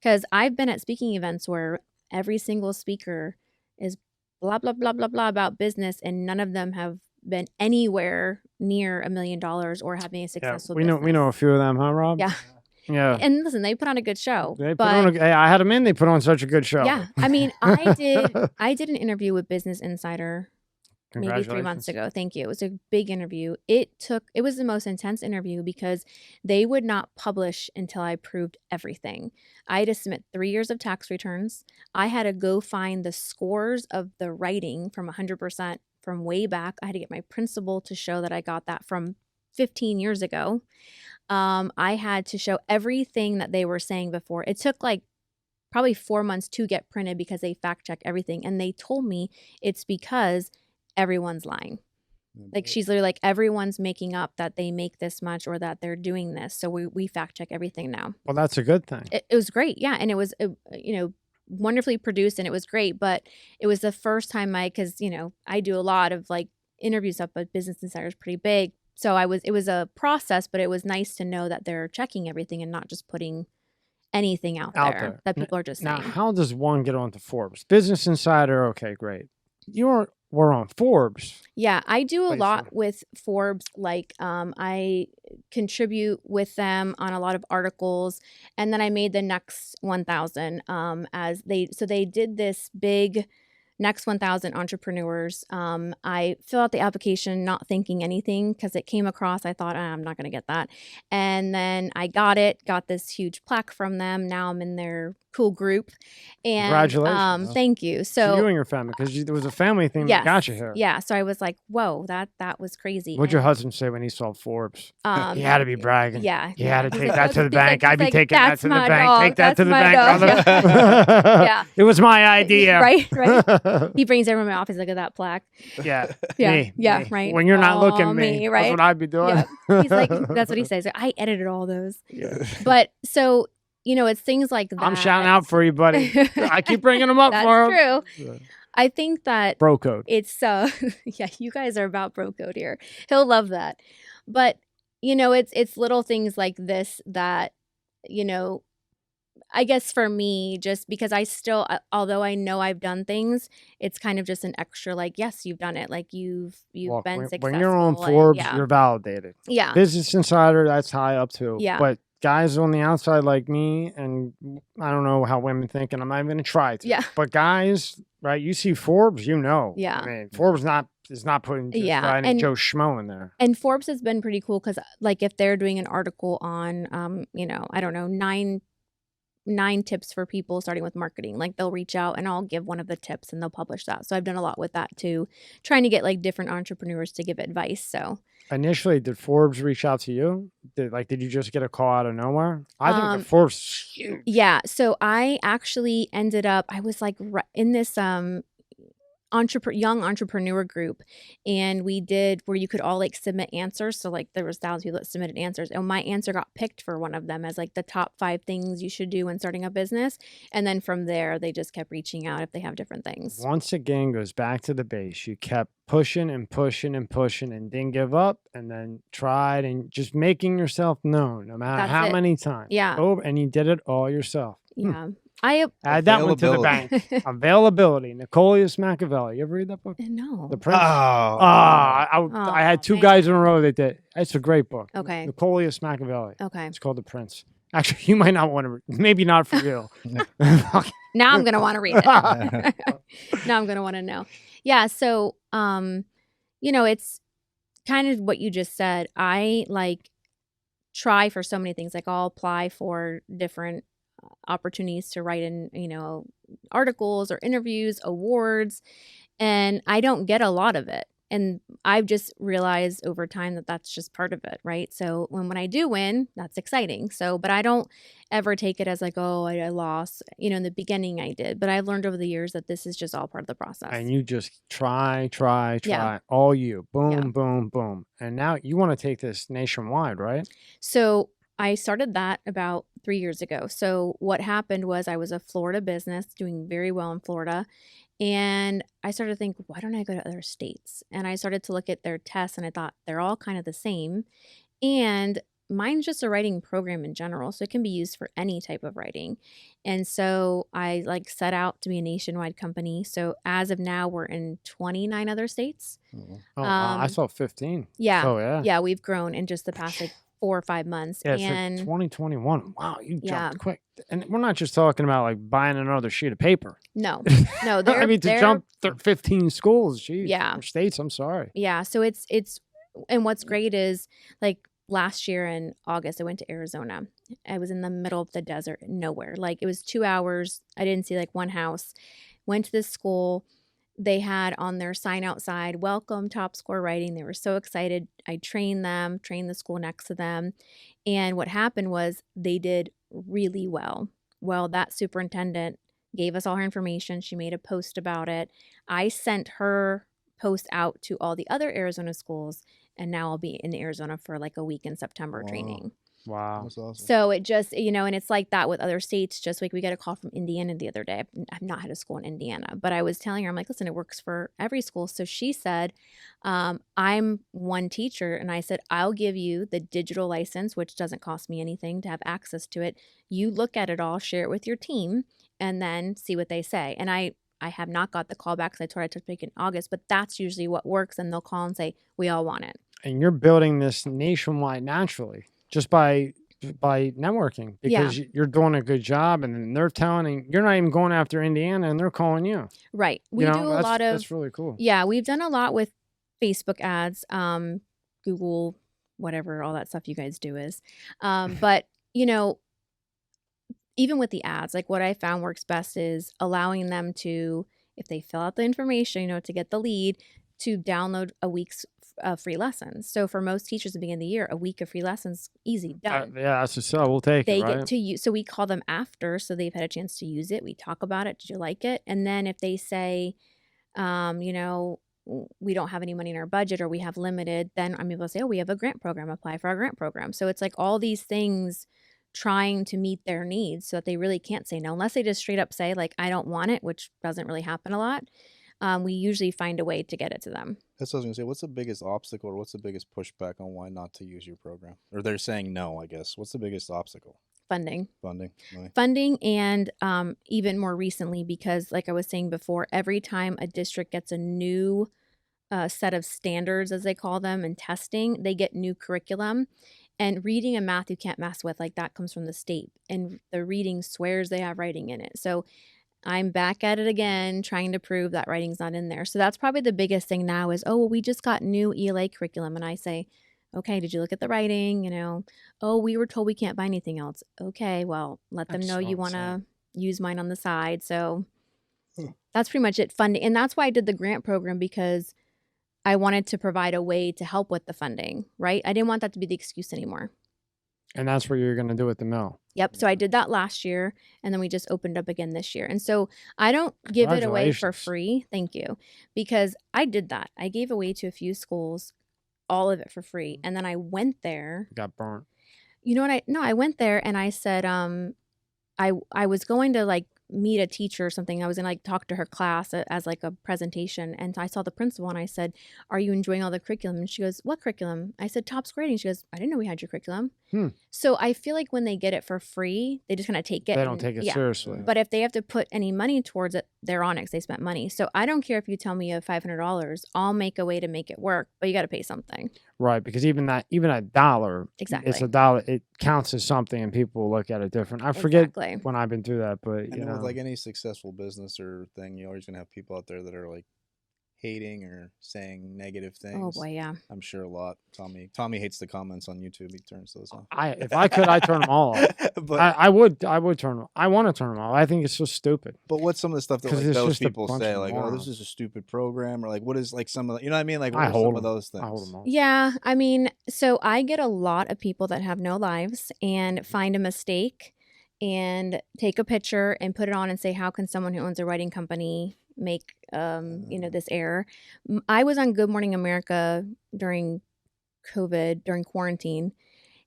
because I've been at speaking events where every single speaker is blah, blah, blah, blah, blah about business, and none of them have been anywhere near $1 million or having a successful business. We know a few of them, huh, Rob? Yeah. Yeah. And listen, they put on a good show. I had them in. They put on such a good show. Yeah. I mean, I did an interview with Business Insider maybe 3 months ago. Thank you. It was a big interview. It was the most intense interview because they would not publish until I proved everything. I had to submit 3 years of tax returns. I had to go find the scores of the writing from 100% from way back. I had to get my principal to show that I got that from 15 years ago. I had to show everything that they were saying before. It took probably 4 months to get printed because they fact check everything. And they told me it's because everyone's lying. She's literally everyone's making up that they make this much or that they're doing this. So we fact check everything now. Well, that's a good thing. It was great. Yeah. And it was, wonderfully produced, and it was great. But it was the first time because, I do a lot of interview stuff, but Business Insider is pretty big. So it was a process, but it was nice to know that they're checking everything and not just putting anything out there that people are just saying. Now, how does one get onto Forbes? Business Insider, okay, great. We're on Forbes. Yeah, I do a lot with Forbes. I contribute with them on a lot of articles, and then I made the next 1,000 they did this big next 1,000 entrepreneurs. I filled out the application not thinking anything because it came across. I thought, I'm not going to get that. And then I got this huge plaque from them. Now I'm in their cool group. And Congratulations. Thank you. To So you and your family, because there was a family thing that got you here. Yeah. So I was like, whoa, that was crazy. What'd your husband say when he saw Forbes? He had to be bragging. Yeah. He had to take like, that to the bank. I'd be taking that to the bank. dog. Take that That's to the my bank, dog. brother. Yeah. It was my idea. Right. He brings everyone in my office, look at that plaque. Yeah. Yeah. Me. Yeah. Me. Right. When you're not looking, me. Right. That's what I'd be doing. Yeah. He's like, that's what he says. I edited all those. Yeah. But so, it's things like that. I'm shouting out for you, buddy. I keep bringing them up for him. That's true. I think that bro code. It's yeah, you guys are about bro code here. He'll love that. But it's little things like this that I guess for me, just because I still, although I know I've done things, it's kind of just an extra, like, yes, you've done it. Like you've been successful. When you're on Forbes, you're validated. Yeah. Business Insider, that's high up too. Yeah. But guys on the outside like me, and I don't know how women think, and I'm not even going to try to. Yeah. But guys, right, you see Forbes, Yeah. I mean, Forbes is not putting just any Joe Schmo in there. And Forbes has been pretty cool because, like, if they're doing an article on, I don't know, nine tips for people starting with marketing, like they'll reach out and I'll give one of the tips and they'll publish that. So I've done a lot with that too, trying to get like different entrepreneurs to give advice. So initially, did Forbes reach out to you? Did you just get a call out of nowhere? I think the Forbes is huge. Yeah. So I actually ended up, I was like in this young entrepreneur group, and we did where you could all like submit answers. So like there was thousands of people that submitted answers, and my answer got picked for one of them as like the top 5 things you should do when starting a business. And then from there, they just kept reaching out if they have different things. Once again, goes back to the base. You kept pushing and pushing and pushing and didn't give up, and then tried and just making yourself known no matter how many times. Yeah. Oh, and you did it all yourself. Yeah. Add that one to the bank. Availability. Nicoleus Machiavelli. You ever read that book? No. The Prince. I had 2 guys in a row that did. It's a great book. Okay. Nicoleus Machiavelli. Okay. It's called The Prince. Actually, you might not want to. Maybe not for you. Now I'm going to want to read it. Now I'm going to want to know. Yeah. So, it's kind of what you just said. I like try for so many things. Like I'll apply for different opportunities to write in, articles or interviews, awards, and I don't get a lot of it. And I've just realized over time that that's just part of it, right? So when I do win, that's exciting. So, but I don't ever take it as like, oh, I lost. In the beginning I did, but I've learned over the years that this is just all part of the process. And you just try, Yeah. all you, boom, Yeah. boom, boom. And now you want to take this nationwide, right? So I started that about 3 years ago. So what happened was I was a Florida business doing very well in Florida. And I started to think, why don't I go to other states? And I started to look at their tests and I thought they're all kind of the same. And mine's just a writing program in general. So it can be used for any type of writing. And so I set out to be a nationwide company. So as of now, we're in 29 other states. Oh, I saw 15. Yeah. Oh, yeah. Yeah. We've grown in just the past 4 or 5 months. Yeah, and so 2021. Wow, you Yeah. jumped quick. And we're not just talking about like buying another sheet of paper. no, I mean, to jump 15 schools, geez, Yeah. or states, I'm sorry. Yeah. So it's, and what's great is like last year in August, I went to Arizona. I was in the middle of the desert, nowhere. Like it was 2 hours. I didn't see like one house. Went to this school. They had on their sign outside, welcome top score writing. They were so excited. I trained them, trained the school next to them. And what happened was they did really well. Well, that superintendent gave us all her information. She made a post about it. I sent her post out to all the other Arizona schools. And now I'll be in Arizona for like a week in September training. Wow. That's awesome. So it just, and it's like that with other states. Just like we got a call from Indiana the other day. I've not had a school in Indiana, but I was telling her, I'm like, listen, it works for every school. So she said, I'm one teacher. And I said, I'll give you the digital license, which doesn't cost me anything to have access to it. You look at it all, share it with your team, and then see what they say. And I have not got the call back because I told her I took it in August, but that's usually what works. And they'll call and say, we all want it. And you're building this nationwide naturally. Just by by networking because you're doing a good job, and then they're telling you're not even going after Indiana, and they're calling you. Right. We do a lot of. That's really cool. Yeah, we've done a lot with Facebook ads, Google, whatever all that stuff you guys do is, but even with the ads, like what I found works best is allowing them to, if they fill out the information, to get the lead, to download a week's free lessons. So for most teachers at the beginning of the year, a week of free lessons, easy, done. Yeah, that's just so we'll take they it, right? get to use. So we call them after, so they've had a chance to use it. We talk about it. Did you like it? And then if they say, we don't have any money in our budget or we have limited, then I'm able to say, oh, we have a grant program, apply for our grant program. So it's like all these things trying to meet their needs so that they really can't say no, unless they just straight up say like, I don't want it, which doesn't really happen a lot. We usually find a way to get it to them. That's what I was going to say. What's the biggest obstacle or what's the biggest pushback on why not to use your program? Or they're saying no, I guess. What's the biggest obstacle? Funding. Money. Funding, and even more recently, because like I was saying before, every time a district gets a new set of standards, as they call them, and testing, they get new curriculum. And reading and math you can't mess with, like that comes from the state. And the reading swears they have writing in it. So I'm back at it again, trying to prove that writing's not in there. So that's probably the biggest thing now is, oh, well, we just got new ELA curriculum. And I say, okay, did you look at the writing? Oh, we were told we can't buy anything else. Okay, well, let them know you want to use mine on the side. So that's pretty much it. Funding. And that's why I did the grant program, because I wanted to provide a way to help with the funding, right? I didn't want that to be the excuse anymore. And that's what you're going to do with the mill. Yep. So I did that last year, and then we just opened up again this year. And so I don't give it away for free. Thank you. Because I did that. I gave away to a few schools, all of it for free. And then I went there. Got burnt. You know what? I went there and I said, I was going to like meet a teacher or something. I was going to talk to her class as like a presentation. And I saw the principal and I said, are you enjoying all the curriculum? And she goes, what curriculum? I said, TOPS grading. She goes, I didn't know we had your curriculum. So I feel like when they get it for free, they just kind of take it. They don't take it seriously. But if they have to put any money towards it, they're on it because they spent money. So I don't care if you tell me you have $500, I'll make a way to make it work, but you got to pay something. Right. Because even a dollar, exactly, it's a dollar. It counts as something and people look at it different. I forget when I've been through that, but with like any successful business or thing, you're always going to have people out there that are like hating or saying negative things. Oh boy, yeah. I'm sure a lot. Tommy hates the comments on YouTube. He turns those off. If I could, I'd turn them all off. But I would turn them. I want to turn them off. I think it's so stupid. But what's some of the stuff that like those people say? Like, oh, this is a stupid program, or like, what is like some of the, you know what I mean? Like, what are some of those things? I hold them all. Yeah, I mean, so I get a lot of people that have no lives and find a mistake and take a picture and put it on and say, how can someone who owns a writing company make this error? I was on Good Morning America during COVID, during quarantine,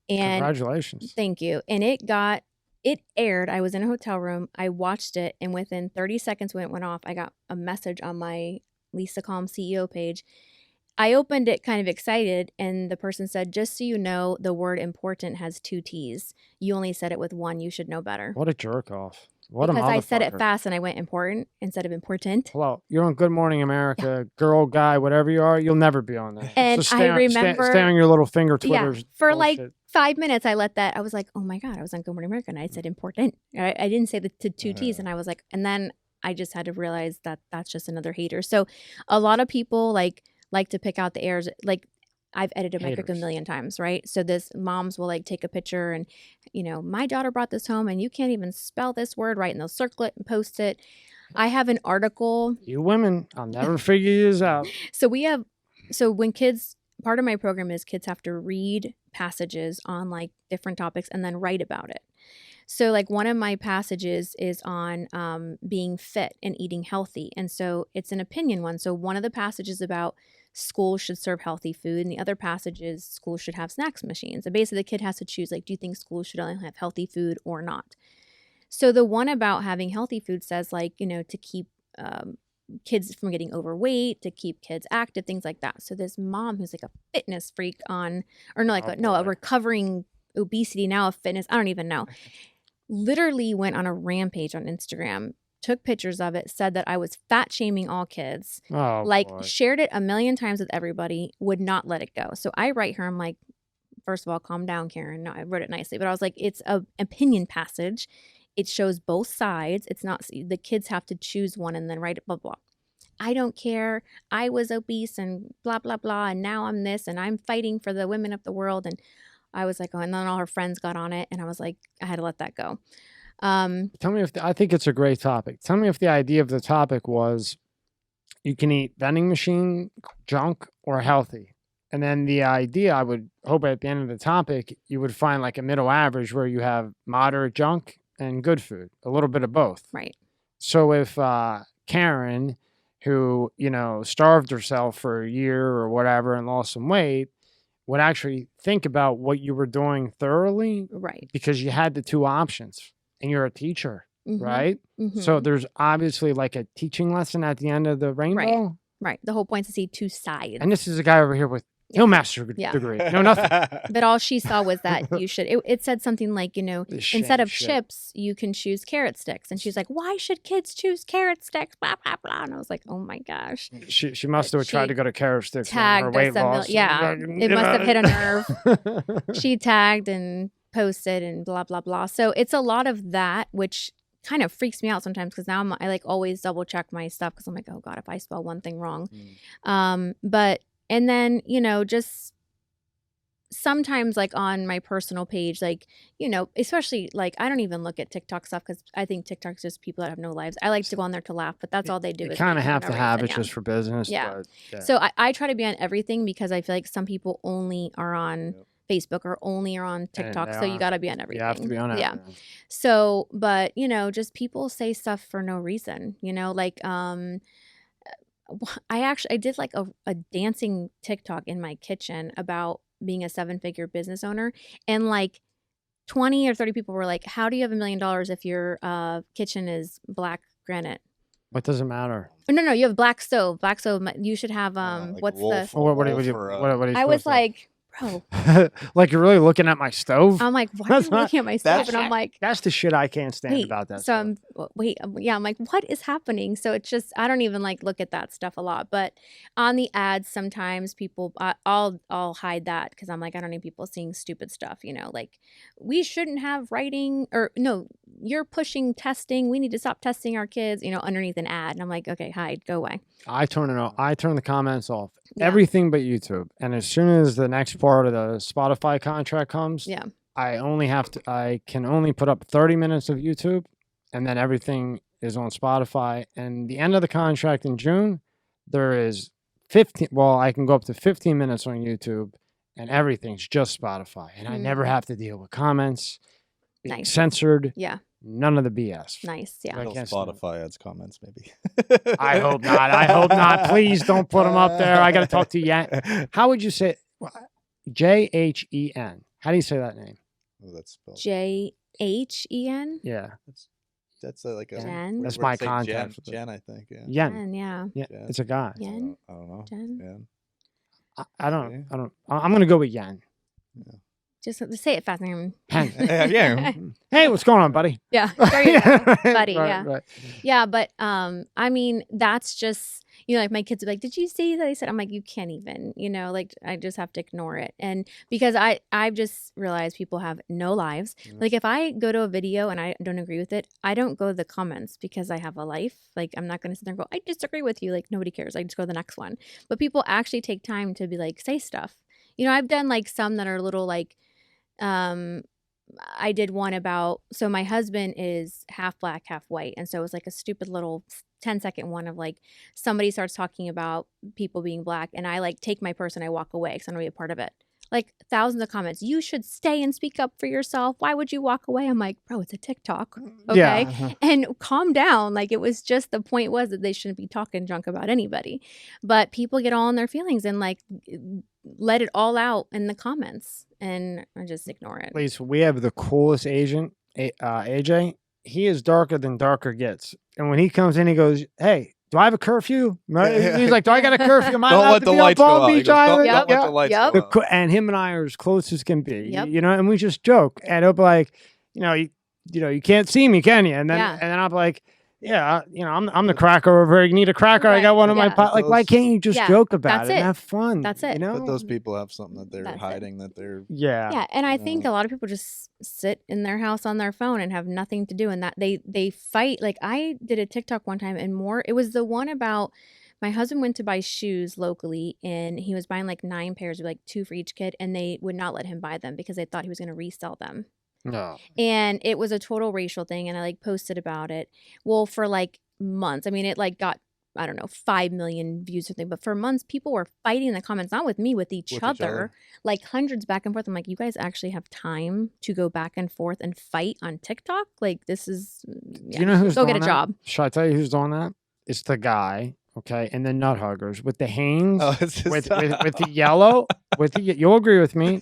and congratulations. Thank you. And it aired. I was in a hotel room. I watched it, and within 30 seconds when it went off, I got a message on my lisacollumceo page. I opened it kind of excited, and the person said, just so you know, the word important has 2 T's. You only said it with 1. You should know better. What a jerk off. Because I said it fast and I went important instead of important. Hello, you're on Good Morning America, girl, guy, whatever you are, you'll never be on there. And so I remember stay on your little finger Twitters. Yeah, for like 5 minutes, I let that. I was like, oh my God, I was on Good Morning America and I said important. I didn't say the 2 T's, and I was like, and then I just had to realize that that's just another hater. So a lot of people like to pick out the errors. Like, I've edited my curriculum a million times, right? So this moms will like take a picture and, my daughter brought this home and you can't even spell this word right, and they'll circle it and post it. I have an article. You women, I'll never figure this out. So when kids, part of my program is kids have to read passages on like different topics and then write about it. So like one of my passages is on being fit and eating healthy. And so it's an opinion one. So one of the passages about schools should serve healthy food, and the other passage is schools should have snacks machines. So basically the kid has to choose, like, do you think schools should only have healthy food or not? So the one about having healthy food says, like, to keep kids from getting overweight, to keep kids active, things like that. So this mom who's like a fitness freak a recovering obesity, now a fitness, I don't even know, literally went on a rampage on Instagram, took pictures of it, said that I was fat shaming all kids, shared it a million times with everybody, would not let it go. So I write her, I'm like, first of all, calm down, Karen. No, I wrote it nicely, but I was like, it's a opinion passage. It shows both sides. It's not, the kids have to choose one and then write it, blah, blah. I don't care. I was obese and blah, blah, blah. And now I'm this and I'm fighting for the women of the world. And I was like, oh, and then all her friends got on it. And I was like, I had to let that go. Tell me I think it's a great topic. Tell me if the idea of the topic was you can eat vending machine junk or healthy. And then the idea, I would hope at the end of the topic, you would find like a middle average where you have moderate junk and good food, a little bit of both. Right. So if Karen, who, starved herself for a year or whatever and lost some weight, would actually think about what you were doing thoroughly. Right. Because you had the two options and you're a teacher, right? So there's obviously like a teaching lesson at the end of the rainbow. Right. The whole point is to see two sides. And this is a guy over here with no master's degree, no nothing. But all she saw was that you should, it said something like, instead of chips, you can choose carrot sticks. And she's like, why should kids choose carrot sticks? Blah, blah, blah. And I was like, oh my gosh. She must have tried to go to carrot sticks for her weight loss. Yeah, it must have hit a nerve. She tagged and posted and blah, blah, blah. So it's a lot of that, which kind of freaks me out sometimes because now I like always double check my stuff because I'm like, oh God, if I spell one thing wrong. And then, just sometimes like on my personal page, like, especially like I don't even look at TikTok stuff because I think TikTok's just people that have no lives. I like to go on there to laugh, but that's all they do. You kind of have to have it just for business. Yeah. So I try to be on everything because I feel like some people only are on Facebook or only are on TikTok. So you got to be on everything. You have to be on it. Yeah. So, but, just people say stuff for no reason, like, I did like a dancing TikTok in my kitchen about being a 7-figure business owner. And like 20 or 30 people were like, how do you have $1 million if your kitchen is black granite? What does it matter? No, you have black stove. Black stove. You should have, like what's wolf, the... What are you I was like... Bro. Like you're really looking at my stove? I'm like, why are you looking at my stove? And I'm like, that's the shit I can't stand about that. So I'm like, what is happening? So it's just, I don't even like look at that stuff a lot. But on the ads, sometimes people, I'll hide that because I'm like, I don't need people seeing stupid stuff. Like we shouldn't have writing or no, you're pushing testing. We need to stop testing our kids. Underneath an ad, and I'm like, okay, hide, go away. I turn it off. I turn the comments off. Yeah. Everything but YouTube. And as soon as the next part of the Spotify contract comes, I can only put up 30 minutes of YouTube, and then everything is on Spotify. And the end of the contract in June, there is 15. Well, I can go up to 15 minutes on YouTube, and everything's just Spotify. And I never have to deal with comments being censored. Yeah. None of the BS. Nice, yeah. Spotify adds comments, maybe. I hope not. I hope not. Please don't put them up there. I got to talk to Yen. How would you say Jhen? How do you say that name? Oh, that's spelled Jhen. Yeah, that's like a Jen? That's my contact. Jen, I think. Yeah. Yen. Yeah. It's a guy. Yen. I don't know. Jen. I don't. I'm gonna go with Yen. Yeah. Just say it fast. Yeah. Hey, what's going on, buddy? Yeah. There you go, buddy. Right, yeah. Right. Yeah, but I mean, that's just like my kids are like, did you see that? I said, I'm like, you can't even, like I just have to ignore it. And because I've just realized people have no lives. Like if I go to a video and I don't agree with it, I don't go to the comments because I have a life. Like I'm not going to sit there and go, I disagree with you. Like nobody cares. I just go to the next one. But people actually take time to be like, say stuff. I've done like some that are a little like, I did one about, so my husband is half black, half white. And so it was like a stupid little 10-second one of like, somebody starts talking about people being black and I like take my purse and I walk away because I don't want to be a part of it. Like thousands of comments. You should stay and speak up for yourself. Why would you walk away? I'm like, bro, it's a TikTok. Okay. Yeah. And calm down. Like it was just, the point was that they shouldn't be talking junk about anybody. But people get all in their feelings and like let it all out in the comments. And I just ignore it. Please, we have the coolest agent, AJ. He is darker than darker gets. And when he comes in, he goes, hey, do I have a curfew? Right? He's like, do I got a curfew? Am I don't allowed let to the be lights on go Palm out. Beach Don't Island? let the lights go out. And him and I are as close as can be. Yep. And we just joke. And he'll be like, you can't see me, can you? And then I'll be like, yeah, I'm the cracker over here. You need a cracker? I got one in my pot. Like, why can't you just joke about it and have fun? That's it. But those people have something that they're hiding, that they're yeah. And I think a lot of people just sit in their house on their phone and have nothing to do, and that they fight. Like, I did a TikTok one time, and it was the one about my husband went to buy shoes locally, and he was buying like 9 pairs, like 2 for each kid, and they would not let him buy them because they thought he was going to resell them. No. And it was a total racial thing, and I like posted about it. Well, for like months, I mean, it like got, I don't know, 5 million views or something, but for months people were fighting in the comments, not with me, with each other, like hundreds back and forth. I'm like, you guys actually have time to go back and forth and fight on TikTok? Like, this is, you know who's go doing get a job. Should I tell you who's doing that? It's the guy. Okay, and the nut huggers with the Hanes, with the yellow, you'll agree with me.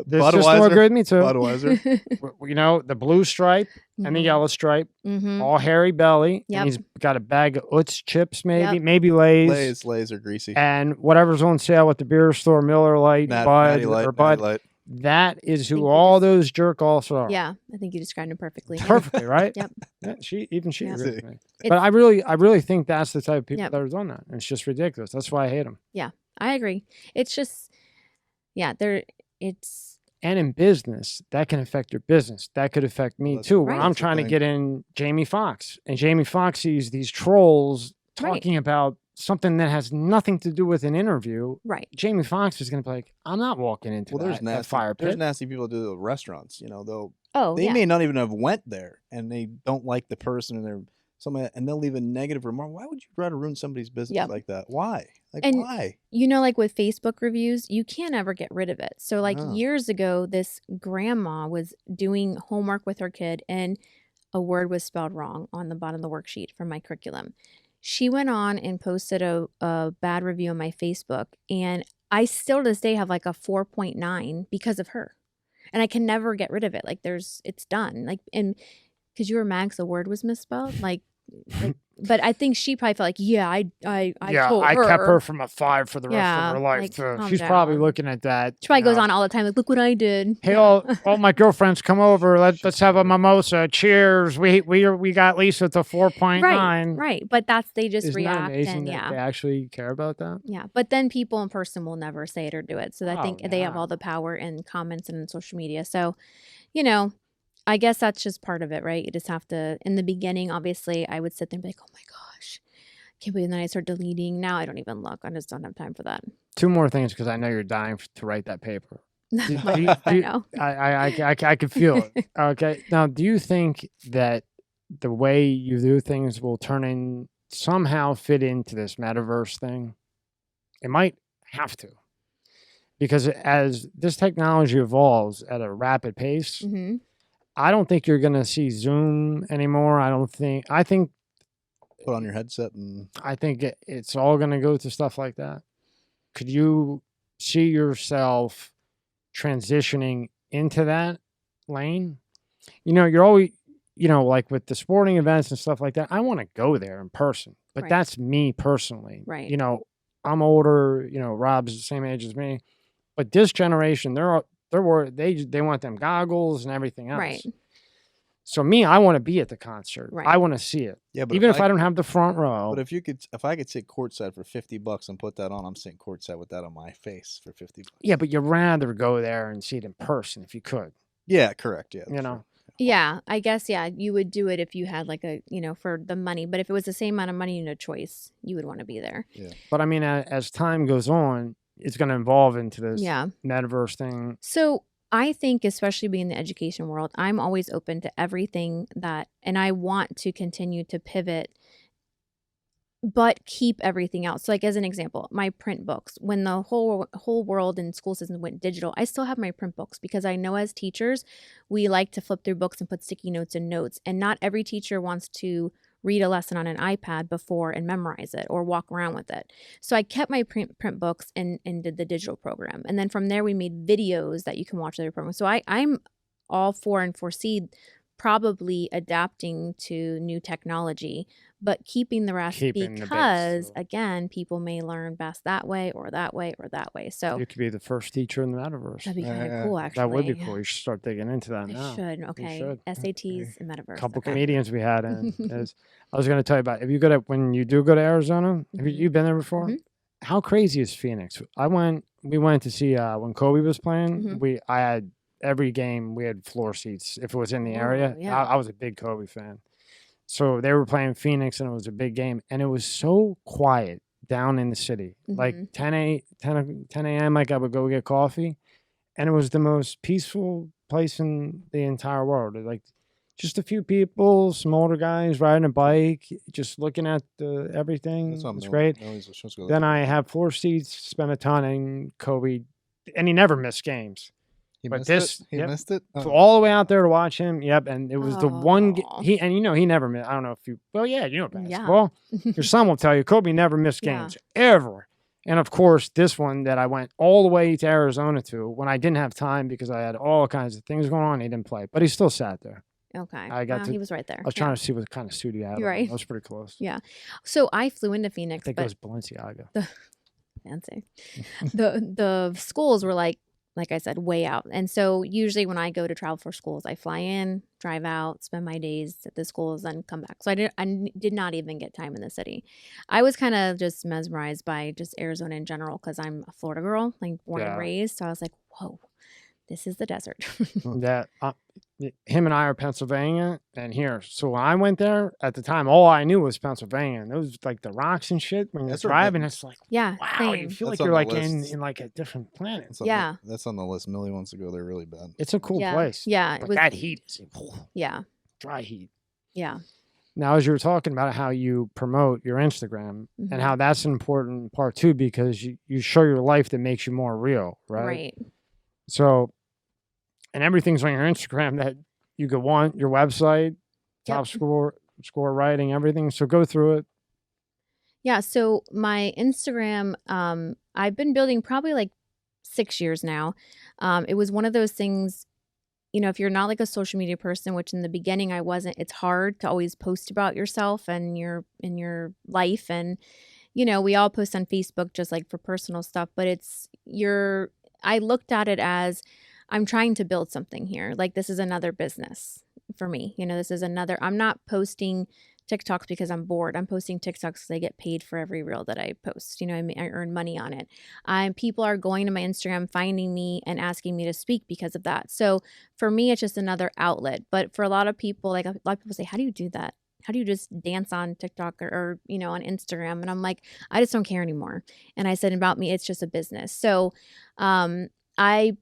This just will agree with me too. Budweiser. The blue stripe and the yellow stripe, all hairy belly, and he's got a bag of Utz chips, maybe Lay's. Lay's are greasy, and whatever's on sale at the beer store, Miller Lite, Bud. That is who all those jerk offs are. Yeah, I think you described him perfectly. Perfectly, right? Yep. Yeah, she agrees with me. But I really think that's the type of people that are doing that. And it's just ridiculous. That's why I hate them. Yeah, I agree. It's just, it's. And in business, that can affect your business. That could affect me too. When I'm trying to get in Jamie Foxx, and Jamie Foxx sees these trolls talking about something that has nothing to do with an interview. Right. Jamie Foxx is going to be like, I'm not walking into that fire pit. There's nasty people that do the restaurants, they may not even have went there, and they don't like the person, and they'll leave a negative remark. Why would you try to ruin somebody's business like that? Why? Why? Like with Facebook reviews, you can't ever get rid of it. So years ago, this grandma was doing homework with her kid, and a word was spelled wrong on the bottom of the worksheet from my curriculum. She went on and posted a bad review on my Facebook, and I still to this day have like a 4.9 because of her, and I can never get rid of it. Like, it's done. Like, and because you were mad 'cause the word was misspelled, like, but I think she probably felt like, I told her. I kept her from a 5 for the rest of her life. Like, so she's probably looking at that. She probably goes on all the time, like, look what I did. Hey, all my girlfriends, come over. Let's have a mimosa. Cheers. We got Lisa to 4.9. Right. But they just react. Not amazing and that they actually care about that? Yeah. But then people in person will never say it or do it. So I think they have all the power in comments and in social media. So, I guess that's just part of it, right? You just have to, in the beginning, obviously, I would sit there and be like, oh my gosh, I can't believe. And then I start deleting. Now I don't even look. I just don't have time for that. 2 more things, because I know you're dying to write that paper. I know. I can feel it. Okay. Now, do you think that the way you do things will somehow fit into this metaverse thing? It might have to. Because as this technology evolves at a rapid pace, I don't think you're going to see Zoom anymore. I think put on your headset, and I think it's all going to go to stuff like that. Could you see yourself transitioning into that lane? You're always, like with the sporting events and stuff like that, I want to go there in person, but that's me personally. Right. I'm older, Rob's the same age as me, but this generation, they want them goggles and everything else. Right. So me, I want to be at the concert. Right. I want to see it. Yeah, but even if I don't have the front row. But if I could sit courtside for $50 and put that on, I'm sitting courtside with that on my face for $50. Yeah, but you'd rather go there and see it in person if you could. Yeah, correct. Yeah. Yeah, I guess, you would do it if you had like a, for the money. But if it was the same amount of money and no choice, you would want to be there. Yeah. But I mean, as time goes on, it's going to evolve into this metaverse thing. So I think, especially being in the education world, I'm always open to everything and I want to continue to pivot, but keep everything else. So like, as an example, my print books, when the whole world and school systems went digital, I still have my print books because I know as teachers, we like to flip through books and put sticky notes and notes. And not every teacher wants to read a lesson on an iPad before and memorize it or walk around with it. So I kept my print books and did the digital program. And then from there, we made videos that you can watch the program. So I'm all for and foresee probably adapting to new technology, but keeping the rest Keeping the base, because, so. again, people may learn best that way or that way or that way. So You could be the first teacher in the metaverse. that'd be kind of cool, actually. That would be cool. You should start digging into that I now. should. You Okay. should. SATs and metaverse. A couple Okay. comedians we had, and I was going to tell you about. If you go to when you do go to Arizona, have you been there before? How crazy is Phoenix? We went to see when Kobe was playing. I had every game. We had floor seats if it was in the area. Yeah. I was a big Kobe fan. So they were playing Phoenix, and it was a big game, and it was so quiet down in the city. Like 10 a.m., like I would go get coffee, and it was the most peaceful place in the entire world. Like just a few people, some older guys riding a bike, just looking at everything. It's great. Then I have floor seats, spent a ton, and Kobe, and he never missed games. He missed it? So all the way out there to watch him. Yep. And it was the one, he never missed. I don't know if you, well, yeah, you know basketball. Your son will tell you, Kobe never missed games, ever. And of course, this one that I went all the way to Arizona to when I didn't have time because I had all kinds of things going on, he didn't play, but he still sat there. Okay. He was right there. I was trying to see what kind of suit he had. You're right. That was pretty close. Yeah. So I flew into Phoenix. I think it was Balenciaga. Fancy. The schools were like I said, way out. And so usually when I go to travel for schools, I fly in, drive out, spend my days at the schools, then come back. So I did not even get time in the city. I was kind of just mesmerized by just Arizona in general because I'm a Florida girl, like born and raised. So I was like, whoa, this is the desert. Him and I are Pennsylvania and here. So when I went there at the time, all I knew was Pennsylvania. And it was like the rocks and shit. When you're driving, it's like, wow, same. you feel like you're like in like a different planet. That's on the list. Millie wants to go there really bad. It's a cool place. Yeah. But that heat is dry heat. Yeah. Now, as you were talking about how you promote your Instagram and how that's an important part too, because you show your life that makes you more real, right? Right. So, and everything's on your Instagram that you could want, your website, top score writing, everything. So go through it. Yeah. So my Instagram, I've been building probably like 6 years now. It was one of those things, you know, if you're not like a social media person, which in the beginning I wasn't, it's hard to always post about yourself and your life. And, you know, we all post on Facebook just like for personal stuff, but I looked at it as I'm trying to build something here. Like this is another business for me. You know, I'm not posting TikToks because I'm bored. I'm posting TikToks because I get paid for every reel that I post. You know, I earn money on it. People are going to my Instagram, finding me and asking me to speak because of that. So for me, it's just another outlet. But for a lot of people, like a lot of people say, how do you do that? How do you just dance on TikTok or you know, on Instagram? And I'm like, I just don't care anymore. And I said, about me, it's just a business. So I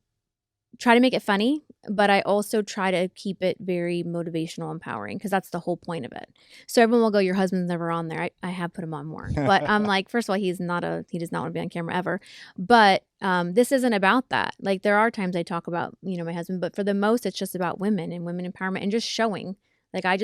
try to make it funny, but I also try to keep it very motivational, empowering, because that's the whole point of it. So everyone will go, your husband's never on there. I have put him on more, but I'm like, first of all, he does not want to be on camera ever. But this isn't about that. Like there are times I talk about, you know, my husband, but for the most, it's just about women and women empowerment and just showing. Like I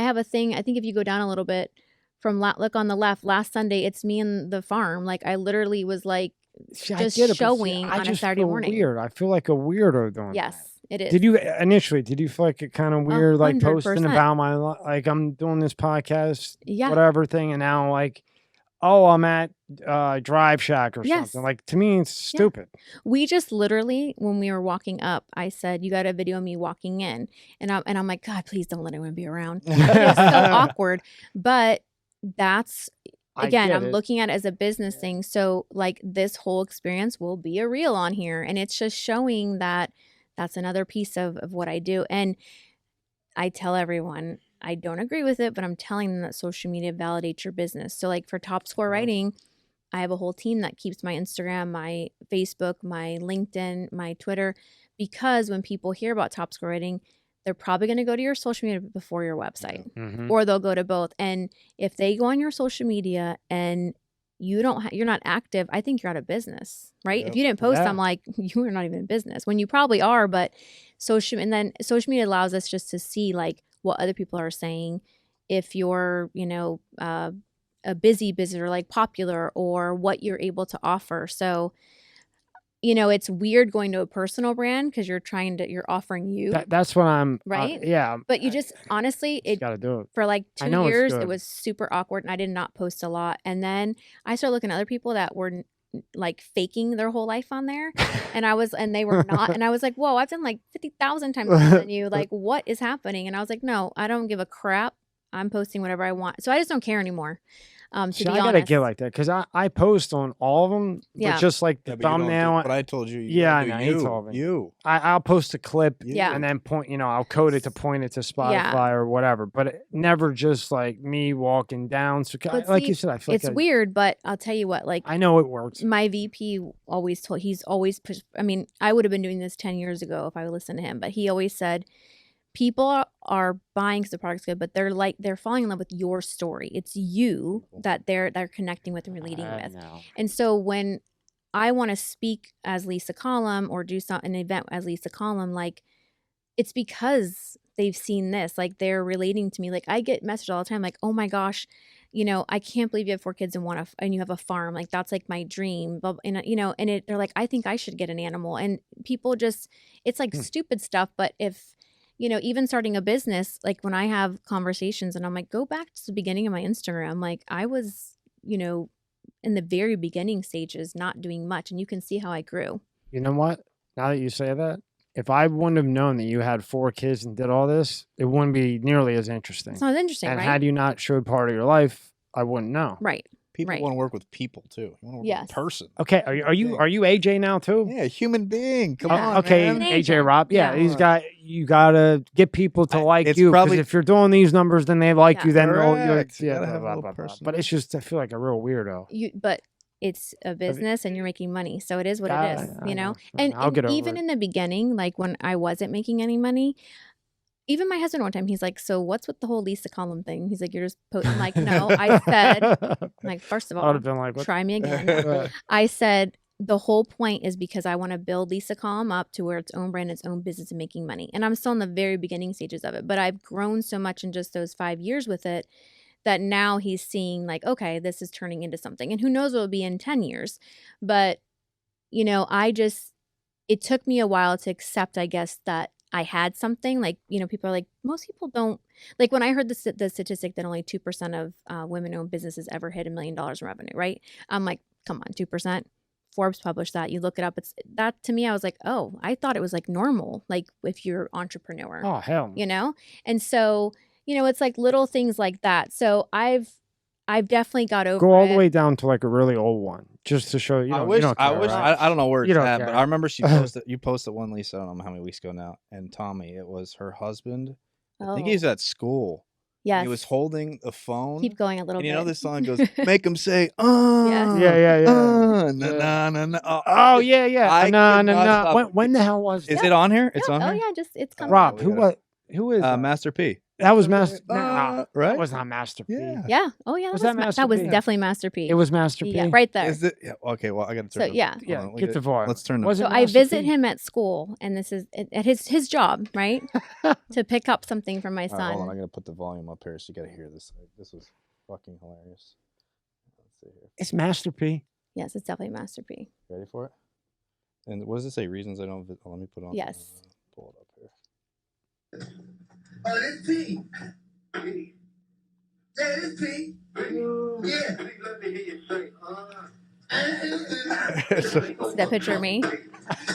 have a thing. I think if you go down a little bit from look on the left, last Sunday, it's me and the farm. Like I literally was like, just showing on a Saturday morning. Weird. I feel like a weirdo doing Yes, that. it is. Did you feel like it kind of weird, 100%. Like posting about my life, like I'm doing this podcast, whatever thing, and now like, oh, I'm at Drive Shack or something. Like to me, it's stupid. We just literally, when we were walking up, I said, "You got a video of me walking in," and I'm like, God, please don't let anyone be around. It's so awkward, but that's. Again, I'm looking at it as a business thing. So like this whole experience will be a reel on here. And it's just showing that that's another piece of what I do. And I tell everyone, I don't agree with it, but I'm telling them that social media validates your business. So like for Top Score Writing, I have a whole team that keeps my Instagram, my Facebook, my LinkedIn, my Twitter, because when people hear about Top Score Writing, they're probably going to go to your social media before your website, or they'll go to both. And if they go on your social media and you're not active, I think you're out of business, right? Yep. If you didn't post, I'm like, you are not even in business when you probably are. But social media allows us just to see like what other people are saying. If you're, you know, a busy visitor, like popular, or what you're able to offer. So it's weird going to a personal brand because you're offering you. That's what I'm, right? Yeah. But you just, honestly, got to do it. For like 2 years, it was super awkward and I did not post a lot. And then I started looking at other people that were like faking their whole life on there. And they were not. And I was like, whoa, I've done like 50,000 times more than you. Like, what is happening? And I was like, no, I don't give a crap. I'm posting whatever I want. So I just don't care anymore. To be honest. I gotta get like that because I post on all of them, but just like the thumbnail. But I told you. He told me. I'll post a clip, and then point. I'll code it to point it to Spotify or whatever. But never just like me walking down. So like you said, I feel it's weird. But I'll tell you what. Like I know it works. My VP always he's always pushed. I mean, I would have been doing this 10 years ago if I would listen to him. But he always said, people are buying because the product's good, but they're falling in love with your story. It's you that they're connecting with and relating with. And so when I want to speak as Lisa Collum or do an event as Lisa Collum, like it's because they've seen this. Like they're relating to me. Like I get messages all the time, like, oh my gosh, I can't believe you have 4 kids and you have a farm. Like that's like my dream. And they're like, I think I should get an animal. And people it's like stupid stuff. But if even starting a business, like when I have conversations and I'm like, go back to the beginning of my Instagram. Like I was, in the very beginning stages, not doing much. And you can see how I grew. You know what? Now that you say that, if I wouldn't have known that you had 4 kids and did all this, it wouldn't be nearly as interesting. It's not interesting, and right? Had you not showed part of your life, I wouldn't know. Right. People want to work with people too. You want to work with a person. Okay, are you AJ now too? Yeah, human being. Come on, okay, man. AJ Rob. Yeah, you gotta get people to like you. Because if you're doing these numbers, then they like you. Then but it's just I feel like a real weirdo. But it's a business and you're making money, so it is what it is. And even in the beginning, like when I wasn't making any money. Even my husband one time, he's like, so what's with the whole Lisa Collum thing? He's like, you're just posting. Like, no, I said, like, first of all, I would have been like, try me again. I said, the whole point is because I want to build Lisa Collum up to where its own brand, its own business and making money. And I'm still in the very beginning stages of it, but I've grown so much in just those 5 years with it that now he's seeing like, okay, this is turning into something. And who knows what it'll be in 10 years. But, it took me a while to accept, I guess, that I had something. Like, people are like, most people don't. Like when I heard the statistic that only 2% of women-owned businesses ever hit $1 million in revenue, right? I'm like, come on, 2%. Forbes published that. You look it up. It's that to me. I was like, oh, I thought it was like normal. Like if you're an entrepreneur. Oh hell. And so it's like little things like that. So I've definitely got over. Go all the way down to like a really old one, just to show you. I don't know where it's at, but I remember you posted one, Lisa. I don't know how many weeks ago now. And Tommy, it was her husband. I think he's at school. Yes. He was holding a phone. Keep going a little bit. This song goes, make him say, Yes. Oh yeah. When the hell was that? Is it on here? It's on here? Oh yeah, it's coming. Rob, who is Master P? That was Master. Right? That was not Master P. Yeah. Oh yeah. Was that Master That was P? definitely Master P. It was Master P. Yeah, right there. Is it? Yeah. Okay. Well, I got to turn. So yeah. Get the volume. Let's turn it. So I visit him at school, and this is at his job, right? To pick up something from my son. Right, hold on, I got to put the volume up here, so you got to hear this. This was fucking hilarious. Let's see here. It's Master P. Yes, it's definitely Master P. Ready for it? And what does it say? Reasons I don't. Let me put it on. Yes. Pull it up here. It's P. It's P. Yeah. Let me hear you say, See that picture of me?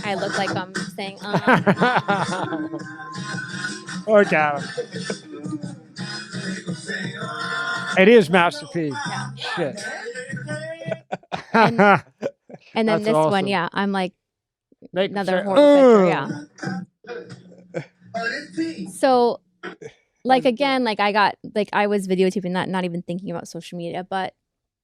I look like I'm saying, Oh, God. It is Master P. Yeah. Shit. And then That's this awesome. one, yeah, I'm like Make another him say, horrible picture, yeah. So, like again, like I was videotaping that, not even thinking about social media, but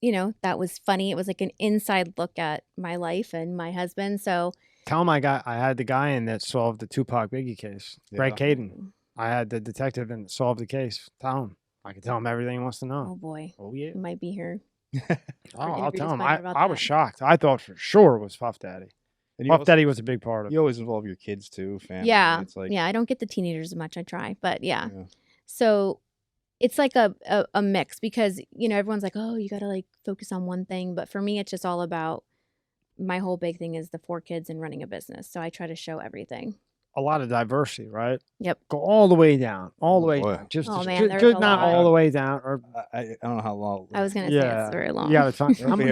that was funny. It was like an inside look at my life and my husband. So Tell him I had the guy in that solved the Tupac Biggie case. Yeah. Greg Caden. I had the detective in that solved the case. Tell him. I can tell him everything he wants to oh know. boy, Oh yeah. he might be here. I'll interview tell to him. find out about I was that. shocked. I thought for sure it was Puff Daddy. And Puff Daddy was a big part of it. You always involve your kids too, family. Yeah, It's like, yeah. I don't get the teenagers as much. I try, but yeah. Yeah. So it's like a mix because everyone's like, oh, you got to like focus on one thing, but for me, it's just all about my whole big thing is the 4 kids and running a business. So I try to show everything. A lot of diversity, right? Yep. Go all the way down, all the way boy. down. Just Oh, man, there's good, a not lot. all the way down. Or I don't know how long. I was going to say it's very long. Yeah,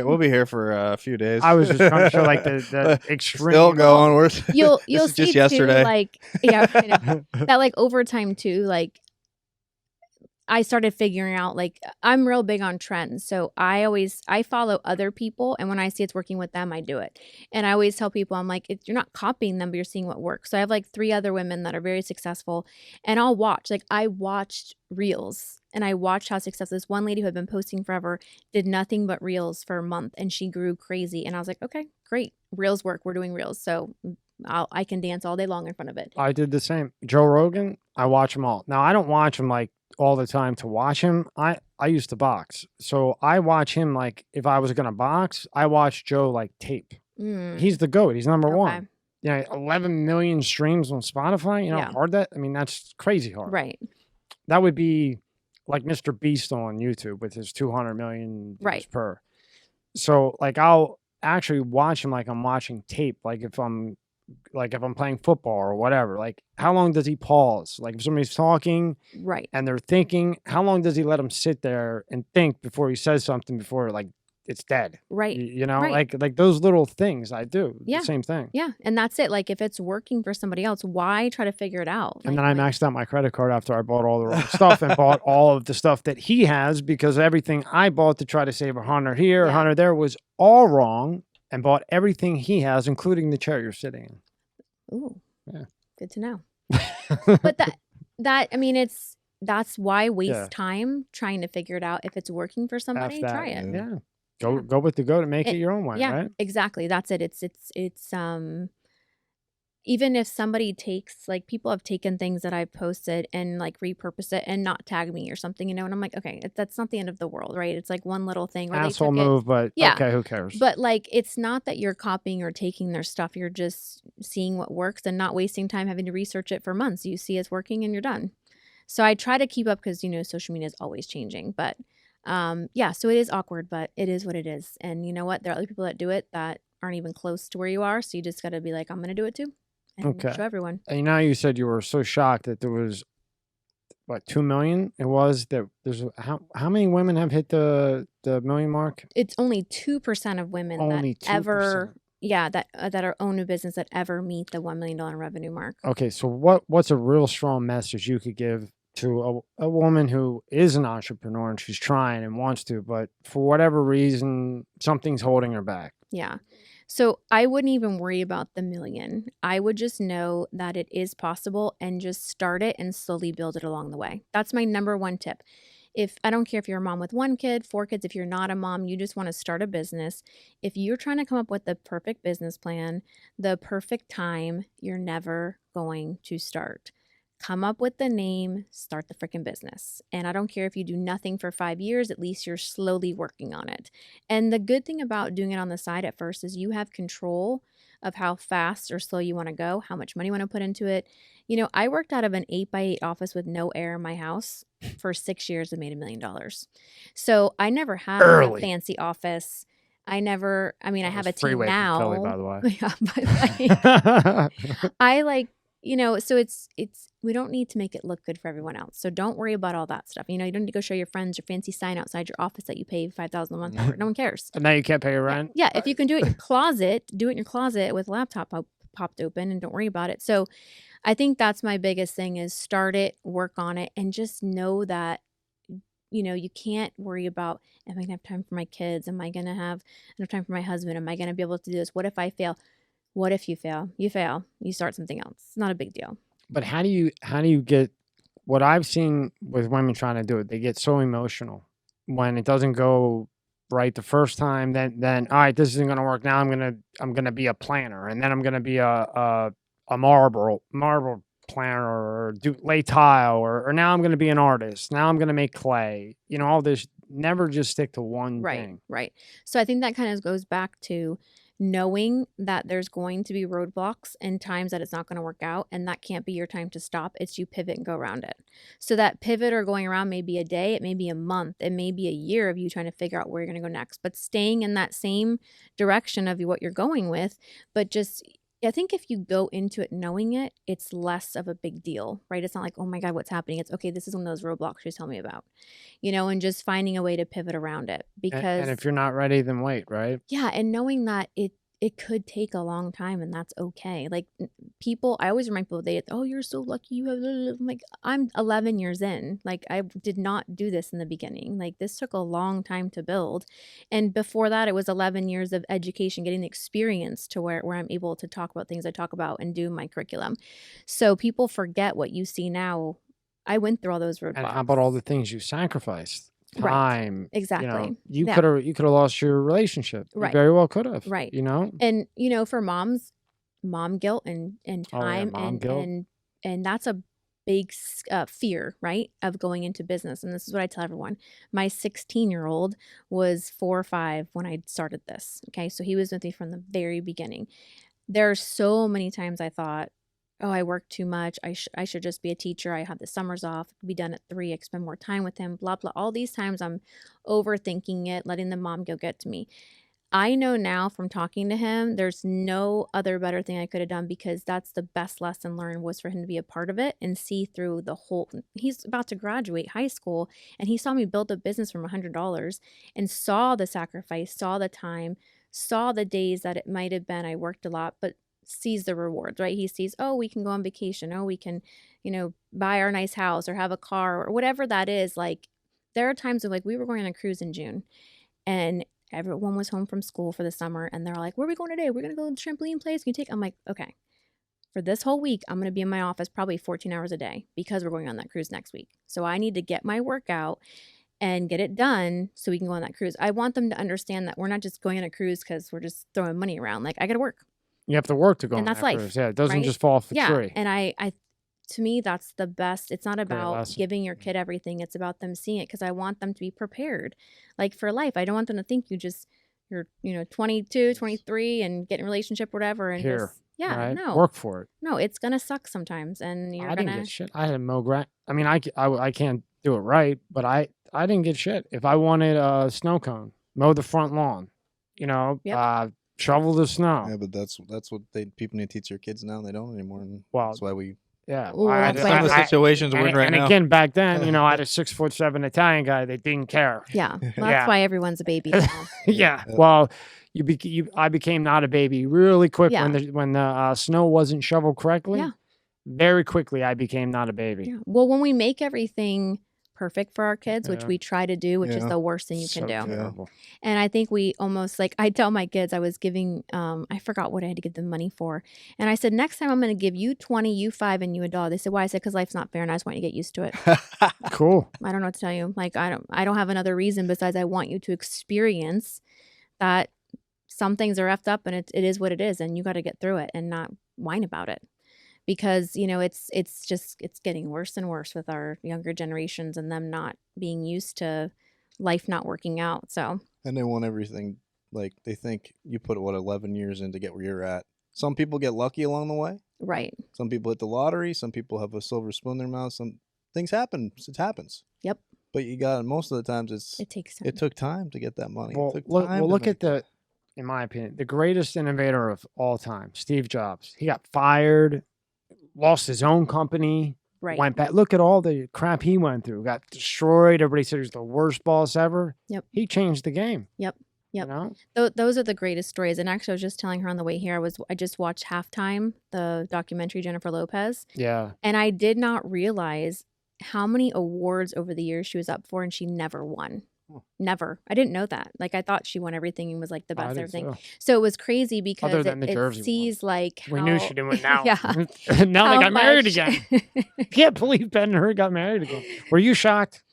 We'll be here for a few days. I was just trying to show like the extreme. Still going. We're You'll this is see just yesterday. too, like, yeah, I know. That like over time too, like I started figuring out, like, I'm real big on trends. So I follow other people, and when I see it's working with them, I do it. And I always tell people, I'm like, you're not copying them, but you're seeing what works. So I have like 3 other women that are very successful, and I'll watch. Like, I watched reels, and I watched how successful this one lady who had been posting forever did nothing but reels for a month, and she grew crazy. And I was like, okay, great, reels work. We're doing reels, so I can dance all day long in front of it. I did the same. Joe Rogan, I watch them all. Now I don't watch him like all the time to watch him. I used to box, so I watch him like if I was gonna box, I watch Joe like tape. He's the GOAT. He's number one. Yeah, 11 million streams on Spotify. You know how hard that? I mean, that's crazy hard. Right. That would be like Mr. Beast on YouTube with his 200 million views per. So like I'll actually watch him like I'm watching tape. Like if I'm playing football or whatever, like how long does he pause? Like if somebody's talking and they're thinking, how long does he let them sit there and think before he says something before like it's dead? Right. You know, like those little things I do. Yeah. The same thing. Yeah. And that's it. Like if it's working for somebody else, why try to figure it out? And then I maxed out my credit card after I bought all the wrong stuff and bought all of the stuff that he has, because everything I bought to try to save 100 here, 100 there was all wrong, and bought everything he has, including the chair you're sitting in. Ooh, yeah, good to know. But that I mean, that's why waste time trying to figure it out. If it's working for somebody, try it. Yeah, go with the goat and make it your own way. Yeah, right? Exactly. That's it. It's even if somebody takes, like, people have taken things that I've posted and like repurpose it and not tag me or something, you know, and I'm like, okay, that's not the end of the world, right? It's like one little thing. Asshole move, but okay, who cares? But like, it's not that you're copying or taking their stuff. You're just seeing what works and not wasting time having to research it for months. You see it's working and you're done. So I try to keep up because, you know, social media is always changing. But so it is awkward, but it is what it is. And you know what? There are other people that do it that aren't even close to where you are. So you just got to be like, I'm going to do it too. And show everyone. And now you said you were so shocked that there was, what, 2 million? It was that there's how many women have hit the million mark? It's only 2% of women that 2%. ever, that are own a business that ever meet the $1 million revenue mark. Okay, so what's a real strong message you could give to a woman who is an entrepreneur and she's trying and wants to, but for whatever reason, something's holding her back? Yeah. So I wouldn't even worry about the million. I would just know that it is possible and just start it and slowly build it along the way. That's my number one tip. If I don't care if you're a mom with 1 kid, 4 kids, if you're not a mom, you just want to start a business. If you're trying to come up with the perfect business plan, the perfect time, you're never going to start. Come up with the name, start the freaking business. And I don't care if you do nothing for 5 years, at least you're slowly working on it. And the good thing about doing it on the side at first is you have control of how fast or slow you want to go, how much money you want to put into it. You know, I worked out of an 8x8 office with no air in my house for 6 years and made $1 million. So I never had a fancy office. I have a team now. Philly, by the way. Yeah, but you know, so it's we don't need to make it look good for everyone else. So don't worry about all that stuff. You know, you don't need to go show your friends your fancy sign outside your office that you pay $5,000 a month for. No one cares. And now you can't pay your rent? Yeah, if you can do it in your closet, do it in your closet with a laptop popped open and don't worry about it. So I think that's my biggest thing is start it, work on it, and just know that, you know, you can't worry about, am I going to have time for my kids? Am I going to have enough time for my husband? Am I going to be able to do this? What if I fail? What if you fail? You fail. You start something else. It's not a big deal. But how do you get what I've seen with women trying to do it? They get so emotional when it doesn't go right the first time. Then all right, this isn't going to work. Now I'm gonna be a planner, and then I'm gonna be a marble planner, or lay tile, or now I'm gonna be an artist. Now I'm gonna make clay. You know, all this. Never just stick to one thing. Right. So I think that kind of goes back to knowing that there's going to be roadblocks and times that it's not going to work out, and that can't be your time to stop. It's you pivot and go around it. So that pivot or going around may be a day, it may be a month, it may be a year of you trying to figure out where you're going to go next, but staying in that same direction of what you're going with. But just, I think if you go into it knowing it, it's less of a big deal, right? It's not like, oh my God, what's happening? It's okay, this is one of those roadblocks she's telling me about, and just finding a way to pivot around it. Because and if you're not ready, then wait, right? yeah, and knowing that it could take a long time, and that's okay. Like people, I always remind people, oh, you're so lucky you have, I'm like, I'm 11 years in. Like I did not do this in the beginning. Like this took a long time to build. And before that, it was 11 years of education, getting the experience to where I'm able to talk about things I talk about and do my curriculum. So people forget what you see now. I went through all those roadblocks. And how about all the things you sacrificed? Time. Right. Exactly. You could have lost your relationship. Right. You very well could have. Right. And for moms, mom guilt and time and that's a big fear, right, of going into business. And this is what I tell everyone. My 16-year-old was 4 or 5 when I started this. Okay, so he was with me from the very beginning. There are so many times I thought, oh, I work too much. I should just be a teacher. I have the summers off. Be done at 3. I can spend more time with him, blah, blah. All these times I'm overthinking it, letting the mom guilt get to me. I know now from talking to him, there's no other better thing I could have done, because that's the best lesson learned, was for him to be a part of it and see through the whole. He's about to graduate high school, and he saw me build a business from $100 and saw the sacrifice, saw the time, saw the days that it might have been I worked a lot, but sees the rewards, right? He sees, oh, we can go on vacation. Oh, we can, buy our nice house or have a car or whatever that is. Like there are times of, like, we were going on a cruise in June and everyone was home from school for the summer, and they're like, where are we going today? We're going to go to the trampoline place. Can you take? I'm like, okay, for this whole week, I'm going to be in my office probably 14 hours a day because we're going on that cruise next week. So I need to get my workout and get it done so we can go on that cruise. I want them to understand that we're not just going on a cruise because we're just throwing money around. Like I got to work. You have to work to go and on that's that life, cruise. Yeah, it doesn't right? just fall off the tree. And I to me, that's the best. It's not about giving your kid everything. It's about them seeing it, because I want them to be prepared, like for life. I don't want them to think you're 22, 23 and get in a relationship, whatever, and right? No, work for it. No, it's gonna suck sometimes, and I didn't get shit. I had mow grass. I mean, I can't do it right, but I didn't get shit. If I wanted a snow cone, mow the front lawn, shovel the snow. Yeah, but that's what people need to teach their kids now. They don't anymore. And that's why we. Yeah, some of the situations we're in right now. And again, back then, I had a 6'7" Italian guy that didn't care. Yeah, well, that's why everyone's a baby now. Yeah, well, I became not a baby really quick when the snow wasn't shoveled correctly. Yeah, very quickly I became not a baby. Yeah. Well, when we make everything perfect for our kids, which we try to do, which is the worst thing you can do. Terrible. And I think we almost, like, I tell my kids, I was giving, I forgot what I had to give them money for. And I said, next time I'm going to give you 20, you 5, and you $1. They said, why? I said, because life's not fair and I just want you to get used to it. Cool. I don't know what to tell you. Like, I don't have another reason besides I want you to experience that some things are effed up and it is what it is, and you got to get through it and not whine about it. Because, it's getting worse and worse with our younger generations and them not being used to life not working out. So, and they want everything, like they think you put 11 years in to get where you're at. Some people get lucky along the way. Right. Some people hit the lottery. Some people have a silver spoon in their mouth. Some things happen. It happens. Yep. But most of the times it takes time. It took time to get that money. Well, look at in my opinion, the greatest innovator of all time, Steve Jobs. He got fired, lost his own company, went back. Look at all the crap he went through. Got destroyed. Everybody said he was the worst boss ever. Yep. He changed the game. Yep. Those are the greatest stories. And actually, I was just telling her on the way here, I just watched Halftime, the documentary, Jennifer Lopez. Yeah. And I did not realize how many awards over the years she was up for, and she never won. Never. I didn't know that. Like, I thought she won everything and was like the best everything. So it was crazy because it sees like how... We knew she didn't win now. Yeah. Now they got married again. Can't believe Ben and her got married again. Were you shocked?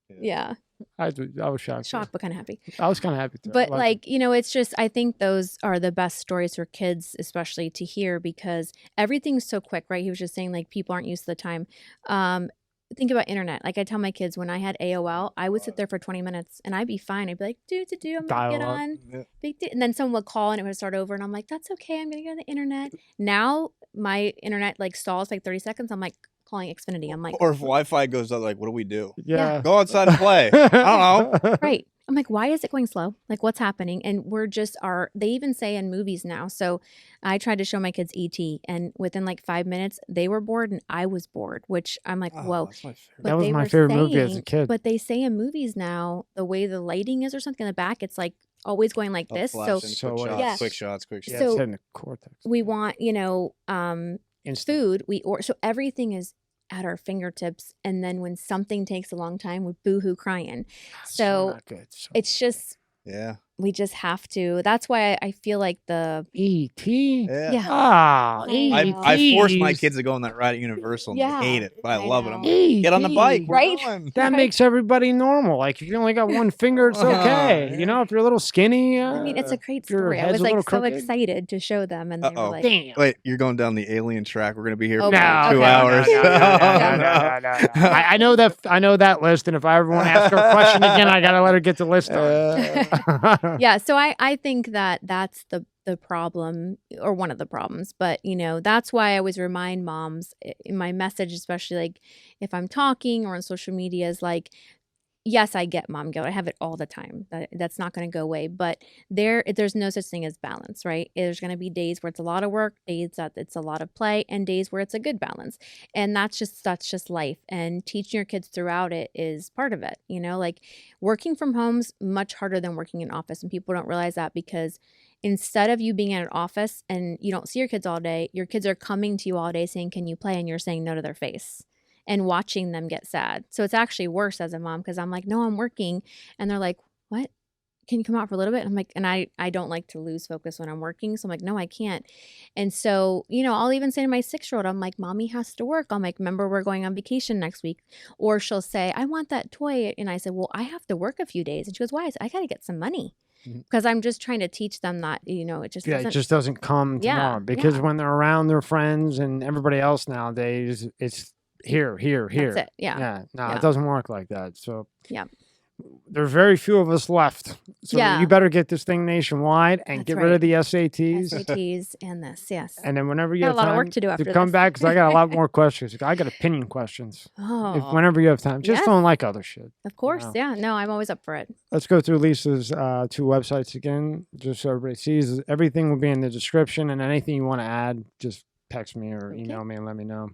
Yeah. I was shocked. Shocked, but kind of happy. I was kind of happy too. But it's just, I think those are the best stories for kids, especially to hear, because everything's so quick, right? He was just saying, like, people aren't used to the time. think about internet. Like I tell my kids, when I had AOL, I would sit there for 20 minutes and I'd be fine. I'd be like, I'm gonna get on. And then someone would call and it would start over, and I'm like, that's okay. I'm gonna get on the internet. Now my internet like stalls like 30 seconds. I'm like calling Xfinity. I'm like, or if Wi-Fi goes out, like, what do we do? Yeah. Go outside and play. I don't know. Right. I'm like, why is it going slow? Like, what's happening? And they even say in movies now. So I tried to show my kids E.T. and within like 5 minutes, they were bored and I was bored, which I'm like, whoa. That's my favorite. That was my favorite movie as a kid. But they say in movies now, the way the lighting is or something in the back, it's like always going like this. So quick shots. So it's in the cortex. we want, food. So everything is at our fingertips, and then when something takes a long time, we're boohoo crying. So it's just we just have to. That's why I feel like the E.T. Yeah. I forced my kids to go on that ride at Universal, and they hate it, but I love it. I'm like, get on the bike, right? That makes everybody normal. Like if you only got one finger, it's okay. You know, if you're a little skinny. I mean, it's a great story. I was like so excited to show them, and they were like, "Damn! Wait, you're going down the alien track. We're gonna be here for 2 No, hours." No. I know that. I know that list, and if I ever want to ask her a question again, I gotta let her get the list on. Yeah, so I think that's the problem, or one of the problems. But that's why I always remind moms in my message, especially like if I'm talking or on social media, is like, yes, I get mom guilt. I have it all the time. That's not going to go away. But there's no such thing as balance, right? There's going to be days where it's a lot of work, days that it's a lot of play, and days where it's a good balance. And that's just life. And teaching your kids throughout it is part of it. Like working from home's much harder than working in office, and people don't realize that, because instead of you being in an office and you don't see your kids all day, your kids are coming to you all day saying, "Can you play?" And you're saying no to their face, and watching them get sad. So it's actually worse as a mom, because I'm like, no, I'm working. And they're like, what? Can you come out for a little bit? And I'm like, and I don't like to lose focus when I'm working. So I'm like, no, I can't. And so, I'll even say to my 6-year-old, I'm like, mommy has to work. I'm like, remember, we're going on vacation next week. Or she'll say, I want that toy. And I said, well, I have to work a few days. And she goes, why? I said, I got to get some money. Because I'm just trying to teach them that, it just doesn't come tomorrow. Because when they're around their friends and everybody else nowadays, it's here. That's it. It doesn't work like that. So yeah, there's very few of us left. So you better get this thing nationwide and get rid of the SATs and this. Yes. And then whenever you have a lot time of work to do after come back, because I got a lot more questions. I got opinion questions. Whenever you have time, just don't like other shit. Of course. Yeah. No, I'm always up for it. Let's go through Lisa's 2 websites again, just so everybody sees. Everything will be in the description, and anything you want to add, just text me or email me and let me know.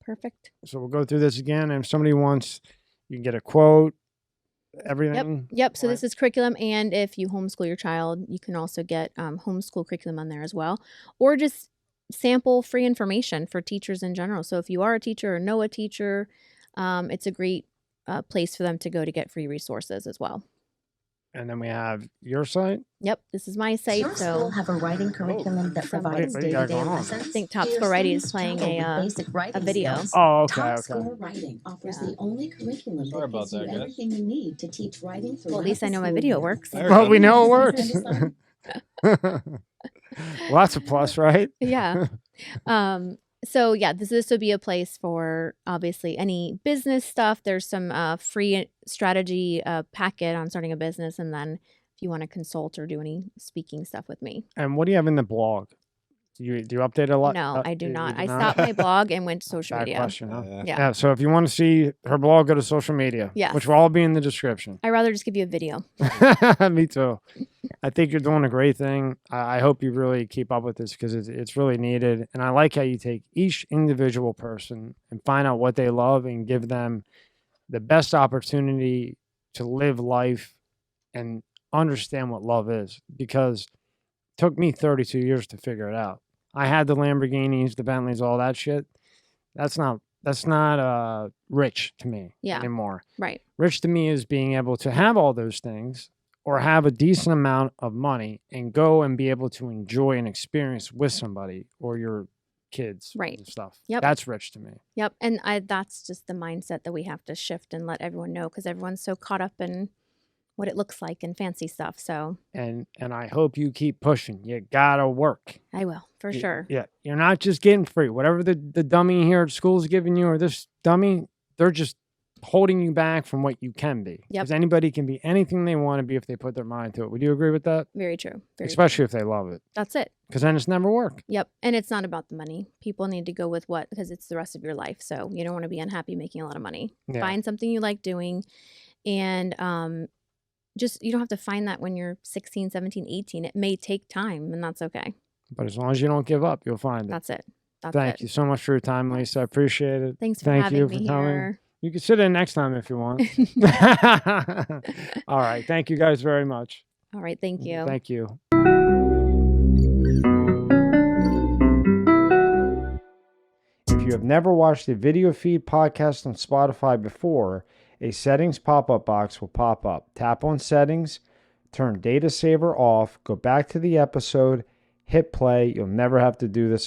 Perfect. So we'll go through this again. And if somebody wants, you can get a quote, everything. Yep. So this is curriculum. And if you homeschool your child, you can also get homeschool curriculum on there as well. Or just sample free information for teachers in general. So if you are a teacher or know a teacher, it's a great place for them to go to get free resources as well. And then we have your site. Yep, this is my site. Your school have a writing curriculum that provides day-to-day lessons. I think Top School Writing is playing a video. Oh, okay. Top School Writing offers the only curriculum that gives you everything you need to teach writing through. Well, at least I know my video works. Well, we know it works. Well, that's a plus, right? Yeah. So yeah, this would be a place for obviously any business stuff. There's some free strategy packet on starting a business, and then if you want to consult or do any speaking stuff with me. And what do you have in the blog? Do you update a lot? No, I do not. I stopped my blog and went to social media. Question, huh? Yeah. So if you want to see her blog, go to social media. Yes. Which will all be in the description. I'd rather just give you a video. Me too. I think you're doing a great thing. I hope you really keep up with this, because it's really needed. And I like how you take each individual person and find out what they love and give them the best opportunity to live life and understand what love is, because it took me 32 years to figure it out. I had the Lamborghinis, the Bentleys, all that shit. That's not rich to me anymore. Right. Rich to me is being able to have all those things, or have a decent amount of money and go and be able to enjoy an experience with somebody or your kids and stuff. Yep. That's rich to me. Yep. And that's just the mindset that we have to shift and let everyone know, because everyone's so caught up in what it looks like and fancy stuff. So and I hope you keep pushing. You gotta work. I will, for sure. Yeah. You're not just getting free. Whatever the dummy here at school is giving you, or this dummy, they're just holding you back from what you can be. Yep. Because anybody can be anything they want to be if they put their mind to it. Would you agree with that? Very true. Especially if they love it. That's it. Because then it's never work. Yep. And it's not about the money. People need to go with what, because it's the rest of your life. So you don't want to be unhappy making a lot of money. Yeah. Find something you like doing. And just, you don't have to find that when you're 16, 17, 18. It may take time, and that's okay. But as long as you don't give up, you'll find it. That's it. Thank you so much for your time, Lisa. I appreciate it. Thanks for having me here. You can sit in next time if you want. All right. Thank you guys very much. All right. Thank you. Thank you. If you have never watched a video feed podcast on Spotify before, a settings pop-up box will pop up. Tap on settings, turn data saver off, go back to the episode, hit play. You'll never have to do this